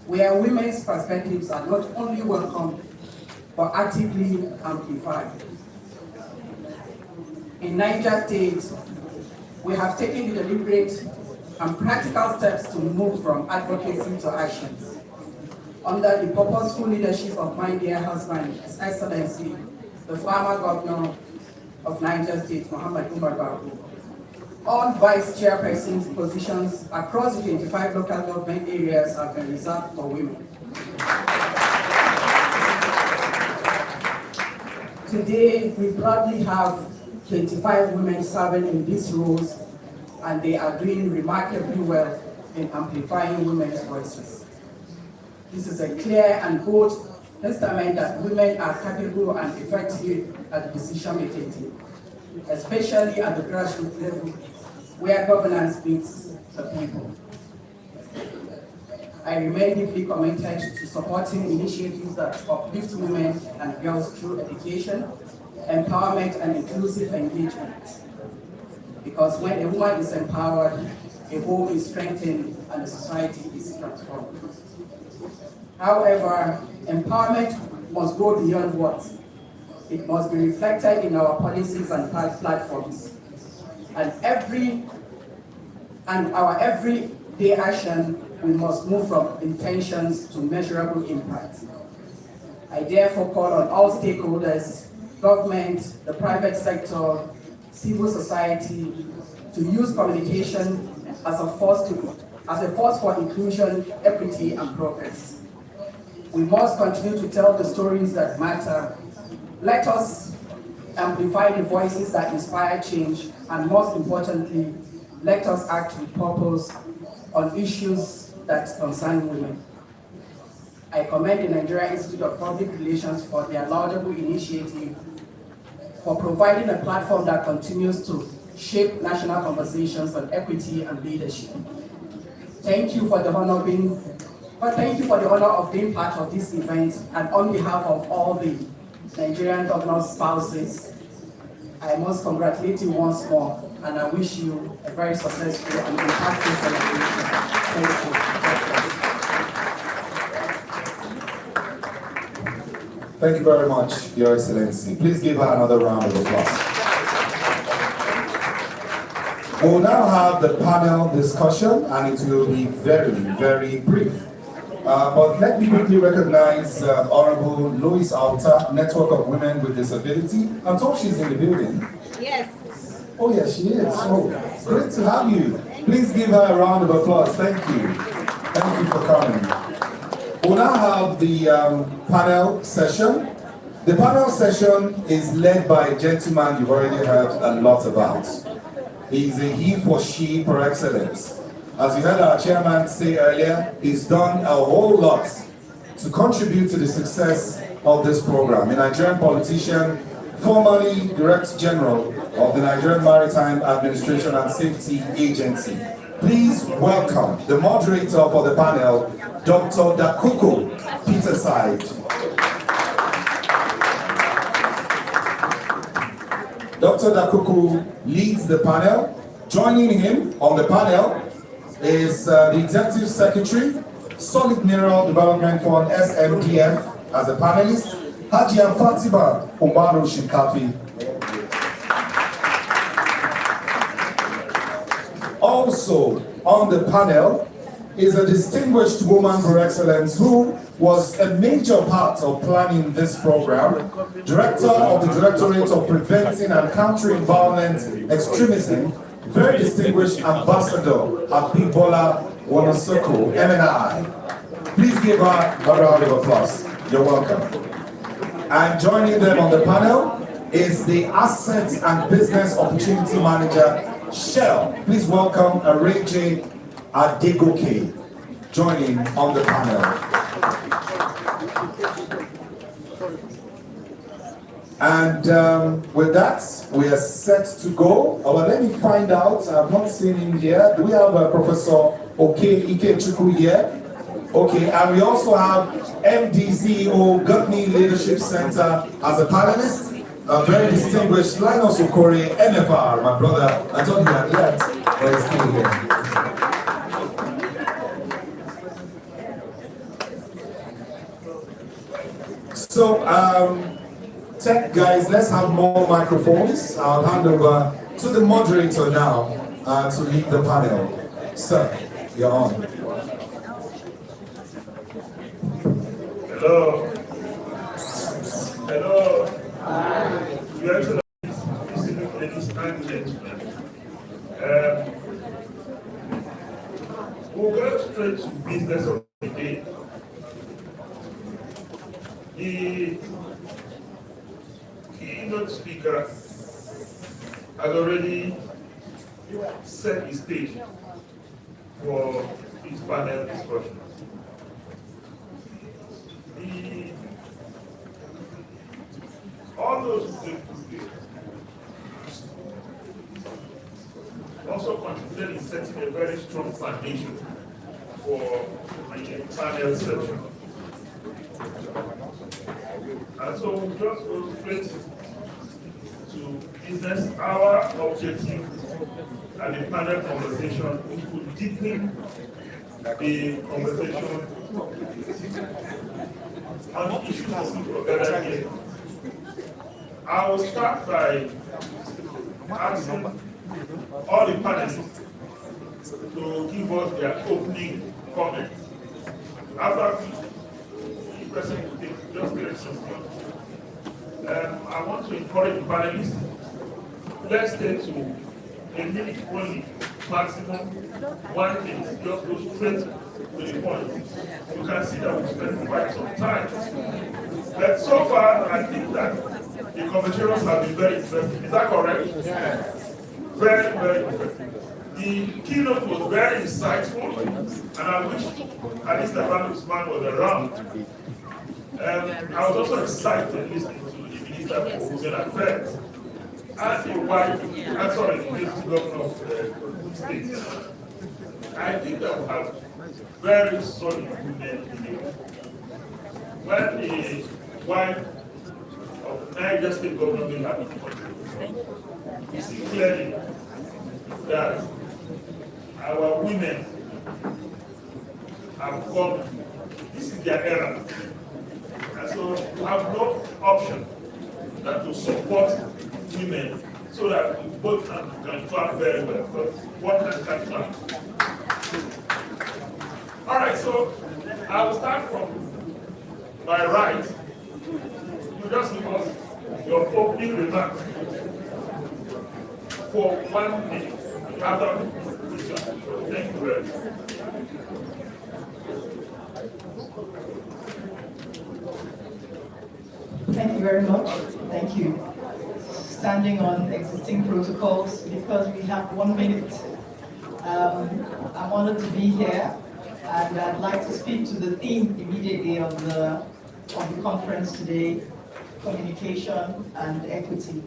where women's perspectives are not only welcomed, but actively amplified. In Niger State, we have taken the deliberate and practical steps to move from advocacy to actions. Under the purposeful leadership of my dear husband, His Excellency, the former governor of Niger State, Muhammad Umar Babu, all vice chairpersons positions across the 25 local government areas have been reserved for women. Today, we proudly have 25 women serving in these roles, and they are doing remarkably well in amplifying women's voices. This is a clear and bold testament that women are capable and effective at the decision-making team, especially at the grassroots level, where governance meets the people. I remain deeply committed to supporting initiatives that uplift women and girls through education, empowerment, and inclusive engagement. Because when a woman is empowered, a home is strengthened and a society is transformed. However, Empowerment must go beyond words. It must be reflected in our policies and platforms. And our everyday action, we must move from intentions to measurable impact. I therefore call on all stakeholders, government, the private sector, civil society, to use communication as a force for inclusion, equity, and progress. We must continue to tell the stories that matter. Let us amplify the voices that inspire change, and most importantly, let us act with purpose on issues that concern women. I commend the Nigerian Institute of Public Relations for their laudable initiative, for providing a platform that continues to shape national conversations on equity and leadership. Thank you for the honor of being part of this event, and on behalf of all the Nigerian governors' spouses, I must congratulate you once more, and I wish you a very successful and impactful celebration. Thank you. Thank you very much, Your Excellency. Please give her another round of applause. We'll now have the panel discussion, and it will be very, very brief. But let me quickly recognize Honorable Lois Alta, Network of Women with Disability. I'm told she's in the building. Yes. Oh, yes, she is. Oh, great to have you. Please give her a round of applause. Thank you. Thank you for coming. We'll now have the panel session. The panel session is led by a gentleman you've already heard a lot about. He's a he for she par excellence. As you heard our chairman say earlier, he's done a whole lot to contribute to the success of this program. A Nigerian politician, formerly Director General of the Nigerian Maritime Administration and Safety Agency. Please welcome the moderator for the panel, Dr. Dakuko Peterside. Dr. Dakuko leads the panel. Joining him on the panel is the Executive Secretary, Solid Mineral Development Fund, SMDF, as a panelist, Hajia Fatima Umaru Shinkafi. Also on the panel is a distinguished woman par excellence who was a major part of planning this program, Director of the Directorate of Preventing and Countering Violent Extremism, very distinguished Ambassador Abibola Wonosoko, MNI. Please give her a round of applause. You're welcome. And joining them on the panel is the Asset and Business Opportunity Manager, Shell. Please welcome Areje Adegoke joining on the panel. And with that, we are set to go. Let me find out, I've not seen him here. Do we have Professor Ikechukwu here? Okay, and we also have MD CEO Gutney Leadership Center as a panelist. A very distinguished Linus Okore, NFR, my brother. I thought you had left, but he's still here. So, tech guys, let's have more microphones. I'll hand over to the moderator now to lead the panel. Sir, you're on. Hello. Hello. Your Excellencies, ladies and gentlemen. We'll go straight to business of the day. The keynote speaker has already set the stage for his panel discussion. All those who take today also contributed in setting a very strong foundation for the panel session. And so we'll just go straight to business. Our objective and the panel conversation is to deepen the conversation on the issues of people gathered here. I will start by asking all the panelists to give us their opening comments. After each person will take just 3 seconds. I want to encourage the panelists, let's stay to a minute only, maximum 1 minute, just go straight to the point. You can see that we spent quite some time. But so far, I think that the conversations have been very interesting. Is that correct? Yes. Very, very interesting. The keynote was very insightful, and I wish at least the man was around. I was also excited listening to the Minister for Women Affairs and the wife, I'm sorry, the Deputy Governor of the state. I think that we have very solid women in the when the wife of Niger State Governor will have it, you see clearly that our women have come, this is their era. And so we have no option than to support women so that we both can clap very well. Because one hand can clap. All right, so I will start from my right. You just give us your opening remarks for 1 minute. Thank you very much. Thank you very much. Thank you. Standing on existing protocols, because we have 1 minute. I'm honored to be here, and I'd like to speak to the theme immediately of the conference today: communication and equity.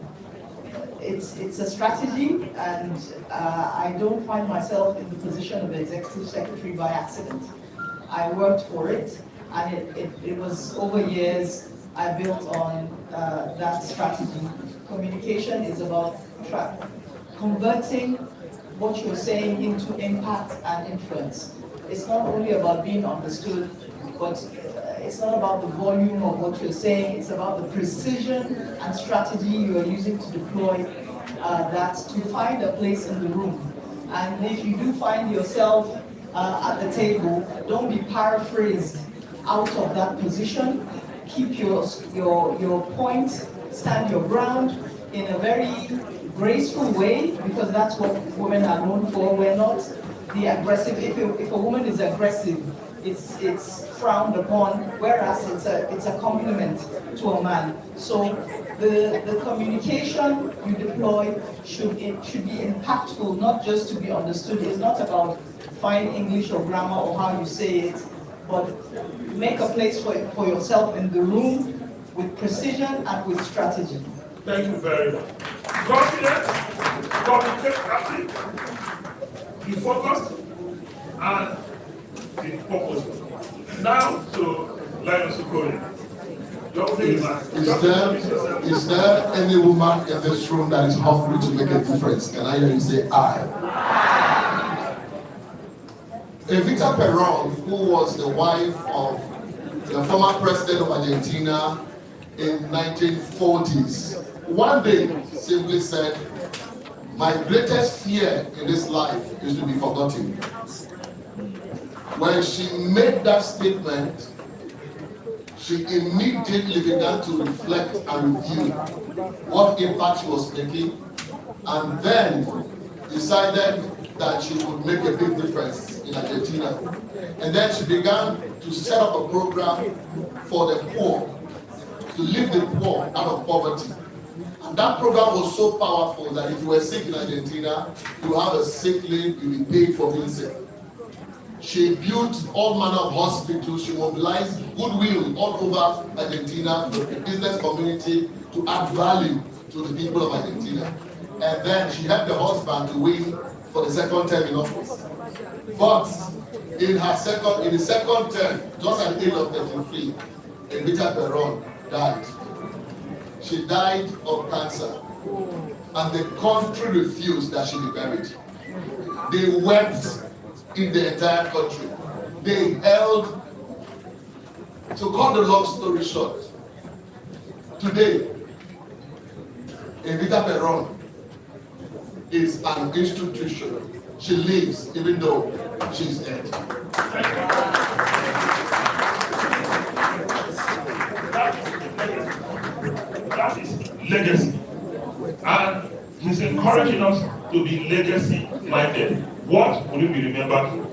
It's a strategy, and I don't find myself in the position of executive secretary by accident. I worked for it, and it was over years I built on that strategy. Communication is about converting what you're saying into impact and influence. It's not only about being understood, but it's not about the volume of what you're saying, it's about the precision and strategy you are using to deploy that to find a place in the room. And if you do find yourself at the table, don't be paraphrased out of that position. Keep your point, stand your ground in a very graceful way, because that's what women are known for. We're not the aggressive. If a woman is aggressive, it's frowned upon, whereas it's a compliment to a man. So the communication you deploy should be impactful, not just to be understood. It's not about fine English or grammar or how you say it, but make a place for yourself in the room with precision and with strategy. Thank you very much. Confident, communicate active, be focused, and be purposeful. Now to Linus Okori. Is there any woman in this room that is hungry to make a difference? Can I hear you say I? Evita Peron, who was the wife of the former president of Argentina in 1940s, one day simply said, "My greatest fear in this life is to be forgotten." When she made that statement, she immediately began to reflect and review what impact she was making, and then decided that she would make a big difference in Argentina. And then she began to set up a program for the poor, to lift the poor out of poverty. And that program was so powerful that if you were sick in Argentina, you have a sick leave, you will be paid for being sick. She built all manner of hospitals. She mobilized goodwill all over Argentina for the business community to add value to the people of Argentina. And then she helped the husband to win for the second term in office. But in the second term, just at the age of 33, Evita Peron died. She died of cancer, and the country refused that she be buried. They wept in the entire country. They held To cut the long story short, today, Evita Peron is an institution. She lives even though she's dead. That is legacy. And he's encouraging us to be legacy minded. What will you be remembered for?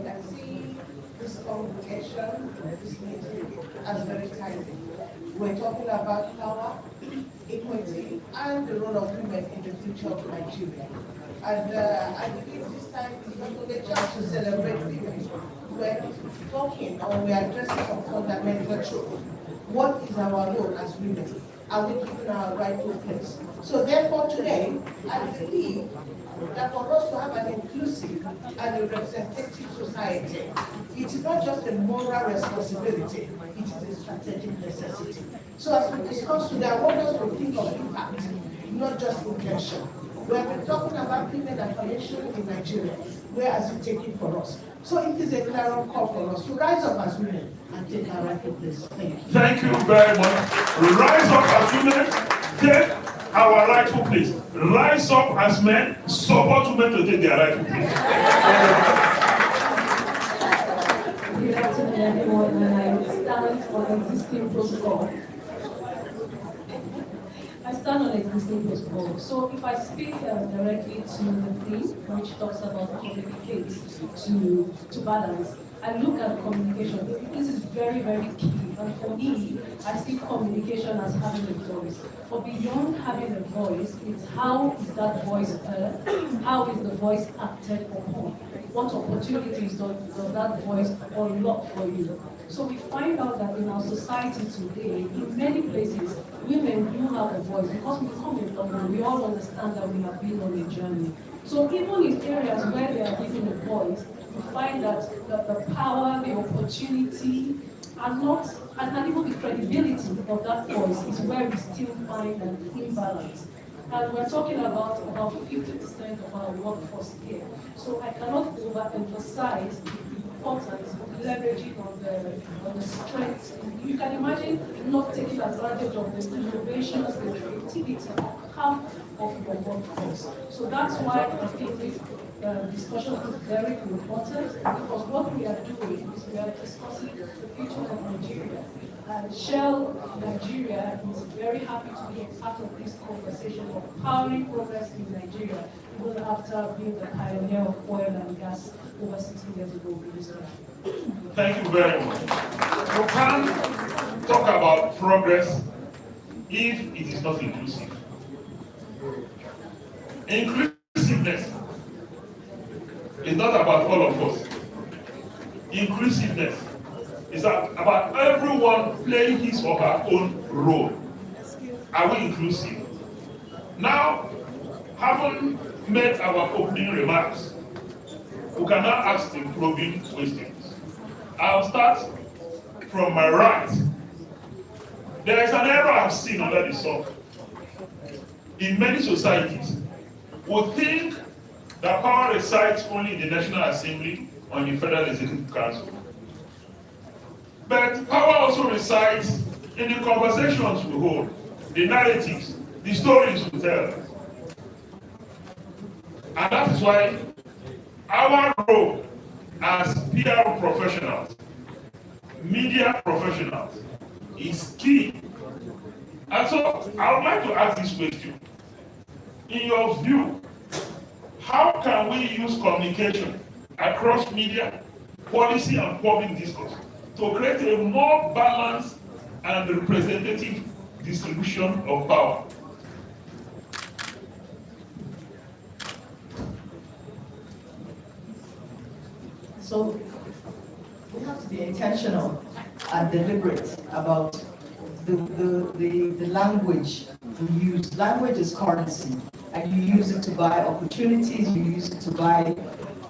I see this congregation, this meeting as very timely. We're talking about power, equity, and the role of women in the future of Nigeria. And I believe this time is not only just to celebrate women. We're talking or we're addressing some fundamental truth. What is our role as women? Are we given our rightful place? So therefore today, I believe that for us to have an inclusive and a representative society, it is not just a moral responsibility, it is a strategic necessity. So as we discuss today, I want us to think of impact, not just intention. We have been talking about female affiliation in Nigeria. Where has it taken for us? So it is a clear call for us to rise up as women and take our rightful place. Thank you. Thank you very much. Rise up as women, take our rightful place. Rise up as men, support women to take their rightful place. Good afternoon, everyone, and I stand on existing protocol. I stand on existing protocol. So if I speak directly to the theme, which talks about communicate to balance, I look at communication. This is very, very key. And for me, I see communication as having a voice. But beyond having a voice, it's how is that voice heard? How is the voice acted upon? What opportunities does that voice unlock for you? So we find out that in our society today, in many places, women do have a voice because we come in and we all understand that we have been on a journey. So even in areas where they are given a voice, we find that the power, the opportunity, and even the credibility of that voice is where we still find an imbalance. And we're talking about 50% of our workforce here. So I cannot overemphasize the importance of leveraging on the strengths. You can imagine not taking advantage of the innovations, the creativity of half of your workforce. So that's why I think this discussion is very important, because what we are doing is we are discussing the future of Nigeria. And Shell Nigeria is very happy to be a part of this conversation of powering progress in Nigeria, even after being the pioneer of oil and gas over 60 years ago in this country. Thank you very much. You can't talk about progress if it is not inclusive. Inclusiveness is not about all of us. Inclusiveness is about everyone playing his or her own role. Are we inclusive? Now, having made our opening remarks, we can now ask the probing questions. I'll start from my right. There is an error I've seen under the sun. In many societies, we think that power resides only in the National Assembly or in the Federal Executive Council. But power also resides in the conversations we hold, the narratives, the stories we tell. And that is why our role as PR professionals, media professionals, is key. And so I would like to ask this question. In your view, how can we use communication across media, policy, and public discourse to create a more balanced and representative distribution of power? So we have to be intentional and deliberate about the language we use. Language is currency, and you use it to buy opportunities, you use it to buy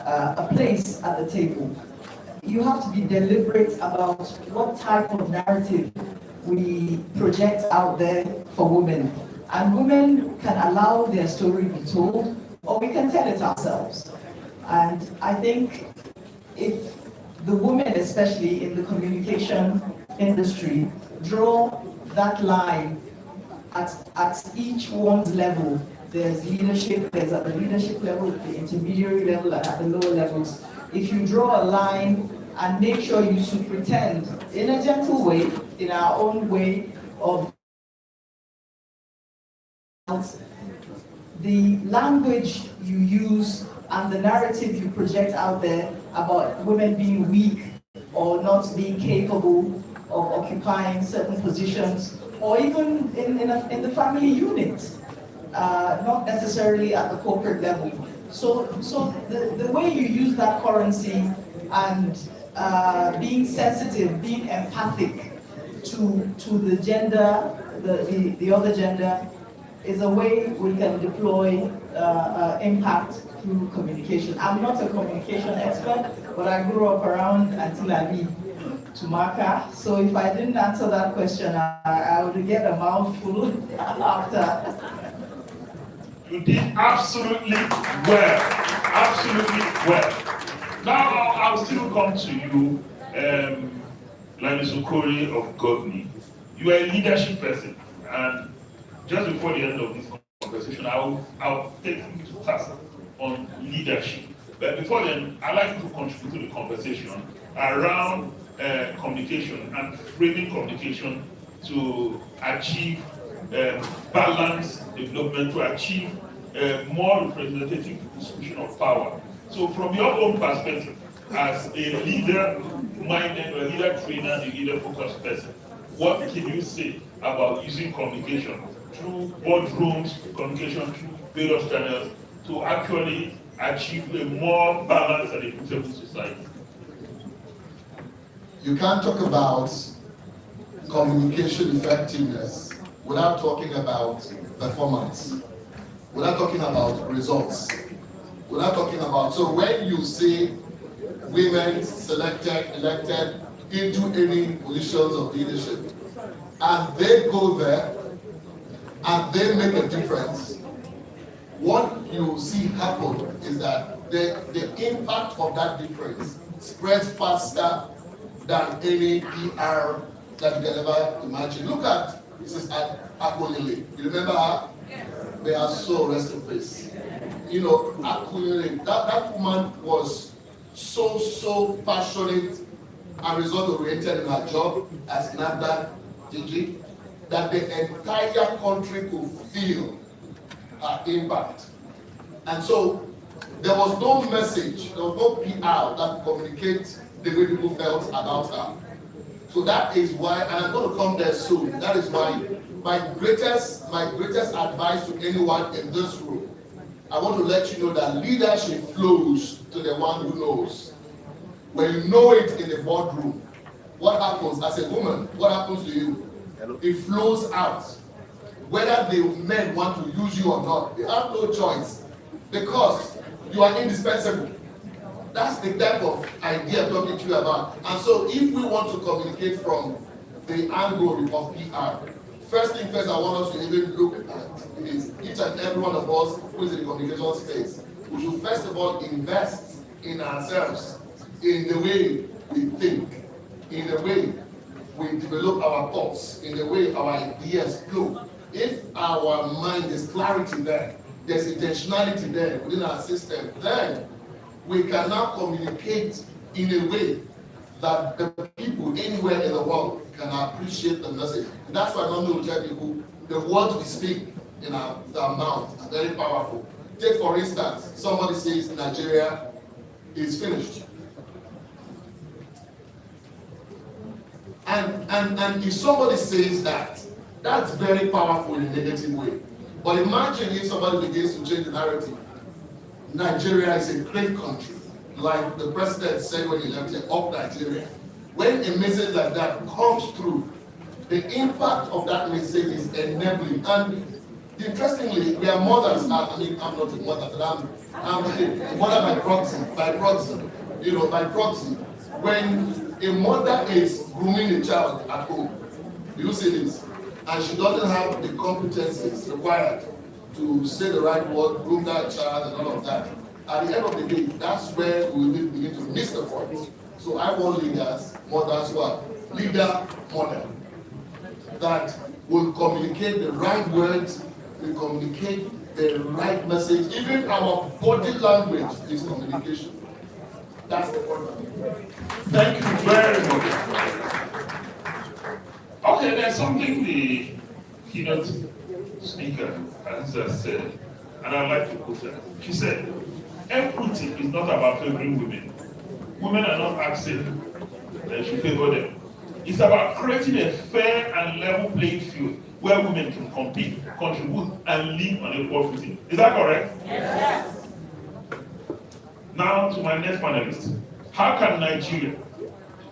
a place at the table. You have to be deliberate about what type of narrative we project out there for women. And women can allow their story to be told, or we can tell it ourselves. And I think if the women, especially in the communication industry, draw that line at each one's level, there's leadership, there's at the leadership level, the intermediary level, and at the lower levels. If you draw a line and make sure you should pretend in a gentle way, in our own way of the language you use and the narrative you project out there about women being weak or not being capable of occupying certain positions, or even in the family unit, not necessarily at the corporate level. So the way you use that currency and being sensitive, being empathic to the gender, the other gender, is a way we can deploy impact through communication. I'm not a communication expert, but I grew up around Auntie Ali Tumaka. So if I didn't answer that question, I would get a mouthful after. You did absolutely well. Absolutely well. Now I'll still come to you, Lamis Okori of Govni. You are a leadership person, and just before the end of this conversation, I'll take you to task on leadership. But before then, I'd like you to contribute to the conversation around communication and framing communication to achieve balanced development, to achieve more representative distribution of power. So from your own perspective, as a leader-minded, a leader trainer, a leader-focused person, what can you say about using communication through boardrooms, communication through various channels to actually achieve a more balanced and equitable society? You can't talk about communication effectiveness without talking about performance, without talking about results, without talking about, so when you see women selected, elected into any positions of leadership, and they go there and they make a difference, what you see happen is that the impact of that difference spreads faster than any PR that you can ever imagine. Look at Mrs. Akwilili. You remember her? May her soul rest in peace. You know, Akwilili, that woman was so passionate and result-oriented in her job as NAFDAC DG that the entire country could feel her impact. And so there was no message, there was no PR that could communicate the way people felt about her. So that is why, and I'm going to come there soon, that is why my greatest advice to anyone in this room, I want to let you know that leadership flows to the one who knows. When you know it in the boardroom, what happens as a woman, what happens to you? It flows out. Whether the men want to use you or not, they have no choice because you are indispensable. That's the type of idea I'm talking to you about. And so if we want to communicate from the angle of PR, first thing first I want us to even look at is each and every one of us who is in the communication space. We should first of all invest in ourselves, in the way we think, in the way we develop our thoughts, in the way our ideas flow. If our mind, there's clarity there, there's intentionality there within our system, then we can now communicate in a way that the people anywhere in the world can appreciate the message. And that's why I normally tell people the words we speak in our mouth are very powerful. Take for instance, somebody says Nigeria is finished. And if somebody says that, that's very powerful in a negative way. But imagine if somebody begins to change the narrative. Nigeria is a great country. Like the president said when he left here, up Nigeria. When a message like that comes through, the impact of that message is enabling. And interestingly, we are mothers. I mean, I'm not a mother, but I'm a mother by proxy, by proxy. When a mother is grooming a child at home, you see this, and she doesn't have the competencies required to say the right word, groom that child, and all of that, at the end of the day, that's where we will begin to miss the point. So I want leaders, mothers who are leader model, that will communicate the right words, will communicate the right message. Even our body language is communication. That's the point. Thank you very much. Okay, there's something the keynote speaker has said, and I'd like to quote her. She said, equity is not about favoring women. Women are not asking that you should favor them. It's about creating a fair and level playing field where women can compete, contribute, and live on equal footing. Is that correct? Yes. Now to my next panelist. How can Nigeria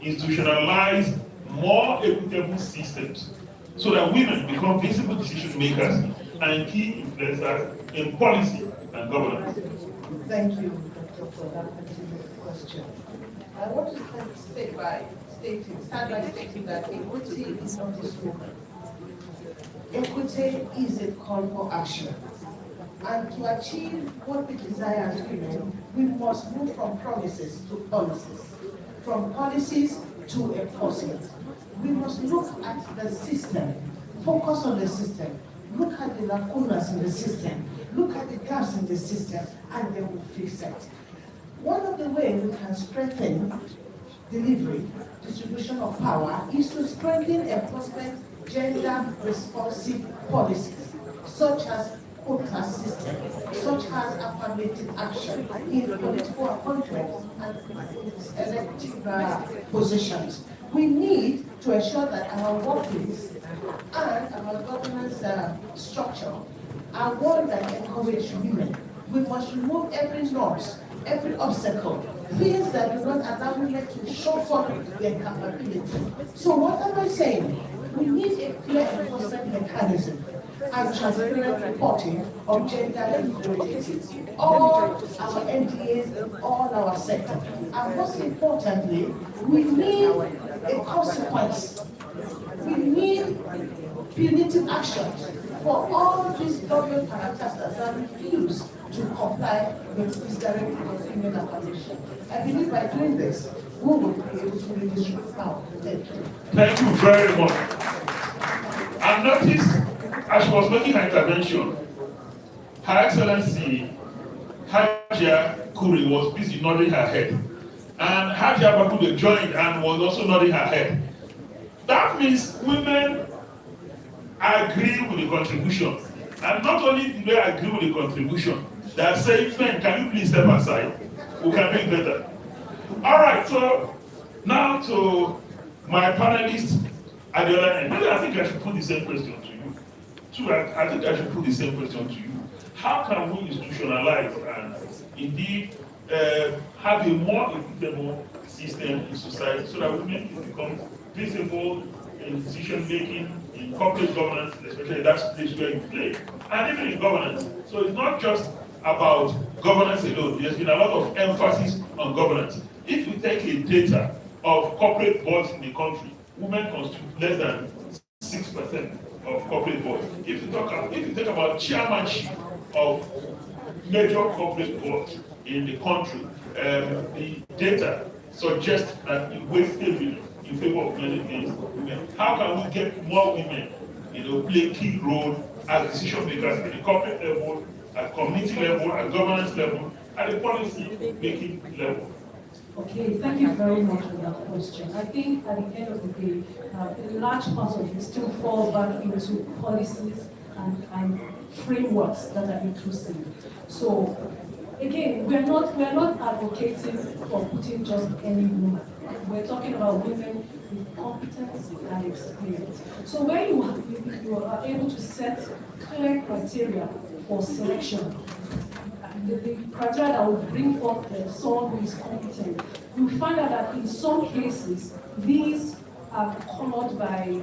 institutionalize more equitable systems so that women become visible decision makers and key influencers in policy and governance? Thank you, Doctor, for that particular question. I want to start by stating that equity is not a slogan. Equity is a call for action. And to achieve what we desire as women, we must move from promises to policies, from policies to enforcement. We must look at the system, focus on the system, look at the lacunas in the system, look at the gaps in the system, and then we fix it. One of the ways we can strengthen delivery, distribution of power, is to strengthen enforcement gender-responsive policies, such as quota system, such as affirmative action in political appointments and elective positions. We need to ensure that our workplace and our governance structure are one that encourage women. We must remove every nonce, every obstacle, things that do not allow women to show forth their capability. So what am I saying? We need a clear enforcement mechanism and transparent reporting of gender inequality, all our NDAs, all our sectors. And most importantly, we need a consequence. We need punitive actions for all these government parastatals that refuse to comply with this directive of female affirmation. I believe by doing this, we will be able to redistribute power. Thank you. Thank you very much. I noticed as she was making her intervention, Her Excellency Hajia Kuri was busy nodding her head. And Hajia Bakude joined and was also nodding her head. That means women agree with the contribution. And not only do they agree with the contribution, they are saying, men, can you please step aside? We can make better. All right, so now to my panelists at the other end. Maybe I think I should put the same question to you. I think I should put the same question to you. How can we institutionalize and indeed have a more equitable system in society so that women can become visible in decision making, in corporate governance, especially that's the place where you play, and even in governance. So it's not just about governance alone. There's been a lot of emphasis on governance. If you take a data of corporate boards in the country, women constitute less than 6% of corporate boards. If you talk about chairmanship of major corporate boards in the country, the data suggests that it weighs heavily in favor of many things. How can we get more women, play key role as decision makers at the corporate level, at community level, at governance level, at the policy making level? Okay, thank you very much for that question. I think at the end of the day, a large part of it still falls back into policies and frameworks that are inclusive. So again, we are not advocating for putting just any woman. We're talking about women with competence and experience. So when you are able to set clear criteria for selection, the criteria that will bring forth someone who is competent, you find out that in some cases, these are colored by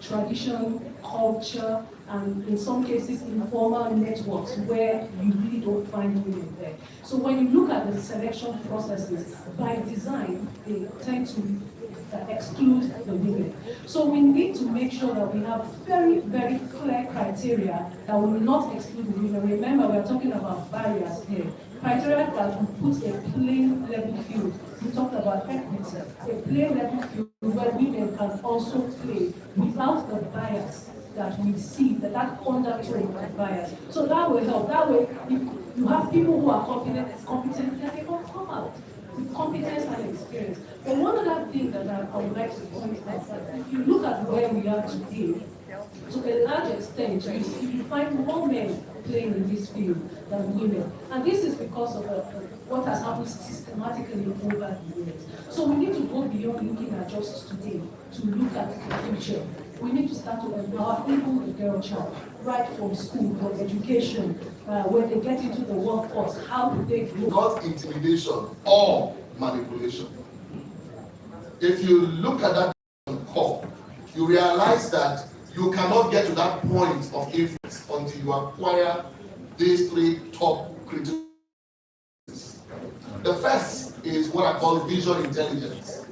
tradition, culture, and in some cases informal networks where you really don't find women there. So when you look at the selection processes, by design, they tend to that exclude the women. So we need to make sure that we have very, very clear criteria that will not exclude the women. Remember, we are talking about barriers here. Criteria that will put a plain level field. We talked about equity, a plain level field where women can also play without the bias that we see, that undertone of bias. So that will help. That way, if you have people who are competent, then they can come out with competence and experience. But one other thing that I would like to point out, that if you look at where we are today, to a large extent, you find more men playing in this field than women. And this is because of what has happened systematically over the years. So we need to go beyond looking at just today to look at the future. We need to start to empower even the girl child, right from school, from education, when they get into the workforce, how do they grow? Not intimidation or manipulation. If you look at that core, you realize that you cannot get to that point of influence until you acquire these three top critical. The first is what I call vision intelligence.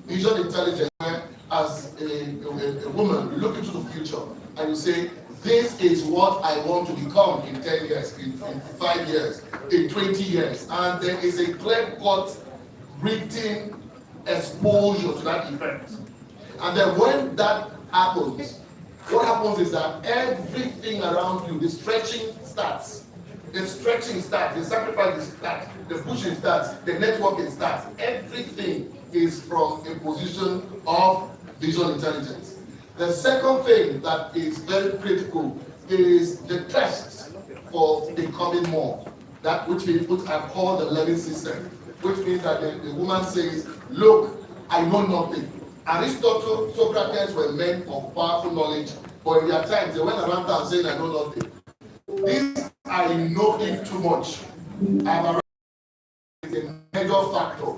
Vision intelligence, where as a woman, you look into the future and you say, this is what I want to become in 10 years, in 5 years, in 20 years. And there is a clear-cut written exposure to that effect. And then when that happens, what happens is that everything around you, the stretching starts. The stretching starts, the sacrifice starts, the pushing starts, the networking starts. Everything is from a position of visual intelligence. The second thing that is very critical is the tests for becoming more. That which we put and call the learning system, which means that the woman says, look, I know nothing. Aristotle, Socrates were men of powerful knowledge, but in their times they went around town saying, I know nothing. This I know it too much. Is a major factor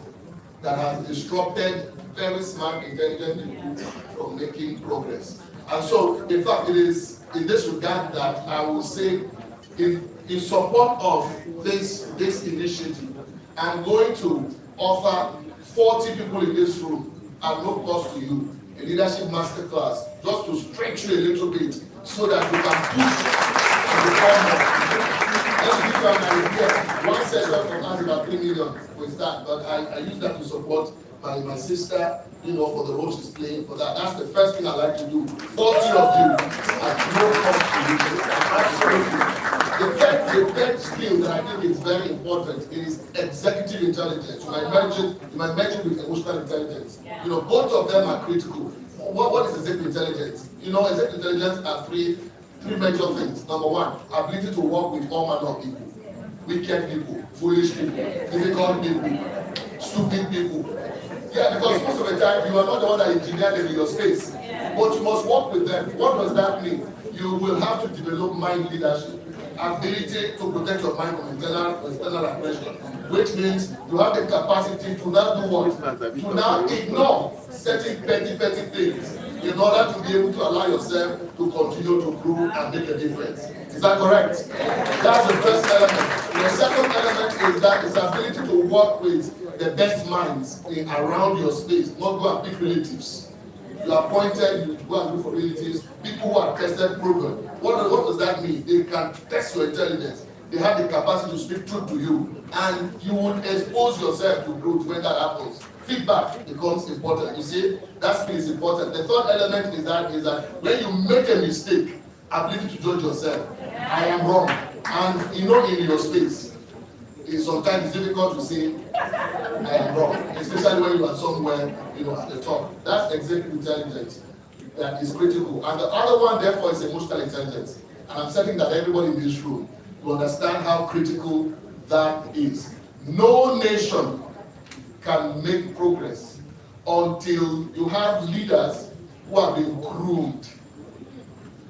that has disrupted very smart, intelligent people from making progress. And so, in fact, it is in this regard that I will say, in support of this initiative, I'm going to offer 40 people in this room at no cost to you a leadership masterclass just to stretch you a little bit so that you can push and become more. Let's give you an idea. One session from us about 3 million with that, but I use that to support my sister, for the role she's playing for that. That's the first thing I like to do. 40 of you at no cost to you. Absolutely. The third skill that I think is very important is executive intelligence. You might mention with emotional intelligence. Both of them are critical. What is executive intelligence? Executive intelligence are three major things. Number one, ability to work with all manner of people. Wicked people, foolish people, difficult people, stupid people. Yeah, because most of the time you are not the one that engineered them in your space. But you must work with them. What does that mean? You will have to develop mind leadership, ability to protect your mind from external aggression, which means you have the capacity to now do what? To now ignore certain petty things in order to be able to allow yourself to continue to grow and make a difference. Is that correct? That's the first element. The second element is that it's ability to work with the best minds around your space, not go and pick relatives. You are appointed, you go and look for relatives, people who are tested, proven. What does that mean? They can test your intelligence. They have the capacity to speak truth to you, and you will expose yourself to growth when that happens. Feedback becomes important. You see, that skill is important. The third element is that when you make a mistake, ability to judge yourself. I am wrong. And in your space, sometimes it's difficult to say I am wrong, especially when you are somewhere, at the top. That's executive intelligence that is critical. And the other one, therefore, is emotional intelligence. And I'm certain that everybody in this room will understand how critical that is. No nation can make progress until you have leaders who have been groomed,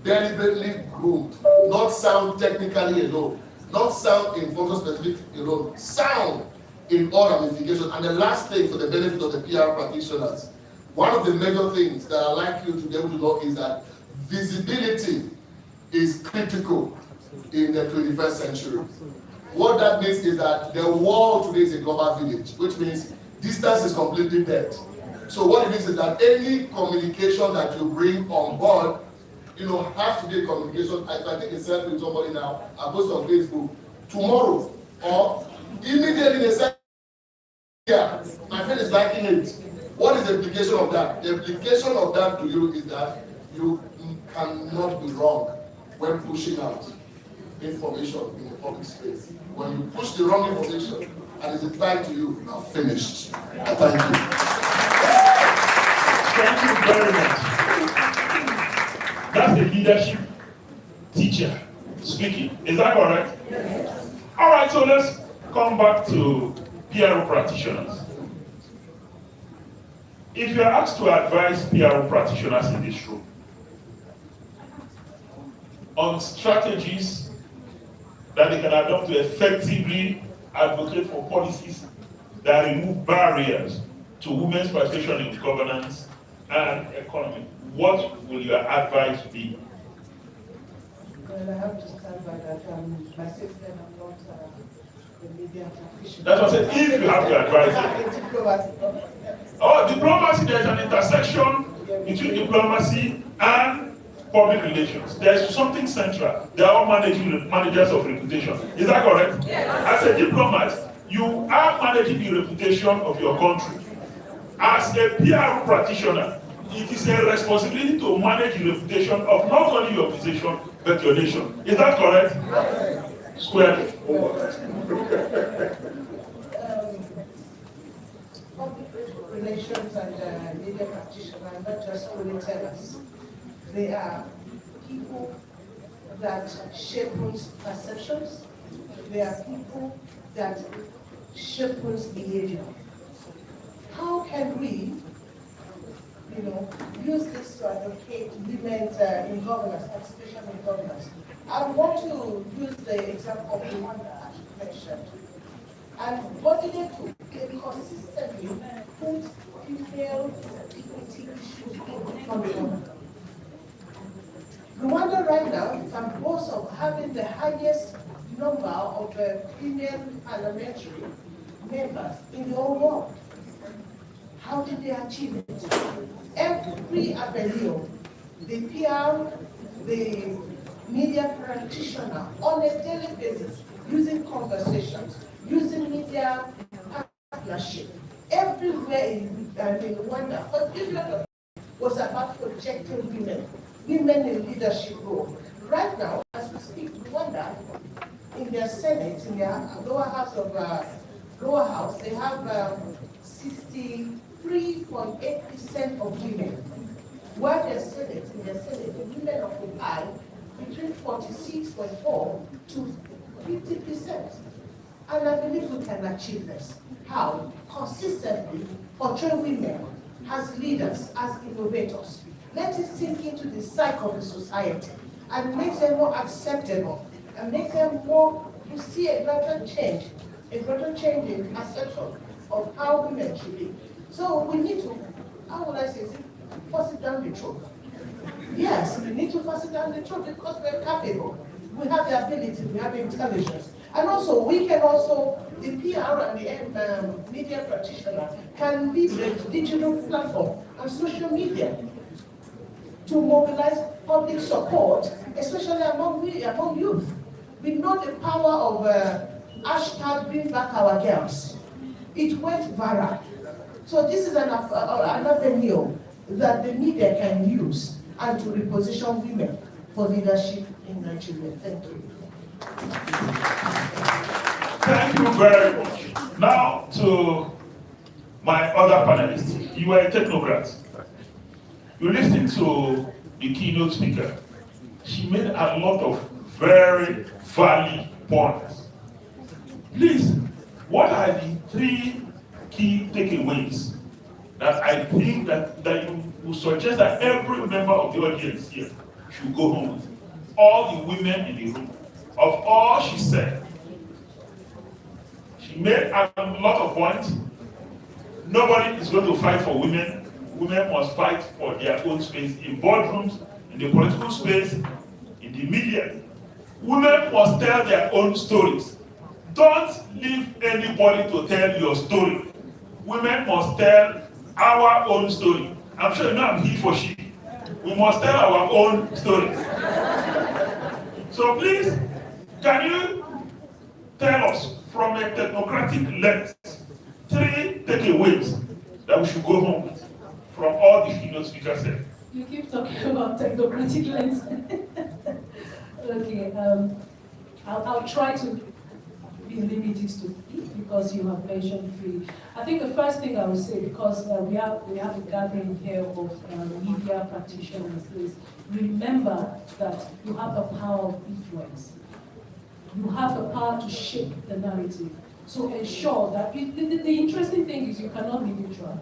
deliberately groomed, not sound technically alone, not sound in function specific alone, sound in all ramifications. And the last thing for the benefit of the PR practitioners, one of the major things that I'd like you to be able to know is that visibility is critical in the 21st century. What that means is that the world today is a global village, which means distance is completely dead. So what it means is that any communication that you bring on board, has to be a communication. If I take a selfie with somebody now, I post on Facebook tomorrow, or immediately they say, yeah, my friend is liking it. What is the implication of that? The implication of that to you is that you cannot be wrong when pushing out information in the public space. When you push the wrong information and it's applied to you, you are finished. Thank you. Thank you very much. That's the leadership teacher speaking. Is that correct? Yes. All right, so let's come back to PRO practitioners. If you are asked to advise PRO practitioners in this room on strategies that they can adopt to effectively advocate for policies that remove barriers to women's participation in governance and economy, what will your advice be? Well, I have to start by that. Myself, I'm not a media practitioner. That's what I said, if you have to advise them. Oh, diplomacy, there's an intersection between diplomacy and public relations. There's something central. They are all managers of reputation. Is that correct? Yes. As a diplomat, you are managing the reputation of your country. As a PR practitioner, it is a responsibility to manage the reputation of not only your position, but your nation. Is that correct? Yes. Squarely. Public relations and media practitioners are not just storytellers. They are people that shape perceptions. They are people that shape behavior. How can we, use this to advocate women's in governance, participation in governance? I want to use the example of the one that I mentioned. And what did they do? They consistently put female equity issues on the agenda. Rwanda right now can boast of having the highest number of female parliamentary members in the whole world. How did they achieve it? Every avenue, the PR, the media practitioner, on a daily basis, using conversations, using media partnership, everywhere in Rwanda, but was about projecting women in leadership role. Right now, as we speak, Rwanda, in their Senate, in their lower house, they have 63.8% of women. While in their Senate, the women occupy between 46.4 to 50%. And I believe we can achieve this. How? Consistently portray women as leaders, as innovators. Let it sink into the psyche of the society and make them more acceptable and make them more, you see a gradual change in perception of how women should be. So we need to, how would I say, force it down the throat. Yes, we need to force it down the throat because we're capable. We have the ability, we have the intelligence. And also, we can also, the PR and the media practitioner can leverage digital platform and social media to mobilize public support, especially among youth. We know the power of hashtag Bring Back Our Girls. It went viral. So this is an avenue that the media can use and to reposition women for leadership in Nigeria. Thank you. Thank you very much. Now to my other panelists. You are a technocrat. You listened to the keynote speaker. She made a lot of very valid points. Please, what are the 3 key takeaways that I think that you would suggest that every member of the audience here should go home with? All the women in the room. Of all she said, she made a lot of points. Nobody is going to fight for women. Women must fight for their own space in boardrooms, in the political space, in the media. Women must tell their own stories. Don't leave anybody to tell your story. Women must tell our own story. I'm sure you know I'm he for she. We must tell our own story. So please, can you tell us from a technocratic lens 3 takeaways that we should go home with from all the keynote speakers said? You keep talking about technocratic lens. Okay, I'll try to be limited to because you have mentioned 3. I think the first thing I would say, because we have a gathering here of media practitioners, is remember that you have the power of influence. You have the power to shape the narrative. So ensure that the interesting thing is you cannot be neutral.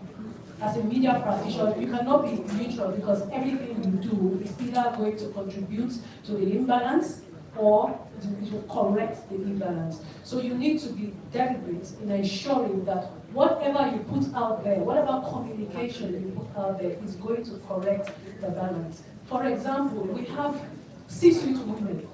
As a media practitioner, you cannot be neutral because everything you do is either going to contribute to the imbalance or it will correct the imbalance. So you need to be deliberate in ensuring that whatever you put out there, whatever communication you put out there is going to correct the balance. For example, we have C-suite women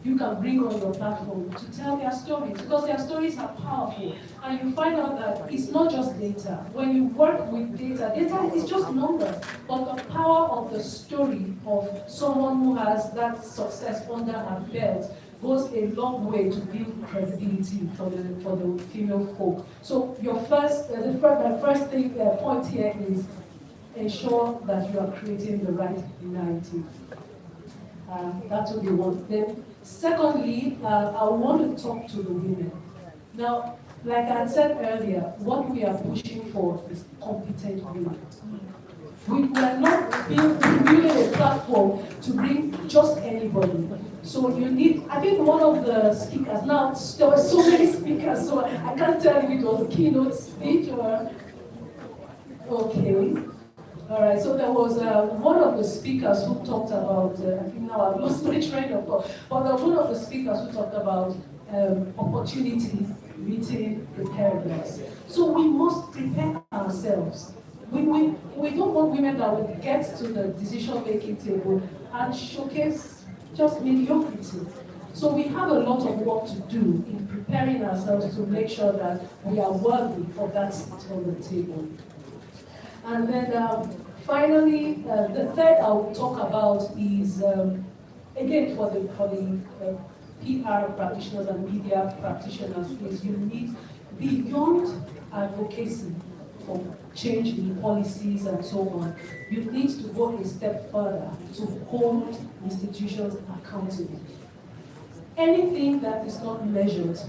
you can bring on your platform to tell their stories, because their stories are powerful. And you find out that it's not just data. When you work with data is just numbers, but the power of the story of someone who has that success under her belt goes a long way to build credibility for the female folk. So your first point here is ensure that you are creating the right narrative. That will be one. Then, secondly, I want to talk to the women. Now, like I said earlier, what we are pushing for is competent women. We are not building a platform to bring just anybody. So you need, I think one of the speakers, now there were so many speakers, so I can't tell if it was a keynote speech or, okay. All right, so there was one of the speakers who talked about, I think now I've lost my train of thought, but there was one of the speakers who talked about opportunities meeting preparedness. So we must prepare ourselves. We don't want women that will get to the decision-making table and showcase just mediocrity. So we have a lot of work to do in preparing ourselves to make sure that we are worthy of that seat on the table. And then finally, the third I will talk about is, again, for the PR practitioners and media practitioners, is you need, beyond advocacy for change in policies and so on, you need to go a step further to hold institutions accountable. Anything that is not measured,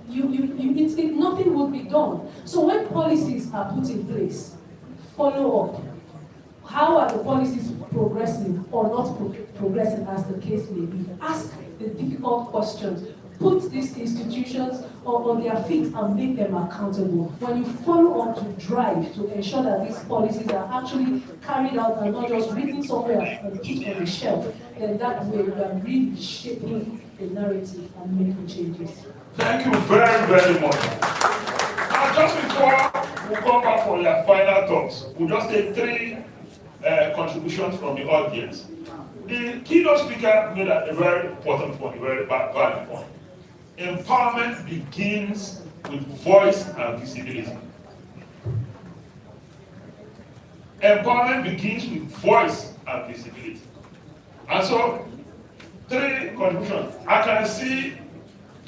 nothing would be done. So when policies are put in place, follow up. How are the policies progressing or not progressing, as the case may be? Ask the difficult questions. Put these institutions on their feet and make them accountable. When you follow up to drive to ensure that these policies are actually carried out and not just written somewhere and put on a shelf, then that way we are really shaping the narrative and making changes. Thank you very, very much. Now, just before we come back for your final thoughts, we'll just take 3 contributions from the audience. The keynote speaker made a very important point, a very valid point. Empowerment begins with voice and visibility. Empowerment begins with voice and visibility. And so, 3 contributions. I can see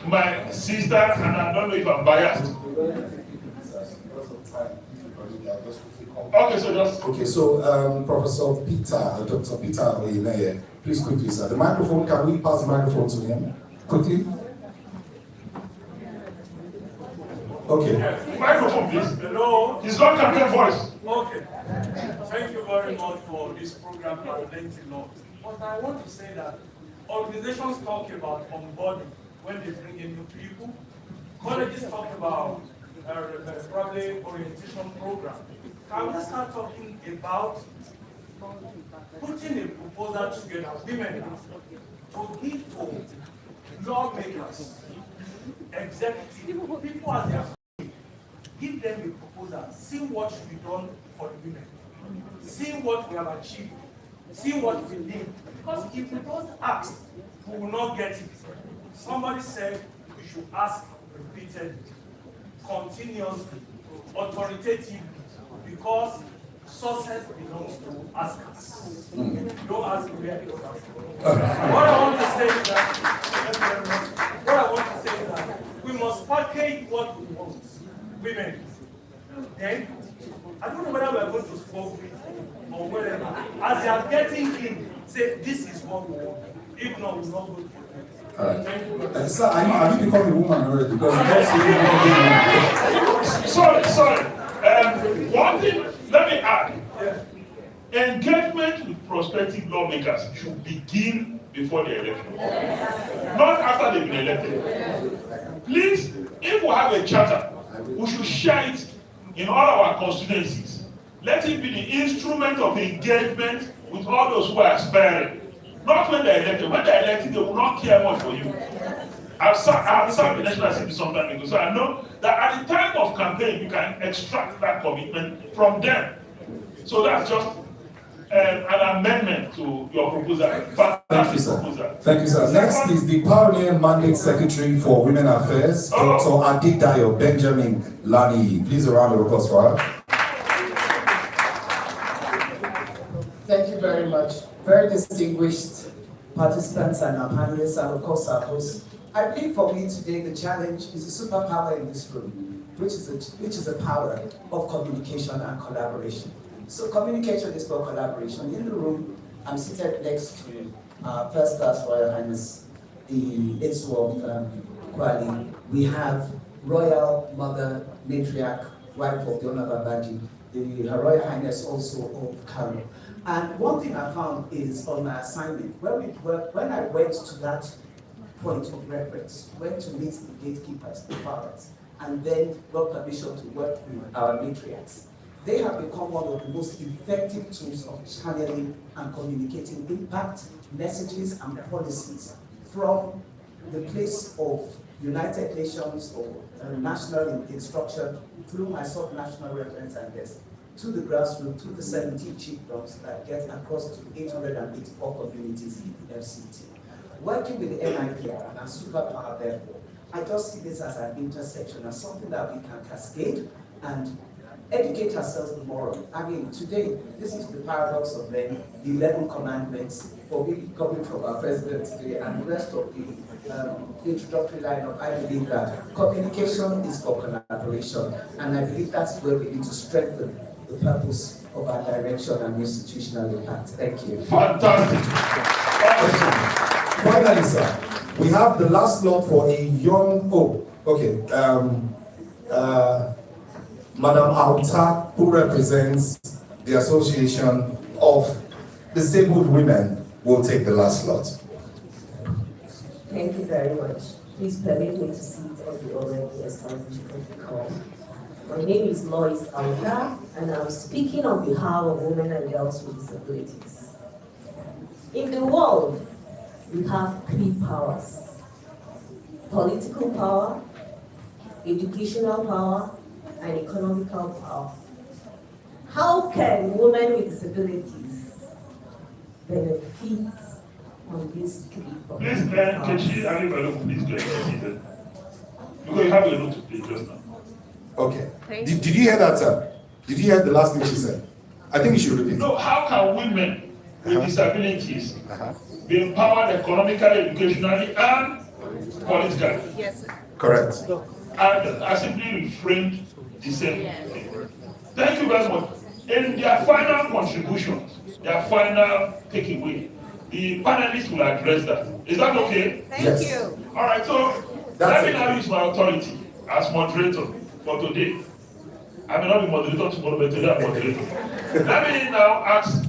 my sister, and I don't know if I'm biased. Okay, so just... Okay, so Professor Peter, Dr. Peter Oyineye, please quickly, sir. The microphone, can we pass the microphone to him? Quickly. Okay. Yes. Microphone, please. Hello. It's not campaign voice. Okay. Thank you very much for this program. I learned a lot. But I want to say that organizations talk about onboarding when they bring in new people. Colleges talk about probably orientation program. Can we start talking about putting a proposal together, women, to give to lawmakers, executives, people as their give them a proposal, see what should be done for the women, see what we have achieved, see what we need. Because if we don't ask, we will not get it. Somebody said we should ask repeatedly, continuously, authoritatively, because success belongs to askers. Don't ask where it comes from. What I want to say is that we must package what we want, women. Then, I don't know whether we are going to spoil it or whatever. As they are getting in, say, this is what we want. If not, we will not go to it. Alright. Sir, have you become a woman already? Because Sorry. One thing, let me add. Engagement with prospective lawmakers should begin before the election, not after they've been elected. Please, if we have a charter, we should share it in all our constituencies. Let it be the instrument of engagement with all those who are aspiring. Not when they're elected. When they're elected, they will not care much for you. I've served the National Assembly some time ago, so I know that at the time of campaign, you can extract that commitment from them. So that's just an amendment to your proposal. Thank you, sir. Thank you, sir. Next is the Parliament Mandate Secretary for Women Affairs, Dr. Adedayo Benjamin Lani. Please a round of applause for her. Thank you very much. Very distinguished participants and our panelists, and of course our hosts. I believe for me today the challenge is a superpower in this room, which is the power of communication and collaboration. So communication is for collaboration. In the room, I'm seated next to First Class Royal Highness, the Itsu of Kwali. We have Royal Mother Matriarch, wife of the Honorable Baji, Her Royal Highness also of Kano. And one thing I found is on my assignment, when I went to that point of reference, went to meet the gatekeepers, the fathers, and then got permission to work with our matriarchs, they have become one of the most effective tools of channeling and communicating impact, messages, and policies from the place of United Nations or national instruction through my sub-national reference and this, to the grassroots, to the 17 chiefdoms that get across to 884 communities in the FCT. Working with the NIPR and our superpower, therefore, I just see this as an intersection, as something that we can cascade and educate ourselves tomorrow. I mean, today, this is the paradox of the 11 commandments for we coming from our president today, and the rest of the introductory lineup. I believe that communication is for collaboration, and I believe that's where we need to strengthen the purpose of our direction and institutional impact. Thank you. Fantastic. Finally, sir, we have the last slot for a young, Madam Auta, who represents the Association of Disabled Women, will take the last slot. Thank you very much. Please permit me to sit on the already established protocol. My name is Lois Auta, and I'm speaking on behalf of women and girls with disabilities. In the world, we have 3 powers: political power, educational power, and economical power. How can women with disabilities benefit on these 3 powers? Please, Kechi, please go ahead. Because you have a note to play just now. Okay. Did you hear that, sir? Did you hear the last thing she said? I think you should repeat. No, how can women with disabilities be empowered economically, educationally, and politically? Yes. Correct. And I simply reframed the same thing. Thank you very much. In their final contribution, their final takeaway, the panelists will address that. Is that okay? Thank you. All right, so let me now use my authority as moderator for today. I may not be moderator tomorrow, but today I'm moderator. Let me now ask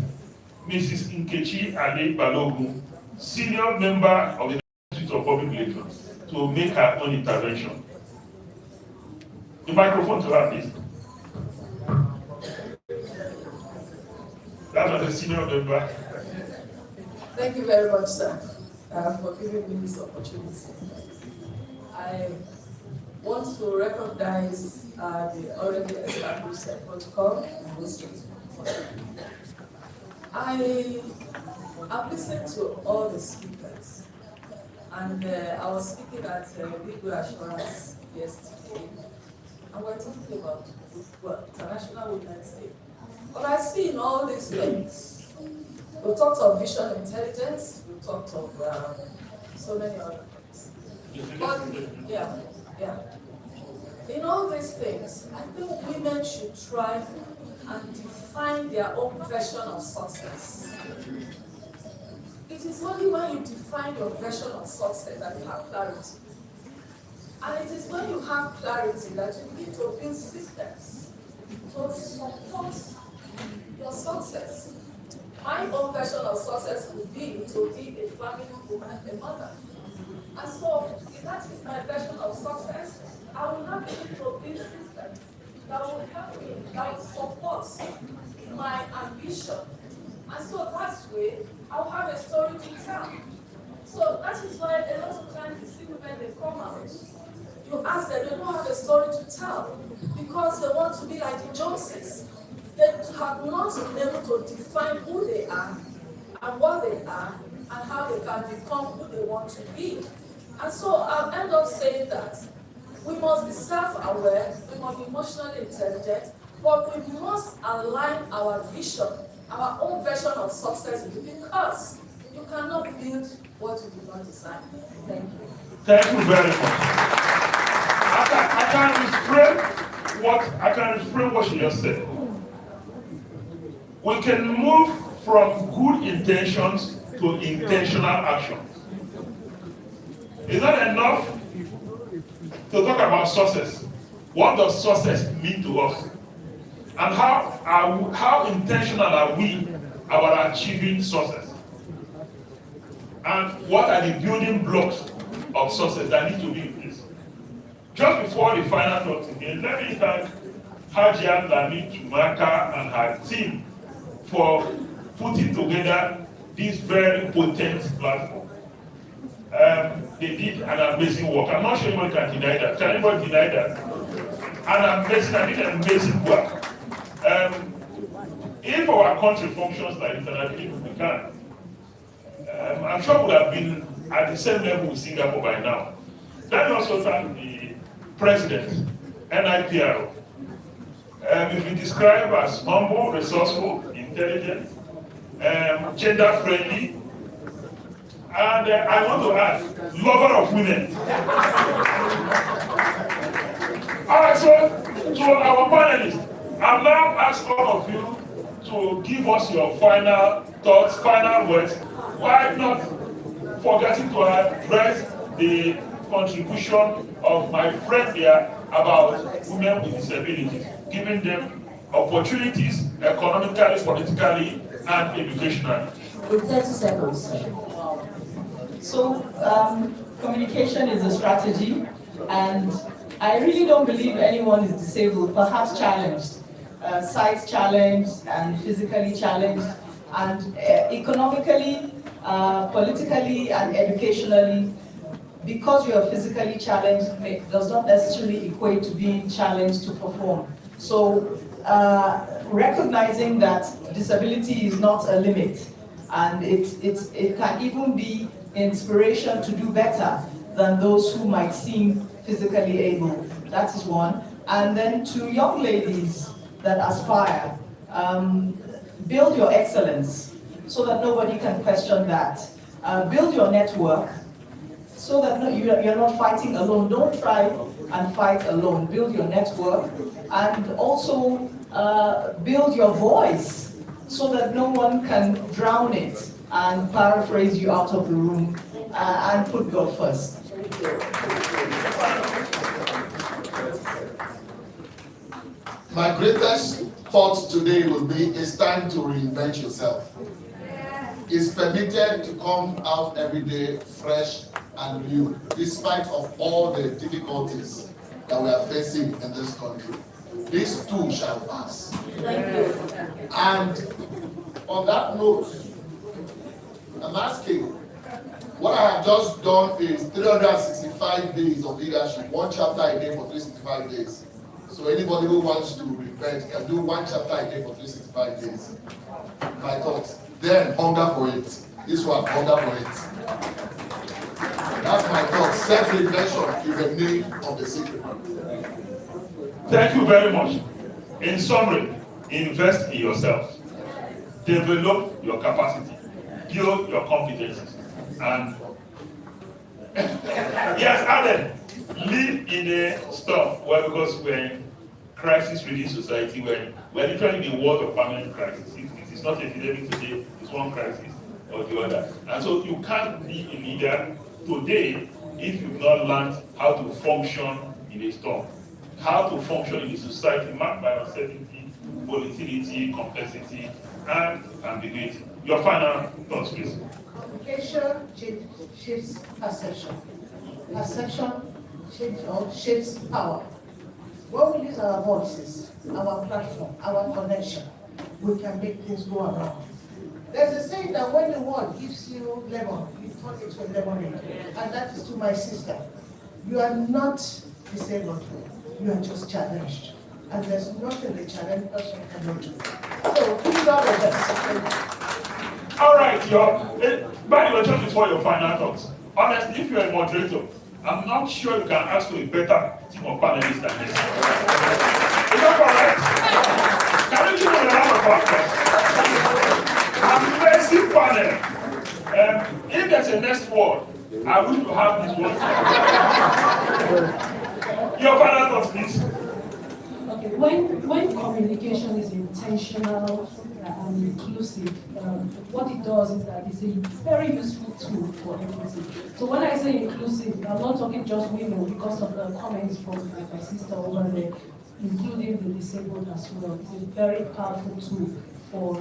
Mrs. Nkechi Ale Balogun, senior member of the Institute of Public Relations, to make her own intervention. The microphone to her, please. That was a senior member. Thank you very much, sir, for giving me this opportunity. I want to recognize the already established protocol and history. I've listened to all the speakers, and I was speaking at Legal Assurance yesterday, and we're talking about, well, International Women's Day. But I see in all these things, we talked of vision intelligence, we talked of so many other things. But, yeah. In all these things, I think women should try and define their own version of success. It is only when you define your version of success that you have clarity. And it is when you have clarity that you begin to build systems to support your success. My own version of success would be to be a family woman, a mother. And so, if that is my version of success, I will have to build systems that will help me, that will support my ambition. And so that way, I'll have a story to tell. So that is why a lot of times you see women, they come out, you ask them, they don't have a story to tell because they want to be like the Joneses. They have not been able to define who they are and what they are and how they can become who they want to be. And so I'll end up saying that we must be self-aware, we must be emotionally intelligent, but we must align our vision, our own version of success, because you cannot build what you do not design. Thank you. Thank you very much. I can reframe what she just said. We can move from good intentions to intentional action. Is that enough to talk about success? What does success mean to us? And how intentional are we about achieving success? And what are the building blocks of success that need to be in place? Just before the final talk again, let me thank Hajiat Lami Chumaka and her team for putting together this very potent platform. They did an amazing work. I'm not sure anyone can deny that. Can anybody deny that? They did an amazing work. If our country functions like this, and I believe we can, I'm sure we would have been at the same level with Singapore by now. Let me also thank the president, NIPR. If we describe as humble, resourceful, intelligent, gender-friendly, and I want to add, lover of women. All right, so to our panelists, I've now asked all of you to give us your final thoughts, final words, while not forgetting to address the contribution of my friend here about women with disabilities, giving them opportunities economically, politically, and educationally. With 30 seconds, sir. So, communication is a strategy, and I really don't believe anyone is disabled, perhaps challenged, sight challenged and physically challenged, and economically, politically, and educationally. Because you are physically challenged, it does not necessarily equate to being challenged to perform. So, recognizing that disability is not a limit, and it can even be inspiration to do better than those who might seem physically able. That is one. And then to young ladies that aspire, build your excellence so that nobody can question that. Build your network so that you're not fighting alone. Don't try and fight alone. Build your network, and also build your voice so that no one can drown it and paraphrase you out of the room, and put God first. My greatest thought today will be, it's time to reinvent yourself. It's permitted to come out every day fresh and new, despite of all the difficulties that we are facing in this country. This too shall pass. Thank you. And on that note, I'm asking, what I have just done is 365 days of leadership, one chapter a day for 365 days. So anybody who wants to repent can do one chapter a day for 365 days. My thoughts. Then hunger for it. This one, hunger for it. That's my thought. Self-reflection is the name of the secret. Thank you very much. In summary, invest in yourself, develop your capacity, build your competencies, and yes, Alan, live in a storm. Well, because we're in crisis-ridden society, we're literally in the world of permanent crisis. It is not epidemic today, it's one crisis or the other. And so you can't be a leader today if you've not learned how to function in a storm, how to function in a society marked by uncertainty, volatility, complexity, and ambiguity. Your final thoughts, please. Communication shapes perception. Perception shapes power. When we use our voices, our platform, our connection, we can make things go around. There's a saying that when the world gives you lemon, you turn it to lemonade. And that is to my sister. You are not disabled. You are just challenged. And there's nothing the challenged person cannot do. So please all the best. All right, by the way, just before your final thoughts, honestly, if you're a moderator, I'm not sure you can ask for a better team of panelists than this. Is that correct? Can you give me a round of applause? Amazing panel. If there's a next word, I wish to have this one. Your final thoughts, please. Okay, when communication is intentional and inclusive, what it does is that it's a very useful tool for equity. So when I say inclusive, I'm not talking just women because of the comments from my sister over there, including the disabled as well. It's a very powerful tool for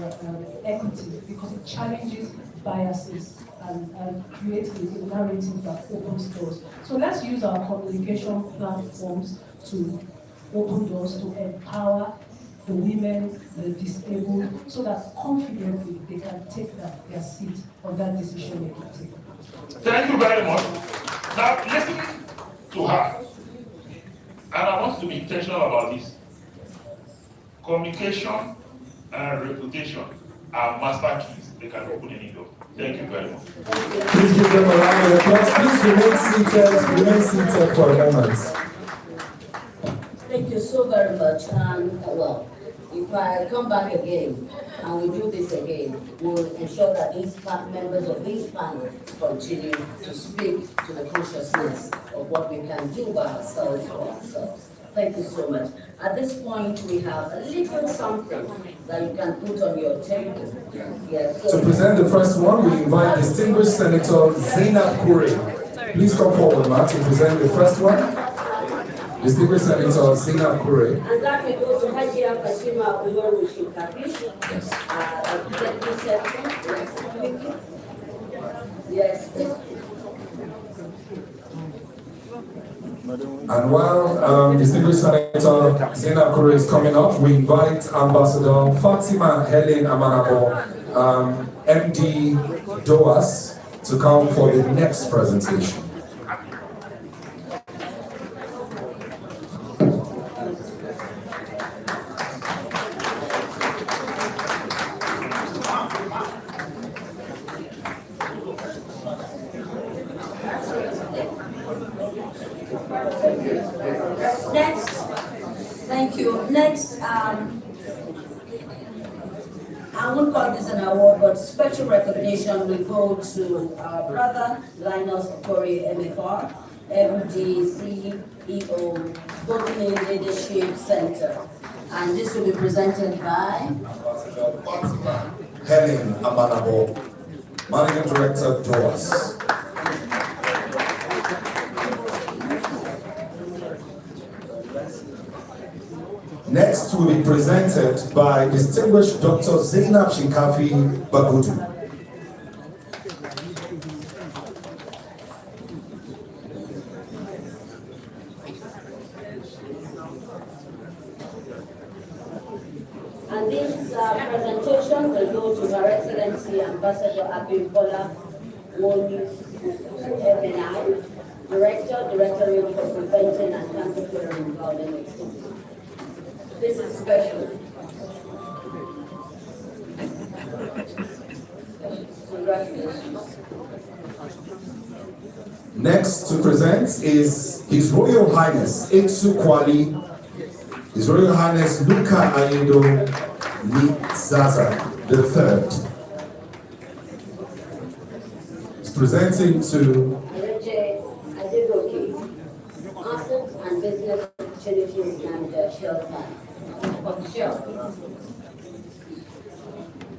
equity because it challenges biases and creates a narrative that opens doors. So let's use our communication platforms to open doors, to empower the women, the disabled, so that confidently they can take their seat on that decision-making table. Thank you very much. Now, listening to her, and I want to be intentional about this. Communication and reputation are master keys. They can open any door. Thank you very much. Please give them a round of applause. Please remain seated for a moment. Thank you so very much. And well, if I come back again and we do this again, we'll ensure that these members of this panel continue to speak to the consciousness of what we can do by ourselves for ourselves. Thank you so much. At this point, we have a little something that you can put on your table. Yes. To present the first one, we invite distinguished Senator Zainab Kure. Please come forward, Matt, to present the first one. Distinguished Senator Zainab Kure. And that will go to Hajia Fatima Umaru Shinkapi. Yes. And while distinguished Senator Zainab Kure is coming up, we invite Ambassador Fatima Helen Amanabo, MD DOAS, to come for the next presentation. Next, thank you. Next, I won't call this an award, but special recognition will go to our brother, Linus Okori MFR, MD, CEO, Voting Leadership Center. And this will be presented by Helen Amanabo, Managing Director, DOAS. Next will be presented by distinguished Dr. Zainab Shinkafi Bagudu. And this presentation will go to Her Excellency Ambassador Abimbola Woni MNI, Directorate for Prevention and Counterterrorism Violence. This is special. Congratulations. Next to present is His Royal Highness Etsu Kwali, His Royal Highness Luka Ayedo Nizaza III is presenting to Assets and Business Opportunities Manager, Shell.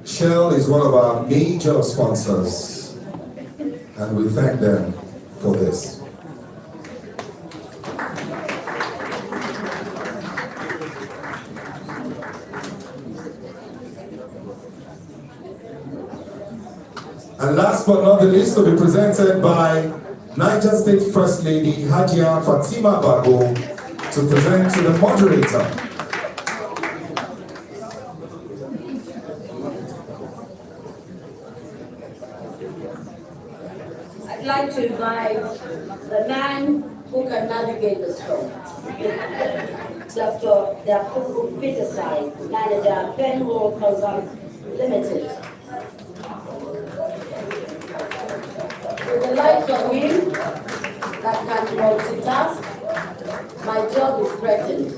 Shell is one of our major sponsors, and we thank them for this. And last but not the least, will be presented by Niger State First Lady Hajia Fatima Babo to present to the moderator. I'd like to invite the man who can navigate the storm, Dr. Dapungu Peterside, Manager, Penwall Consult Limited. With the likes of him that can multitask, my job is threatened.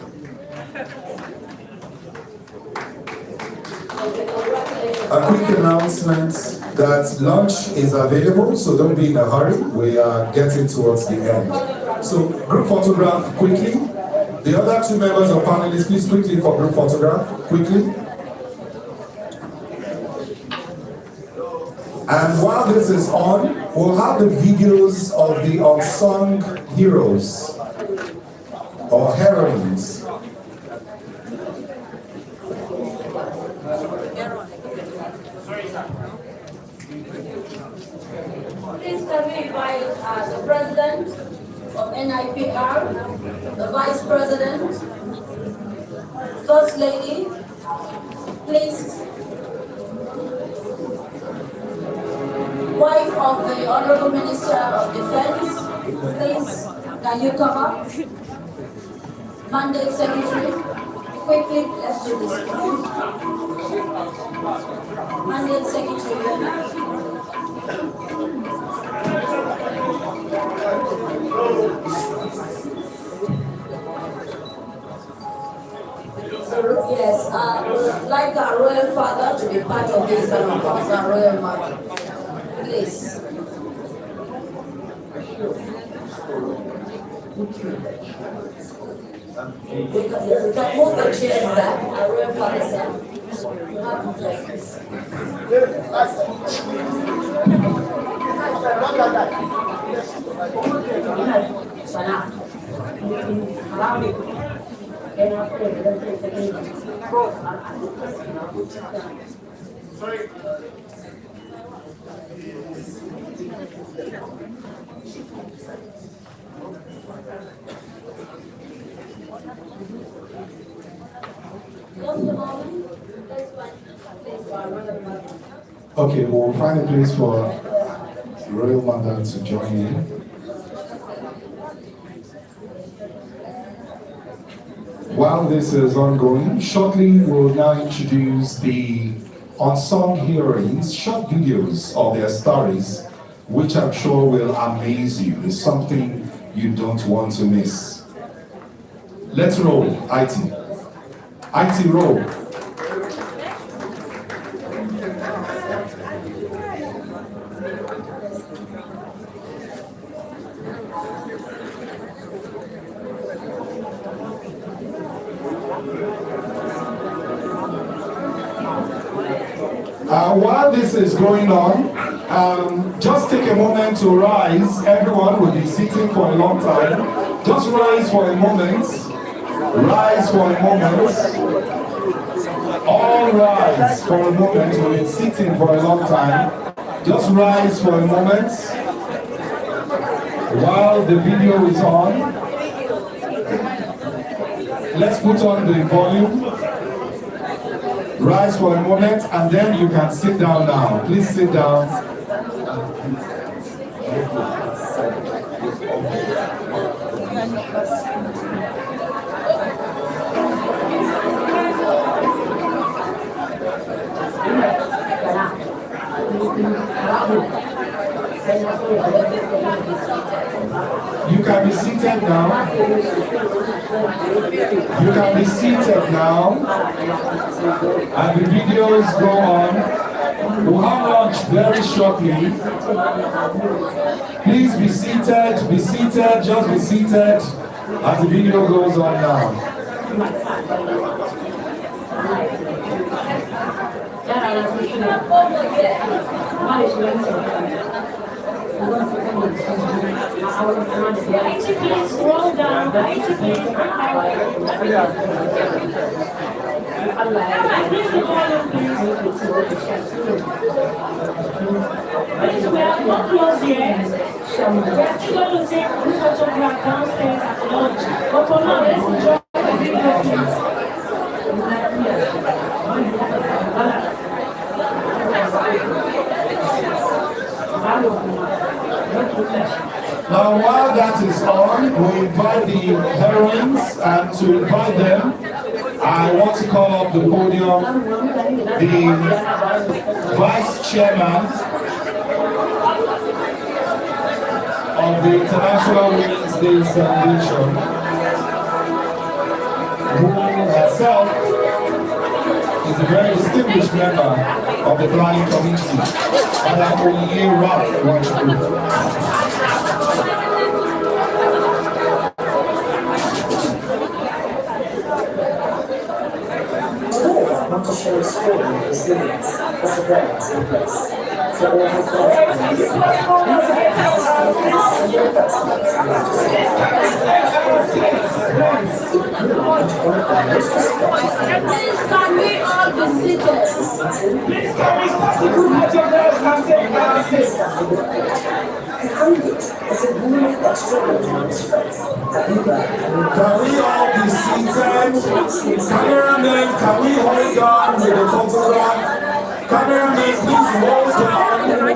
A quick announcement that lunch is available, so don't be in a hurry. We are getting towards the end. So group photograph quickly. The other two members of panelists, please quickly for group photograph, quickly. And while this is on, we'll have the videos of the unsung heroes or heroines. Please can we invite the President of NIPR, the Vice President, First Lady, please. Wife of the Honorable Minister of Defense, please, can you come up? Mandate Secretary, quickly, let's do this. Mandate Secretary. Yes, would like our royal father to be part of this and of course our royal mother. Please. We can move the chairs back, our royal father said. You have to take this. Sorry. Okay, we'll find a place for the Royal Mother to join in. While this is ongoing, shortly we'll now introduce the unsung heroines, short videos of their stories, which I'm sure will amaze you. It's something you don't want to miss. Let's roll, IT. IT roll. While this is going on, just take a moment to rise. Everyone will be sitting for a long time. Just rise for a moment. Rise for a moment. All rise for a moment. We'll be sitting for a long time. Just rise for a moment while the video is on. Let's put on the volume. Rise for a moment and then you can sit down now. Please sit down. You can be seated now. You can be seated now. And the videos go on. We'll have lunch very shortly. Please be seated, just be seated as the video goes on now. Please roll down. Please, we are not close yet. We are still going to take this photograph downstairs at lunch. But for now, let's enjoy the video, please. Now, while that is on, we invite the heroines, and to invite them, I want to call up the podium the Vice Chairman of the International Women's Day Celebration, who herself is a very distinguished member of the planning committee, Madam Oye Rock. I want to share a story of resilience, perseverance, and grace. So all her friends, these Can we all be seated? Please can we start the group photographs and take our seats? Behind it is a woman that struggled amongst friends. Can we all be seated? Cameramen, can we hold on with the photograph? Cameramen, please hold on.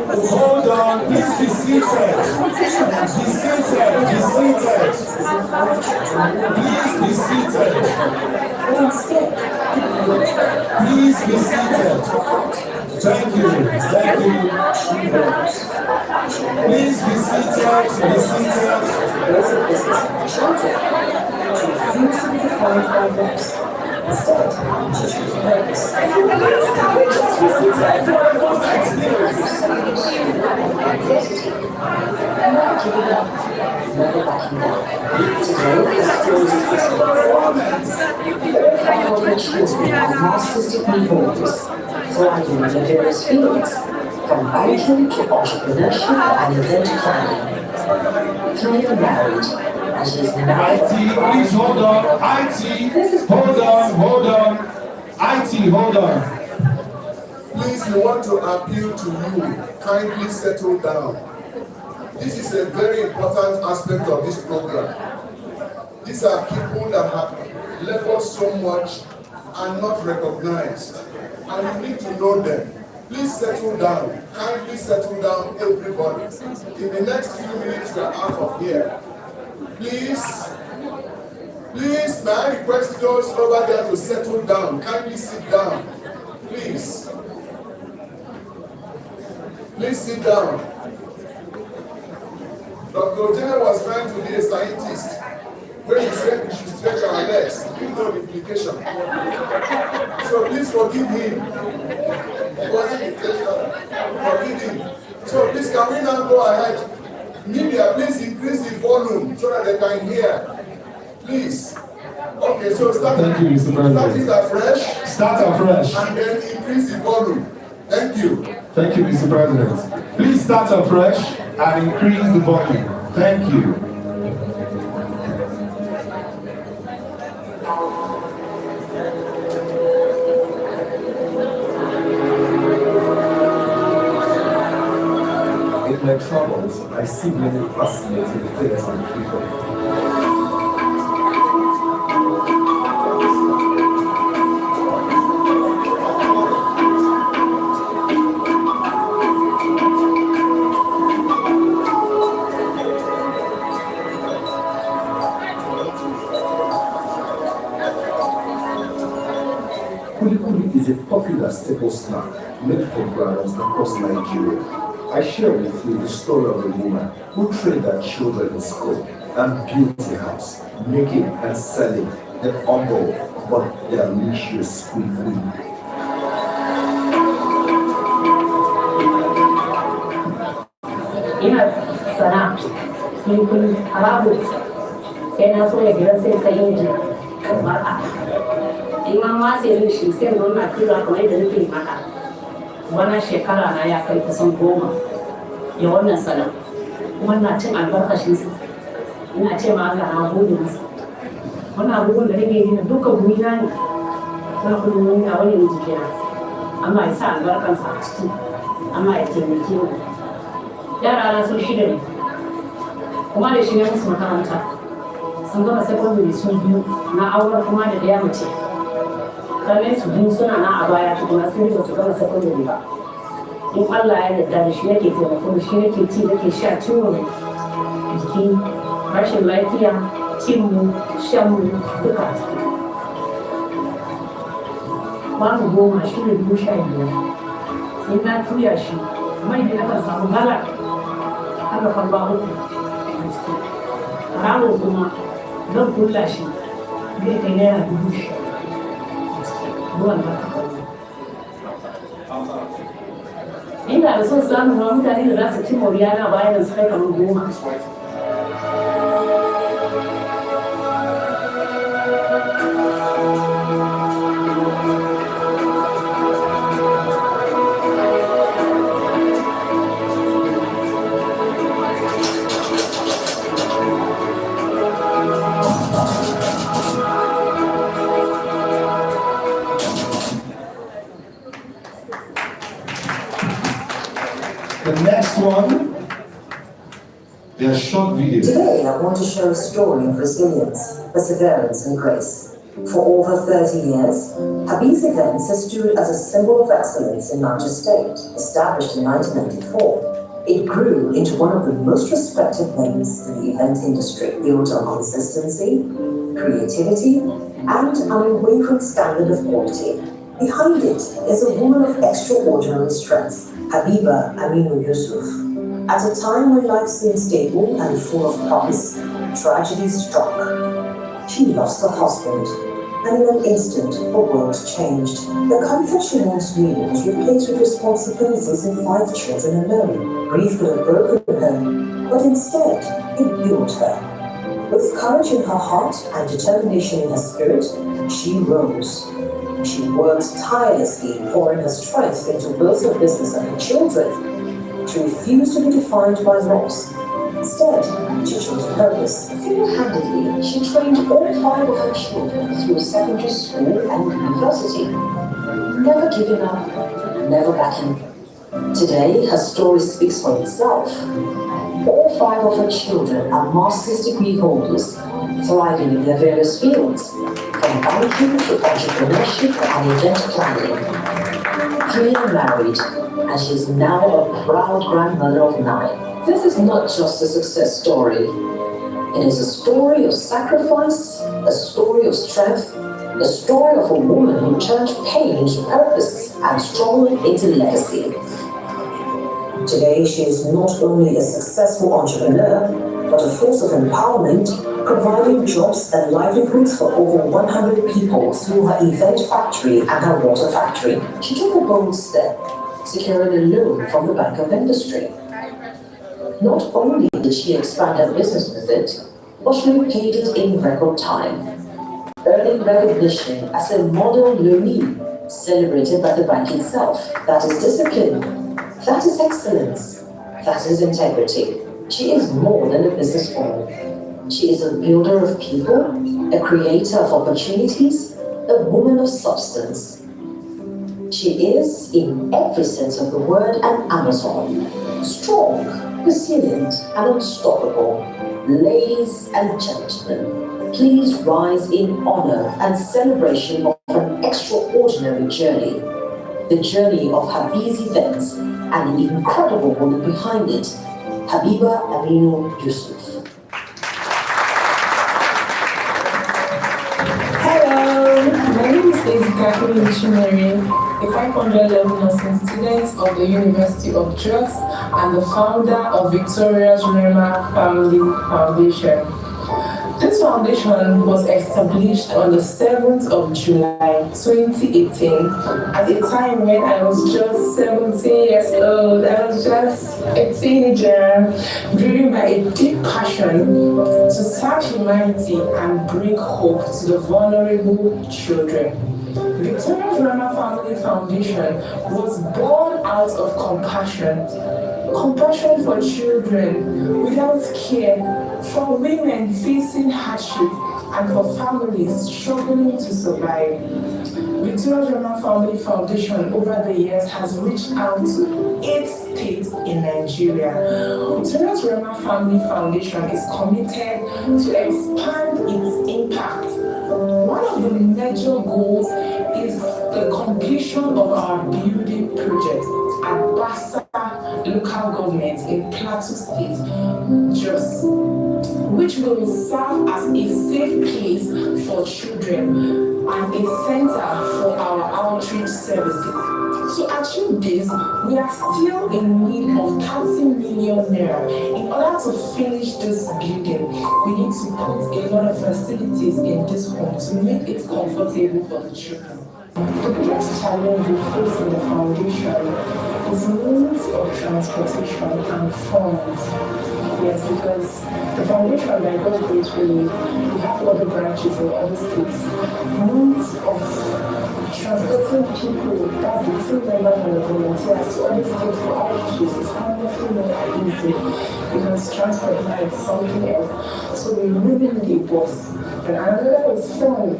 Hold on, please be seated. Be seated, be seated. Please be seated. Please be seated. Thank you, thank you. Please be seated, be seated. Master's degree holders thriving in the various fields, from banking to entrepreneurship and event planning. Claire married, and she is now IT, please hold on. IT, hold on. IT, hold on. Please, we want to appeal to you. Kindly settle down. This is a very important aspect of this program. These are people that have labored so much and not recognized. And you need to know them. Please settle down. Kindly settle down, everybody. In the next few minutes, we are out of here. Please, may I request those over there to settle down. Kindly sit down. Please. Please sit down. Dr. Otene was trying to be a scientist. When he said we should stretch our legs, he didn't know the implication. So please forgive him. It wasn't intentional. Forgive him. So please, can we now go ahead? Media, please increase the volume so that they can hear. Please. Okay, so start it afresh. Start afresh. And then increase the volume. Thank you. Thank you, Mr. President. Please start afresh and increase the volume. Thank you. In my travels, I see many fascinating things and people. Kuli is a popular staple snack made from groundnuts across Nigeria. I share with you the story of a woman who trained her children in school and built a house, making and selling the humble but delicious quickly. Ina sana kun harabu sai na so ya gidan sai ta inji kamar a in an wase min shi sai zo na tura kamar yadda nake maka wannan shekara na ya kai kusan 10 ya wannan sana kuma na cin albarkashin sa ina ce ma Allah na gode masa wannan abubuwan da nake yi duka gurina ne na kullum ina wani jikina amma ya sa albarkansa a ciki amma ya taimake mu yara na sun 6 ne kuma da shi ne musu makaranta sun gama secondary sun 2 na auren kuma da ɗaya mace kallon su 2 suna na a baya tukuna sun ba su gama secondary ba in Allah ya yarda da shi nake taimako da shi nake ci nake sha ciwon jiki rashin lafiya cinmu shanmu duka kwano 10 shi ne 15,000 in na tuya shi mai da nakan samu gala haka kwalba 3 a ciki rano kuma zan kulla shi zai kai naira 6,000 a ciki ruwan da aka inda da son samun ma mutane da za su ci moriya na bayan da su kai kamar 10. The next one, their short video. Today, I want to share a story of resilience, perseverance, and grace. For over 30 years, Habib's Events has stood as a symbol of excellence in Niger State. Established in 1994, it grew into one of the most respected names in the event industry, built on consistency, creativity, and an unwavering standard of quality. Behind it is a woman of extraordinary strength, Habiba Aminu Yusuf. At a time when life seemed stable and full of promise, tragedy struck. She lost her husband, and in an instant, her world changed. The comfort she once knew was replaced with responsibilities and 5 children alone. Grief could have broken her, but instead, it built her. With courage in her heart and determination in her spirit, she rose. She worked tirelessly, pouring her strength into both her business and her children. She refused to be defined by loss. Instead, she chose purpose. Single-handedly, she trained all 5 of her children through secondary school and university. Never giving up, never backing. Today, her story speaks for itself. All 5 of her children are master's degree holders, thriving in their various fields, from banking to entrepreneurship and event planning. 3 are married, and she is now a proud grandmother of 9. This is not just a success story. It is a story of sacrifice, a story of strength, a story of a woman who turned pain into purpose and struggle into legacy. Today, she is not only a successful entrepreneur, but a force of empowerment, providing jobs and livelihoods for over 100 people through her event factory and her water factory. She took a bold step, securing a loan from the Bank of Industry. Not only did she expand her business with it, but she repaid it in record time, earning recognition as a model loanee, celebrated by the bank itself. That is discipline. That is excellence. That is integrity. She is more than a businesswoman. She is a builder of people, a creator of opportunities, a woman of substance. She is, in every sense of the word, an Amazon. Strong, resilient, and unstoppable. Ladies and gentlemen, please rise in honor and celebration of an extraordinary journey. The journey of Habib's Events and the incredible woman behind it, Habiba Aminu Yusuf. Hello, my name is Daisy Kakuri Missionary. a 500 level nursing student of the University of Jos and the founder of Victoria's Rema Family Foundation. This foundation was established on the 7th of July 2018 at a time when I was just 17 years old. I was just a teenager, driven by a deep passion to serve humanity and bring hope to the vulnerable children. Victoria's Rema Family Foundation was born out of compassion. Compassion for children without care, for women facing hardship, and for families struggling to survive. Victoria's Rema Family Foundation over the years has reached out to 8 states in Nigeria. Victoria's Rema Family Foundation is committed to expand its impact. One of the major goals is the completion of our building project at Basa local government in Plateau State, Jos, which will serve as a safe place for children and a center for our outreach services. To achieve this, we are still in need of 30 million naira. In order to finish this building, we need to put a lot of facilities in this home to make it comfortable for the children. The biggest challenge we face in the foundation is means of transportation and funds. Yes, because the foundation, by God's grace, we have other branches in other states. Means of transporting people, that the team members and the volunteers to other states for outreach is honestly not easy because transport now is something else. So we really need a bus. And another is fun,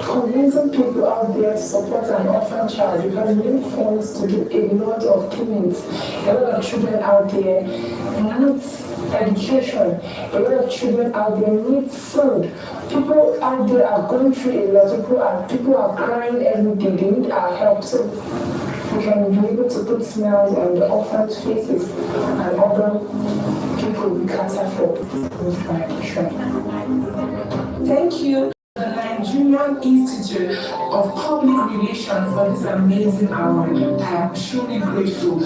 convincing people out there to support an orphan child because we need funds to do a lot of things. A lot of children out there need education. A lot of children out there need food. People out there are going through a lot. People are crying every day. They need our help. So we can be able to put smiles on the orphan's faces and other people we cater for this foundation. Thank you. The Nigerian Institute of Public Relations for this amazing award. I am truly grateful.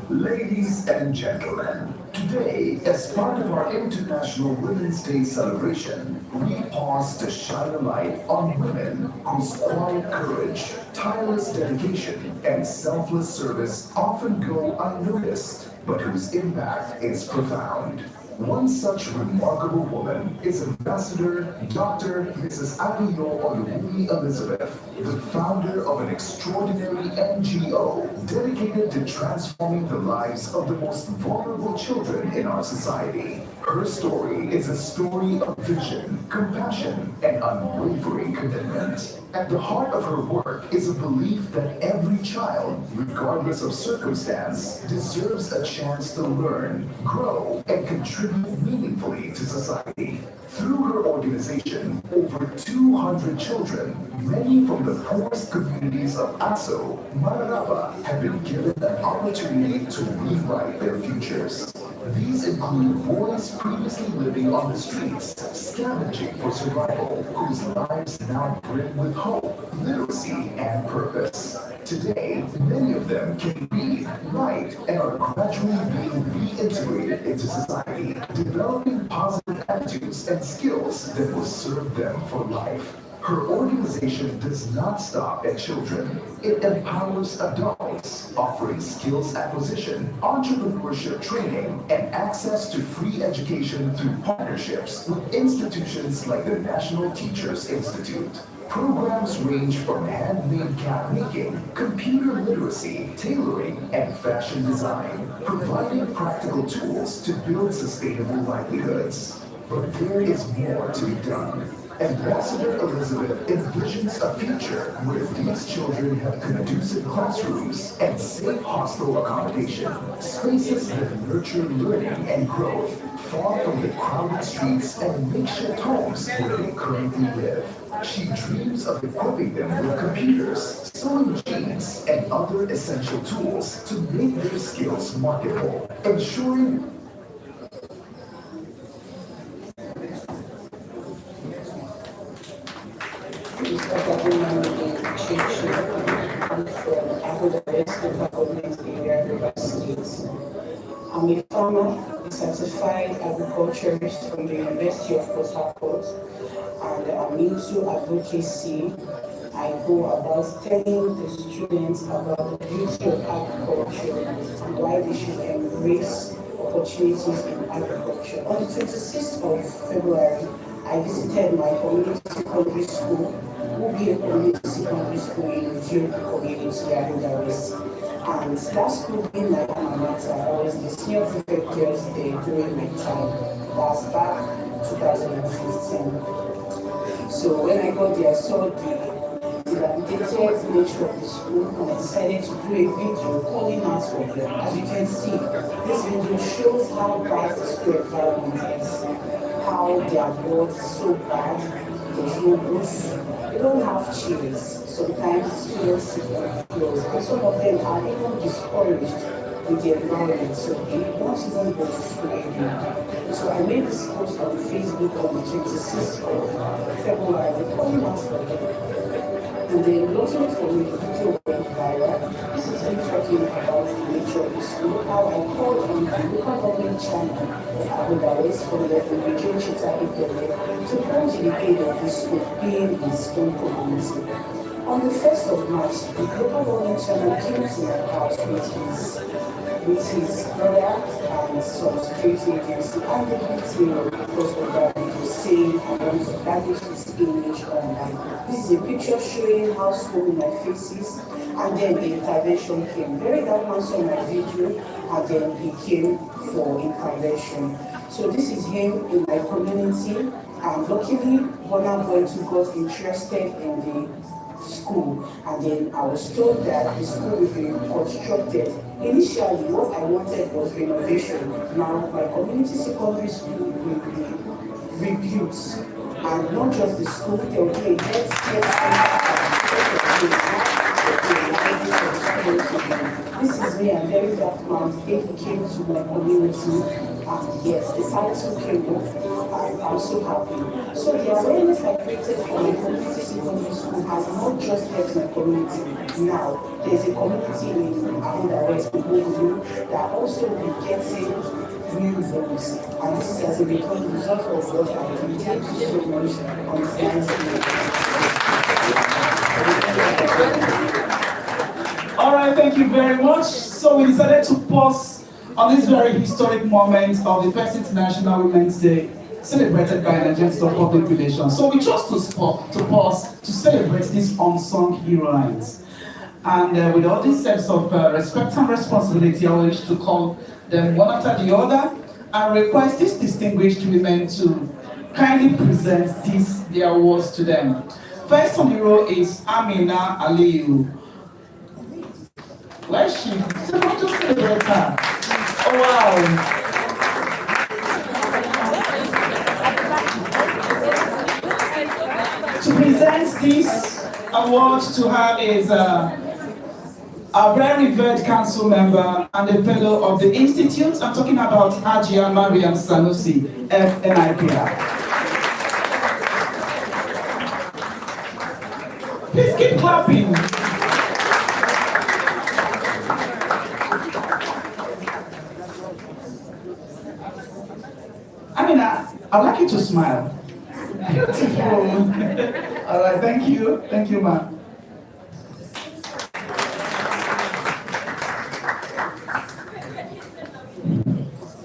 Ladies and gentlemen, today, as part of our International Women's Day celebration, we pause to shine a light on women whose quiet courage, tireless dedication, and selfless service often go unnoticed, but whose impact is profound. One such remarkable woman is Ambassador Dr. Mrs. Abiyo Oluwumi Elizabeth, the founder of an extraordinary NGO dedicated to transforming the lives of the most vulnerable children in our society. Her story is a story of vision, compassion, and unwavering commitment. At the heart of her work is a belief that every child, regardless of circumstance, deserves a chance to learn, grow, and contribute meaningfully to society. Through her organization, over 200 children, many from the poorest communities of Aso, Mararaba, have been given an opportunity to rewrite their futures. These include boys previously living on the streets, scavenging for survival, whose lives now brim with hope, literacy, and purpose. Today, many of them can read, write, and are gradually being reintegrated into society, developing positive attitudes and skills that will serve them for life. Her organization does not stop at children. It empowers adults, offering skills acquisition, entrepreneurship training, and access to free education through partnerships with institutions like the National Teachers Institute. Programs range from handmade cap making, computer literacy, tailoring, and fashion design, providing practical tools to build sustainable livelihoods. But there is more to be done. Ambassador Elizabeth envisions a future where these children have conducive classrooms and safe hostel accommodation, spaces that nurture learning and growth, far from the crowded streets and makeshift homes where they currently live. She dreams of equipping them with computers, sewing machines, and other essential tools to make their skills marketable, ensuring I'm a farmer, a certified agriculturist from the University of Port Harcourt, and I'm into advocacy. I go about telling the students about the beauty of agriculture and why they should embrace opportunities in agriculture. On the 26th of February, I visited my community secondary school, Ubi Community Secondary School in the community, Yahuda West. And that school being my alma mater, I was the senior prefect years there during my time. That's back 2015. So when I got there, I saw the dilapidated nature of the school and I decided to do a video calling out for them. As you can see, this video shows how bad the school environment is, how their boards are so bad, there's no roof, they don't have chairs. Sometimes students sit on floors, and some of them are even discouraged with the environment, so they don't even go to school again. So I made this post on Facebook on the 26th of February, calling out for them. And then luckily for me, the video went viral. This is me talking about the nature of the school, how I called on the local government channel of Abudares from the region Chita to come to the aid of this school being its own community. On the 1st of March, the local government channel came to my house with his brother and some security agency and the detail because of that video saying I want to damage his image online. This is a picture showing how swollen my face is, and then the intervention came. Very dark man saw my video and then he came for intervention. So this is him in my community, and luckily Bonner Boy got interested in the school, and then I was told that the school will be constructed. Initially, what I wanted was renovation. Now, my community secondary school will be rebuilt, and not just the school, there will be a health care center. This is me, I'm very dark man. He came to my community, and yes, the title came up, and I'm so happy. So the awareness I created for my community secondary school has not just helped my community. Now, there's a community in Abuda West that also will be getting new rooms, and this is as a result of what I do. Thank you so much on this nice day. All right, thank you very much. So we decided to pause on this very historic moment of the first International Women's Day, celebrated by Nigerian Institute of Public Relations. So we chose to pause to celebrate these unsung heroines. And with all these sets of respect and responsibility, I wish to call them one after the other and request these distinguished women to kindly present their awards to them. First on the row is Amina Aliyu. Where is she? So not just celebrate her. Oh wow. To present this award to her is a very revered council member and a fellow of the Institute. I'm talking about Hajia Mariam Sanusi, NIPR. Please keep clapping. I'd like you to smile. Beautiful. All right, thank you. Thank you, ma'am.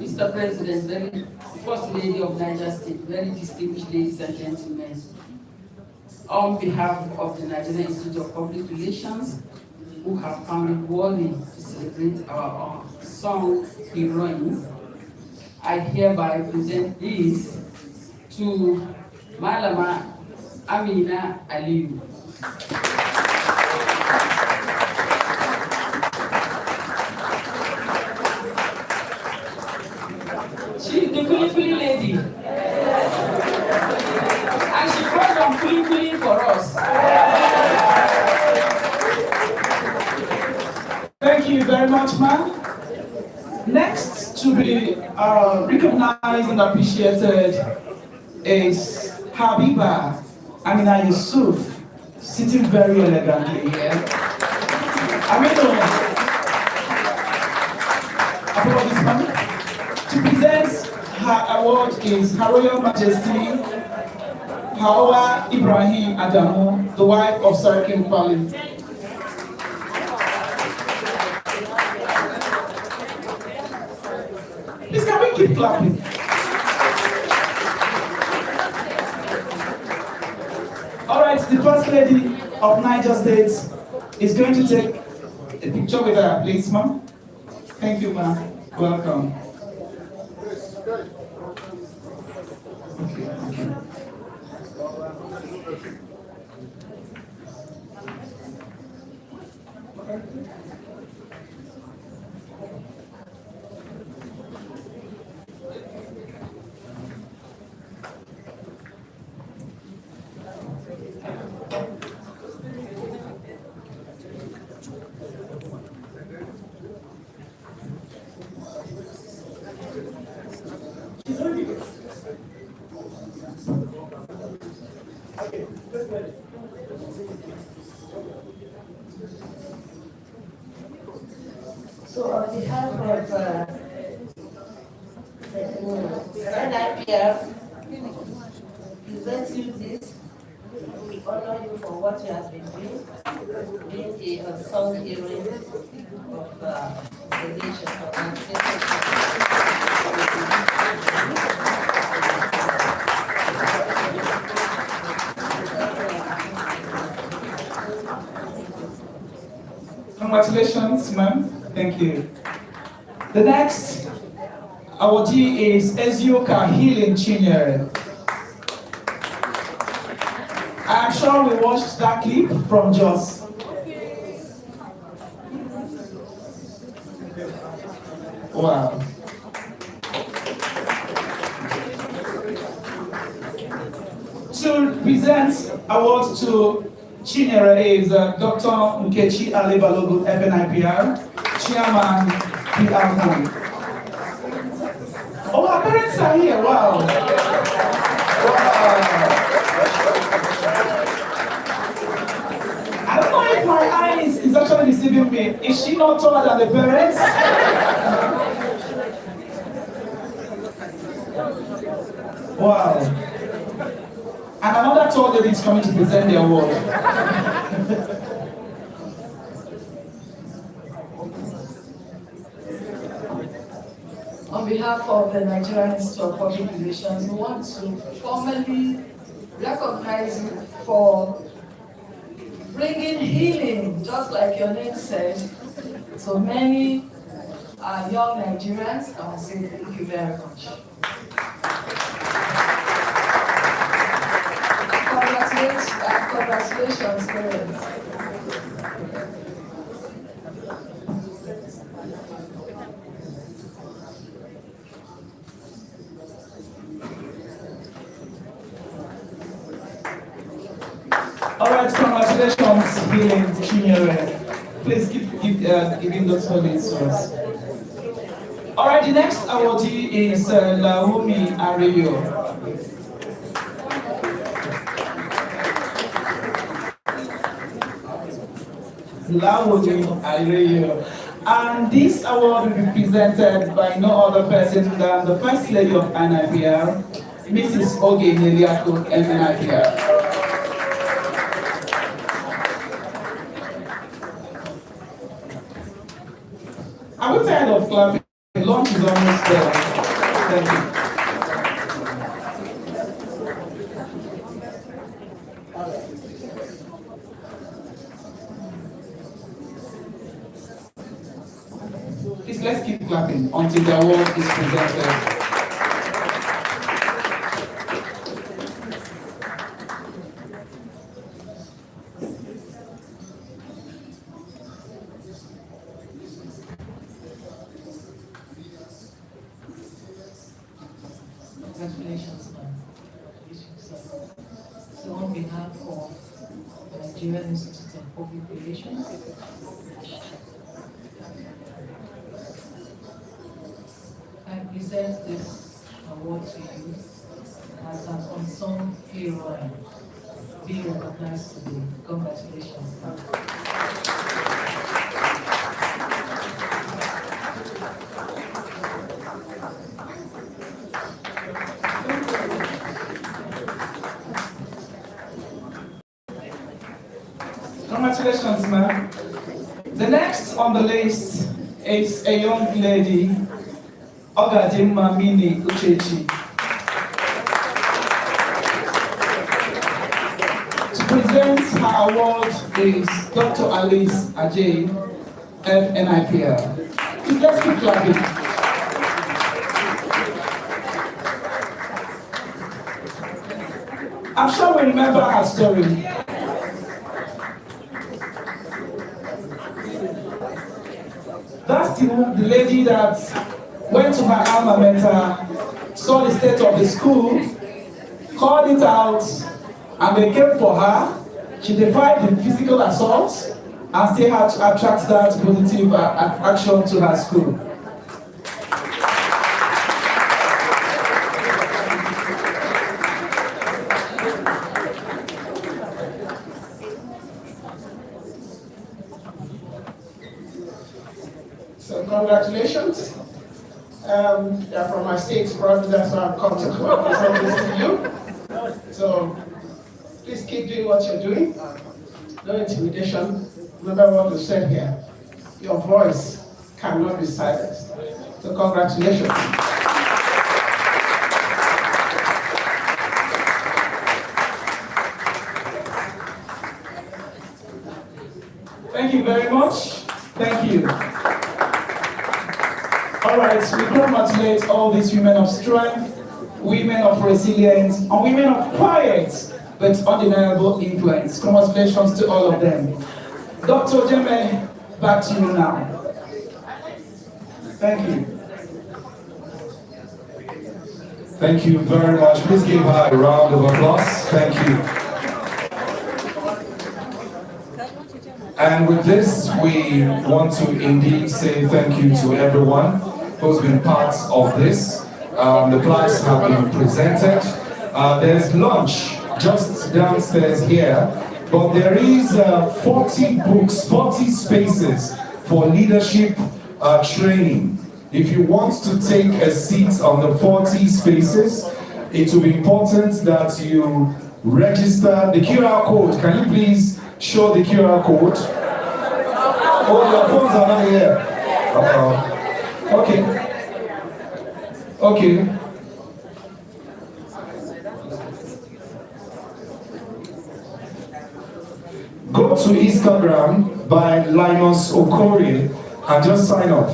Mr. President, very First Lady of Niger State, very distinguished ladies and gentlemen, on behalf of the Nigerian Institute of Public Relations, who have found it worthy to celebrate our unsung heroines, I hereby present this to Malama Amina Aliyu. She's the Kuli lady. And she brought some Kuli for us. Thank you very much, ma'am. Next to be recognized and appreciated is Habiba Amina Yusuf, sitting very elegantly here. Amina, to present her award is Her Royal Majesty Hawa Ibrahim Adamu, the wife of Sarkin Kwali. Please, can we keep clapping? All right, the First Lady of Niger State is going to take a picture with her, please, ma'am. Thank you, ma'am. Welcome. Okay, thank you. So on behalf of NIPR, present you this. We honor you for what you have been doing, being a unsung hero of the nation Congratulations, ma'am. Thank you. The next awardee is Ezioka Healing Chinyere. I'm sure we watched that clip from Jos. Wow. To present awards to Chinyere is Dr. Nkechi Alebalogu, FNIPR, Chairman, PR. Oh, our parents are here, wow. I don't know if my eyes is actually deceiving me. Is she not taller than the parents? Wow. And another tall lady is coming to present the award. On behalf of the Nigerian Institute of Public Relations, we want to formally recognize you for bringing healing, just like your name says, to many young Nigerians. I want to say thank you very much. Congratulations, parents. All right, congratulations, Healing Chinyere. Please keep giving those comments to us. All right, the next awardee is Laomi Areyo. Laomi Areyo. And this award will be presented by no other person than the First Lady of NIPR, Mrs. Oge Neliako, NIPR. Are we tired of clapping? Lunch is almost there. Thank you. Please, let's keep clapping until the award is presented. Congratulations, man. So on behalf of the Nigerian Institute of Public Relations, I present this award to you as an unsung hero being recognized today. Congratulations. Congratulations, ma'am. The next on the list is a young lady, Ogadimma Mini Uchechi. To present her award is Dr. Alice Ajay, NIPR. Please let's keep clapping. I'm sure we remember her story. That's the lady that went to her alma mater, saw the state of the school, called it out, and they came for her. She defied the physical assault and still had to attract that positive action to her school. So congratulations. You're from my state, probably that's why I've come to present this to you. So please keep doing what you're doing. No intimidation. Remember what we said here. Your voice cannot be silenced. So congratulations. Thank you very much. Thank you. All right, we congratulate all these women of strength, women of resilience, and women of quiet but undeniable influence. Congratulations to all of them. Dr. Jeme, back to you now. Thank you. Thank you very much. Please give her a round of applause. Thank you. And with this, we want to indeed say thank you to everyone who's been part of this. The plaques have been presented. There's lunch just downstairs here, but there is 40 books, 40 spaces for leadership training. If you want to take a seat on the 40 spaces, it will be important that you register the QR code. Can you please show the QR code? Oh, your phones are not here. Okay. Okay. Go to Instagram by Linus Okorie and just sign up.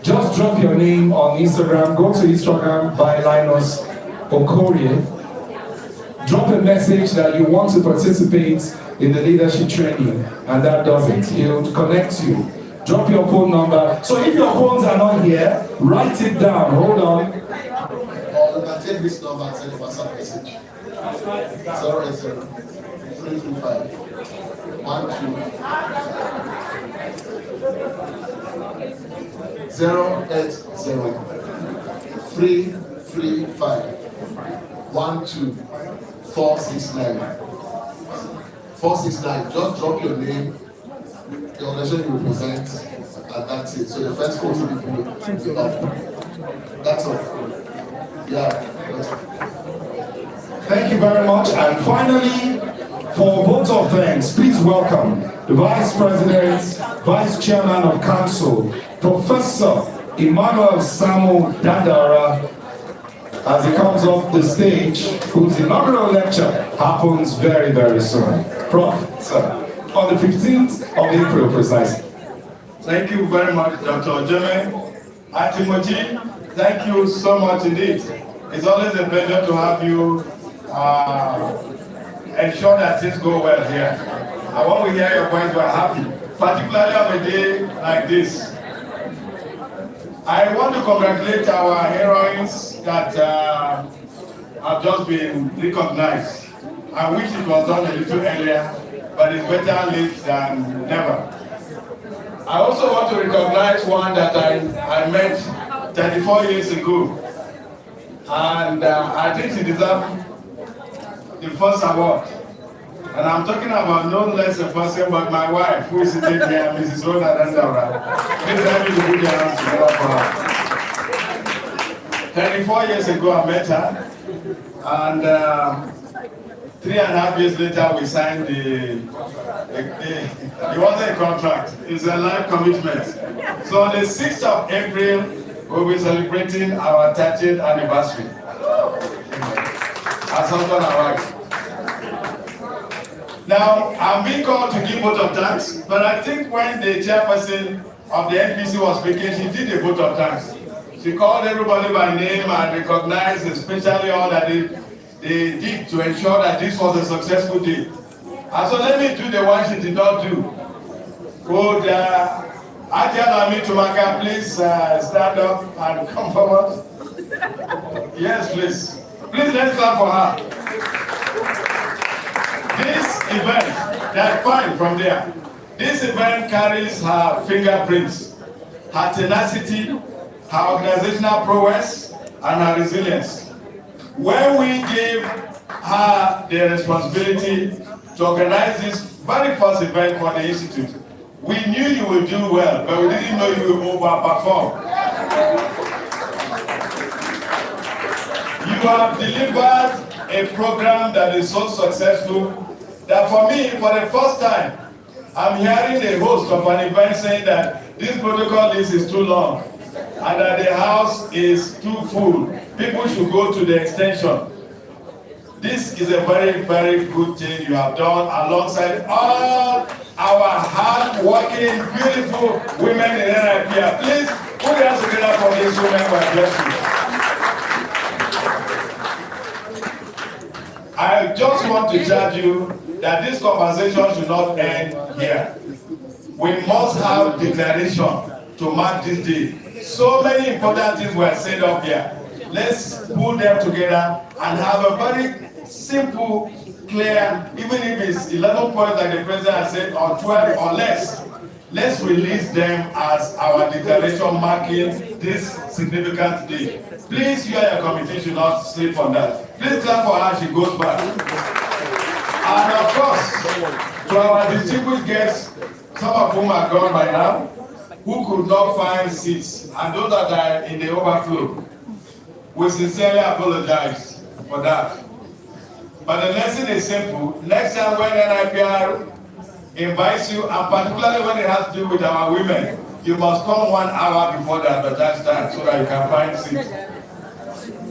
Just drop your name on Instagram. Go to Instagram by Linus Okorie. Drop a message that you want to participate in the leadership training, and that does it. He'll connect you. Drop your phone number. So if your phones are not here, write it down. Hold on. Or you can take this number and send a WhatsApp message. 080-335-12 080-335-12 469. Just drop your name, the organization you represent, and that's it. So the first 40 people up. That's all. Yeah. That's all. Thank you very much. And finally, for a vote of thanks, please welcome the Vice President, Vice Chairman of Council, Professor Emmanuel Samu Dadara, as he comes off the stage, whose inaugural lecture happens very, very soon. Prof, sir, on the 15th of April, precisely. Thank you very much, Dr. Jeme. Atimoji, thank you so much indeed. It's always a pleasure to have you ensure that things go well here. And when we hear your voice, we're happy, particularly on a day like this. I want to congratulate our heroines that have just been recognized. I wish it was done a little earlier, but it's better late than never. I also want to recognize one that I met 34 years ago, and I think she deserved the first award. And I'm talking about no less a person but my wife, who is sitting here, Mrs. Rona Dandaura. Please help me to put your hands together for her. 34 years ago I met her, and 3.5 years later we signed it wasn't a contract, it's a life commitment. So on the 6th of April, we'll be celebrating our 30th anniversary as husband and wife. Now, I'm being called to give vote of thanks, but I think when the chairperson of the NPC was speaking, she did a vote of thanks. She called everybody by name and recognized especially all that they did to ensure that this was a successful day. And so let me do the one she did not do. Would Ajay Tumaka please stand up and come forward? Yes, please. Please, let's clap for her. This event, that's fine from there. This event carries her fingerprints, her tenacity, her organizational prowess, and her resilience. When we gave her the responsibility to organize this very first event for the Institute, we knew you would do well, but we didn't know you would overperform. You have delivered a program that is so successful that for me, for the first time, I'm hearing the host of an event saying that this protocol list is too long and that the house is too full. People should go to the extension. This is a very, very good thing you have done alongside all our hard-working, beautiful women in NIPR. Please put your hands together for these women. God bless you. I just want to charge you that this conversation should not end here. We must have declaration to mark this day. So many important things were said up here. Let's pull them together and have a very simple, clear, even if it's 11 points like the president has said, or 12 or less. Let's release them as our declaration marking this significant day. Please, you and your committee should not sleep on that. Please clap for her as she goes back. And of course, to our distinguished guests, some of whom are gone by now, who could not find seats, and those that are in the overflow, we sincerely apologize for that. But the lesson is simple. Next time when NIPR invites you, and particularly when it has to do with our women, you must come 1 hour before the advertised time so that you can find seats.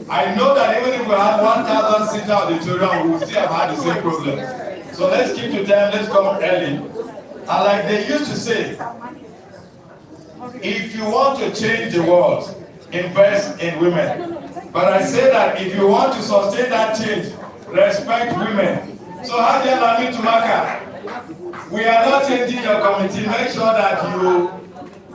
I know that even if we have 1,000 seater auditorium, we will still have had the same problem. So let's keep to time, let's come early. And like they used to say, if you want to change the world, invest in women. But I say that if you want to sustain that change, respect women. So Hadia Lami Tumaka, we are not changing your committee. Make sure that you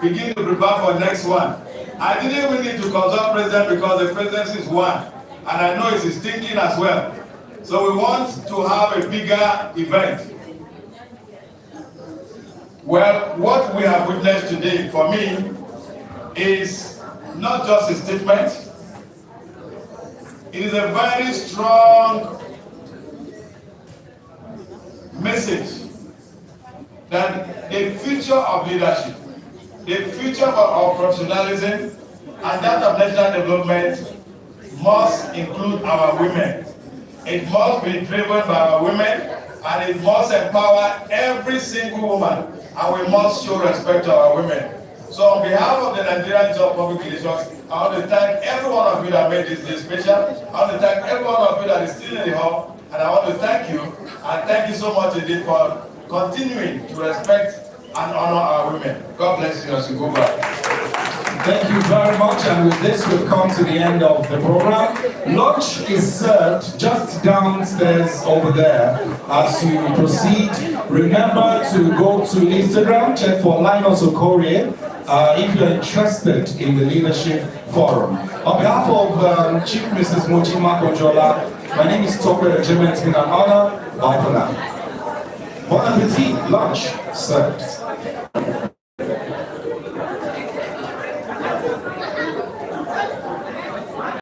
begin to prepare for the next one. I didn't even need to consult president because the presidency is one. And I know it's his thinking as well. So we want to have a bigger event. Well, what we have witnessed today, for me, is not just a statement. It is a very strong message that the future of leadership, the future of professionalism, and that of national development must include our women. It must be driven by our women, and it must empower every single woman, and we must show respect to our women. So on behalf of the Nigerian Institute of Public Relations, I want to thank every one of you that made this day special. I want to thank every one of you that is still in the hall, and I want to thank you, and thank you so much indeed for continuing to respect and honor our women. God bless you as you go back. Thank you very much, and with this we've come to the end of the program. Lunch is served just downstairs over there. As you proceed, remember to go to Instagram, check for Linus Okorie, if you're interested in the Leadership Forum. On behalf of Chief Mrs. Mojima Konjola, my name is Tope Regiment. It's been an honor. Bye for now. Bon appetit, lunch served.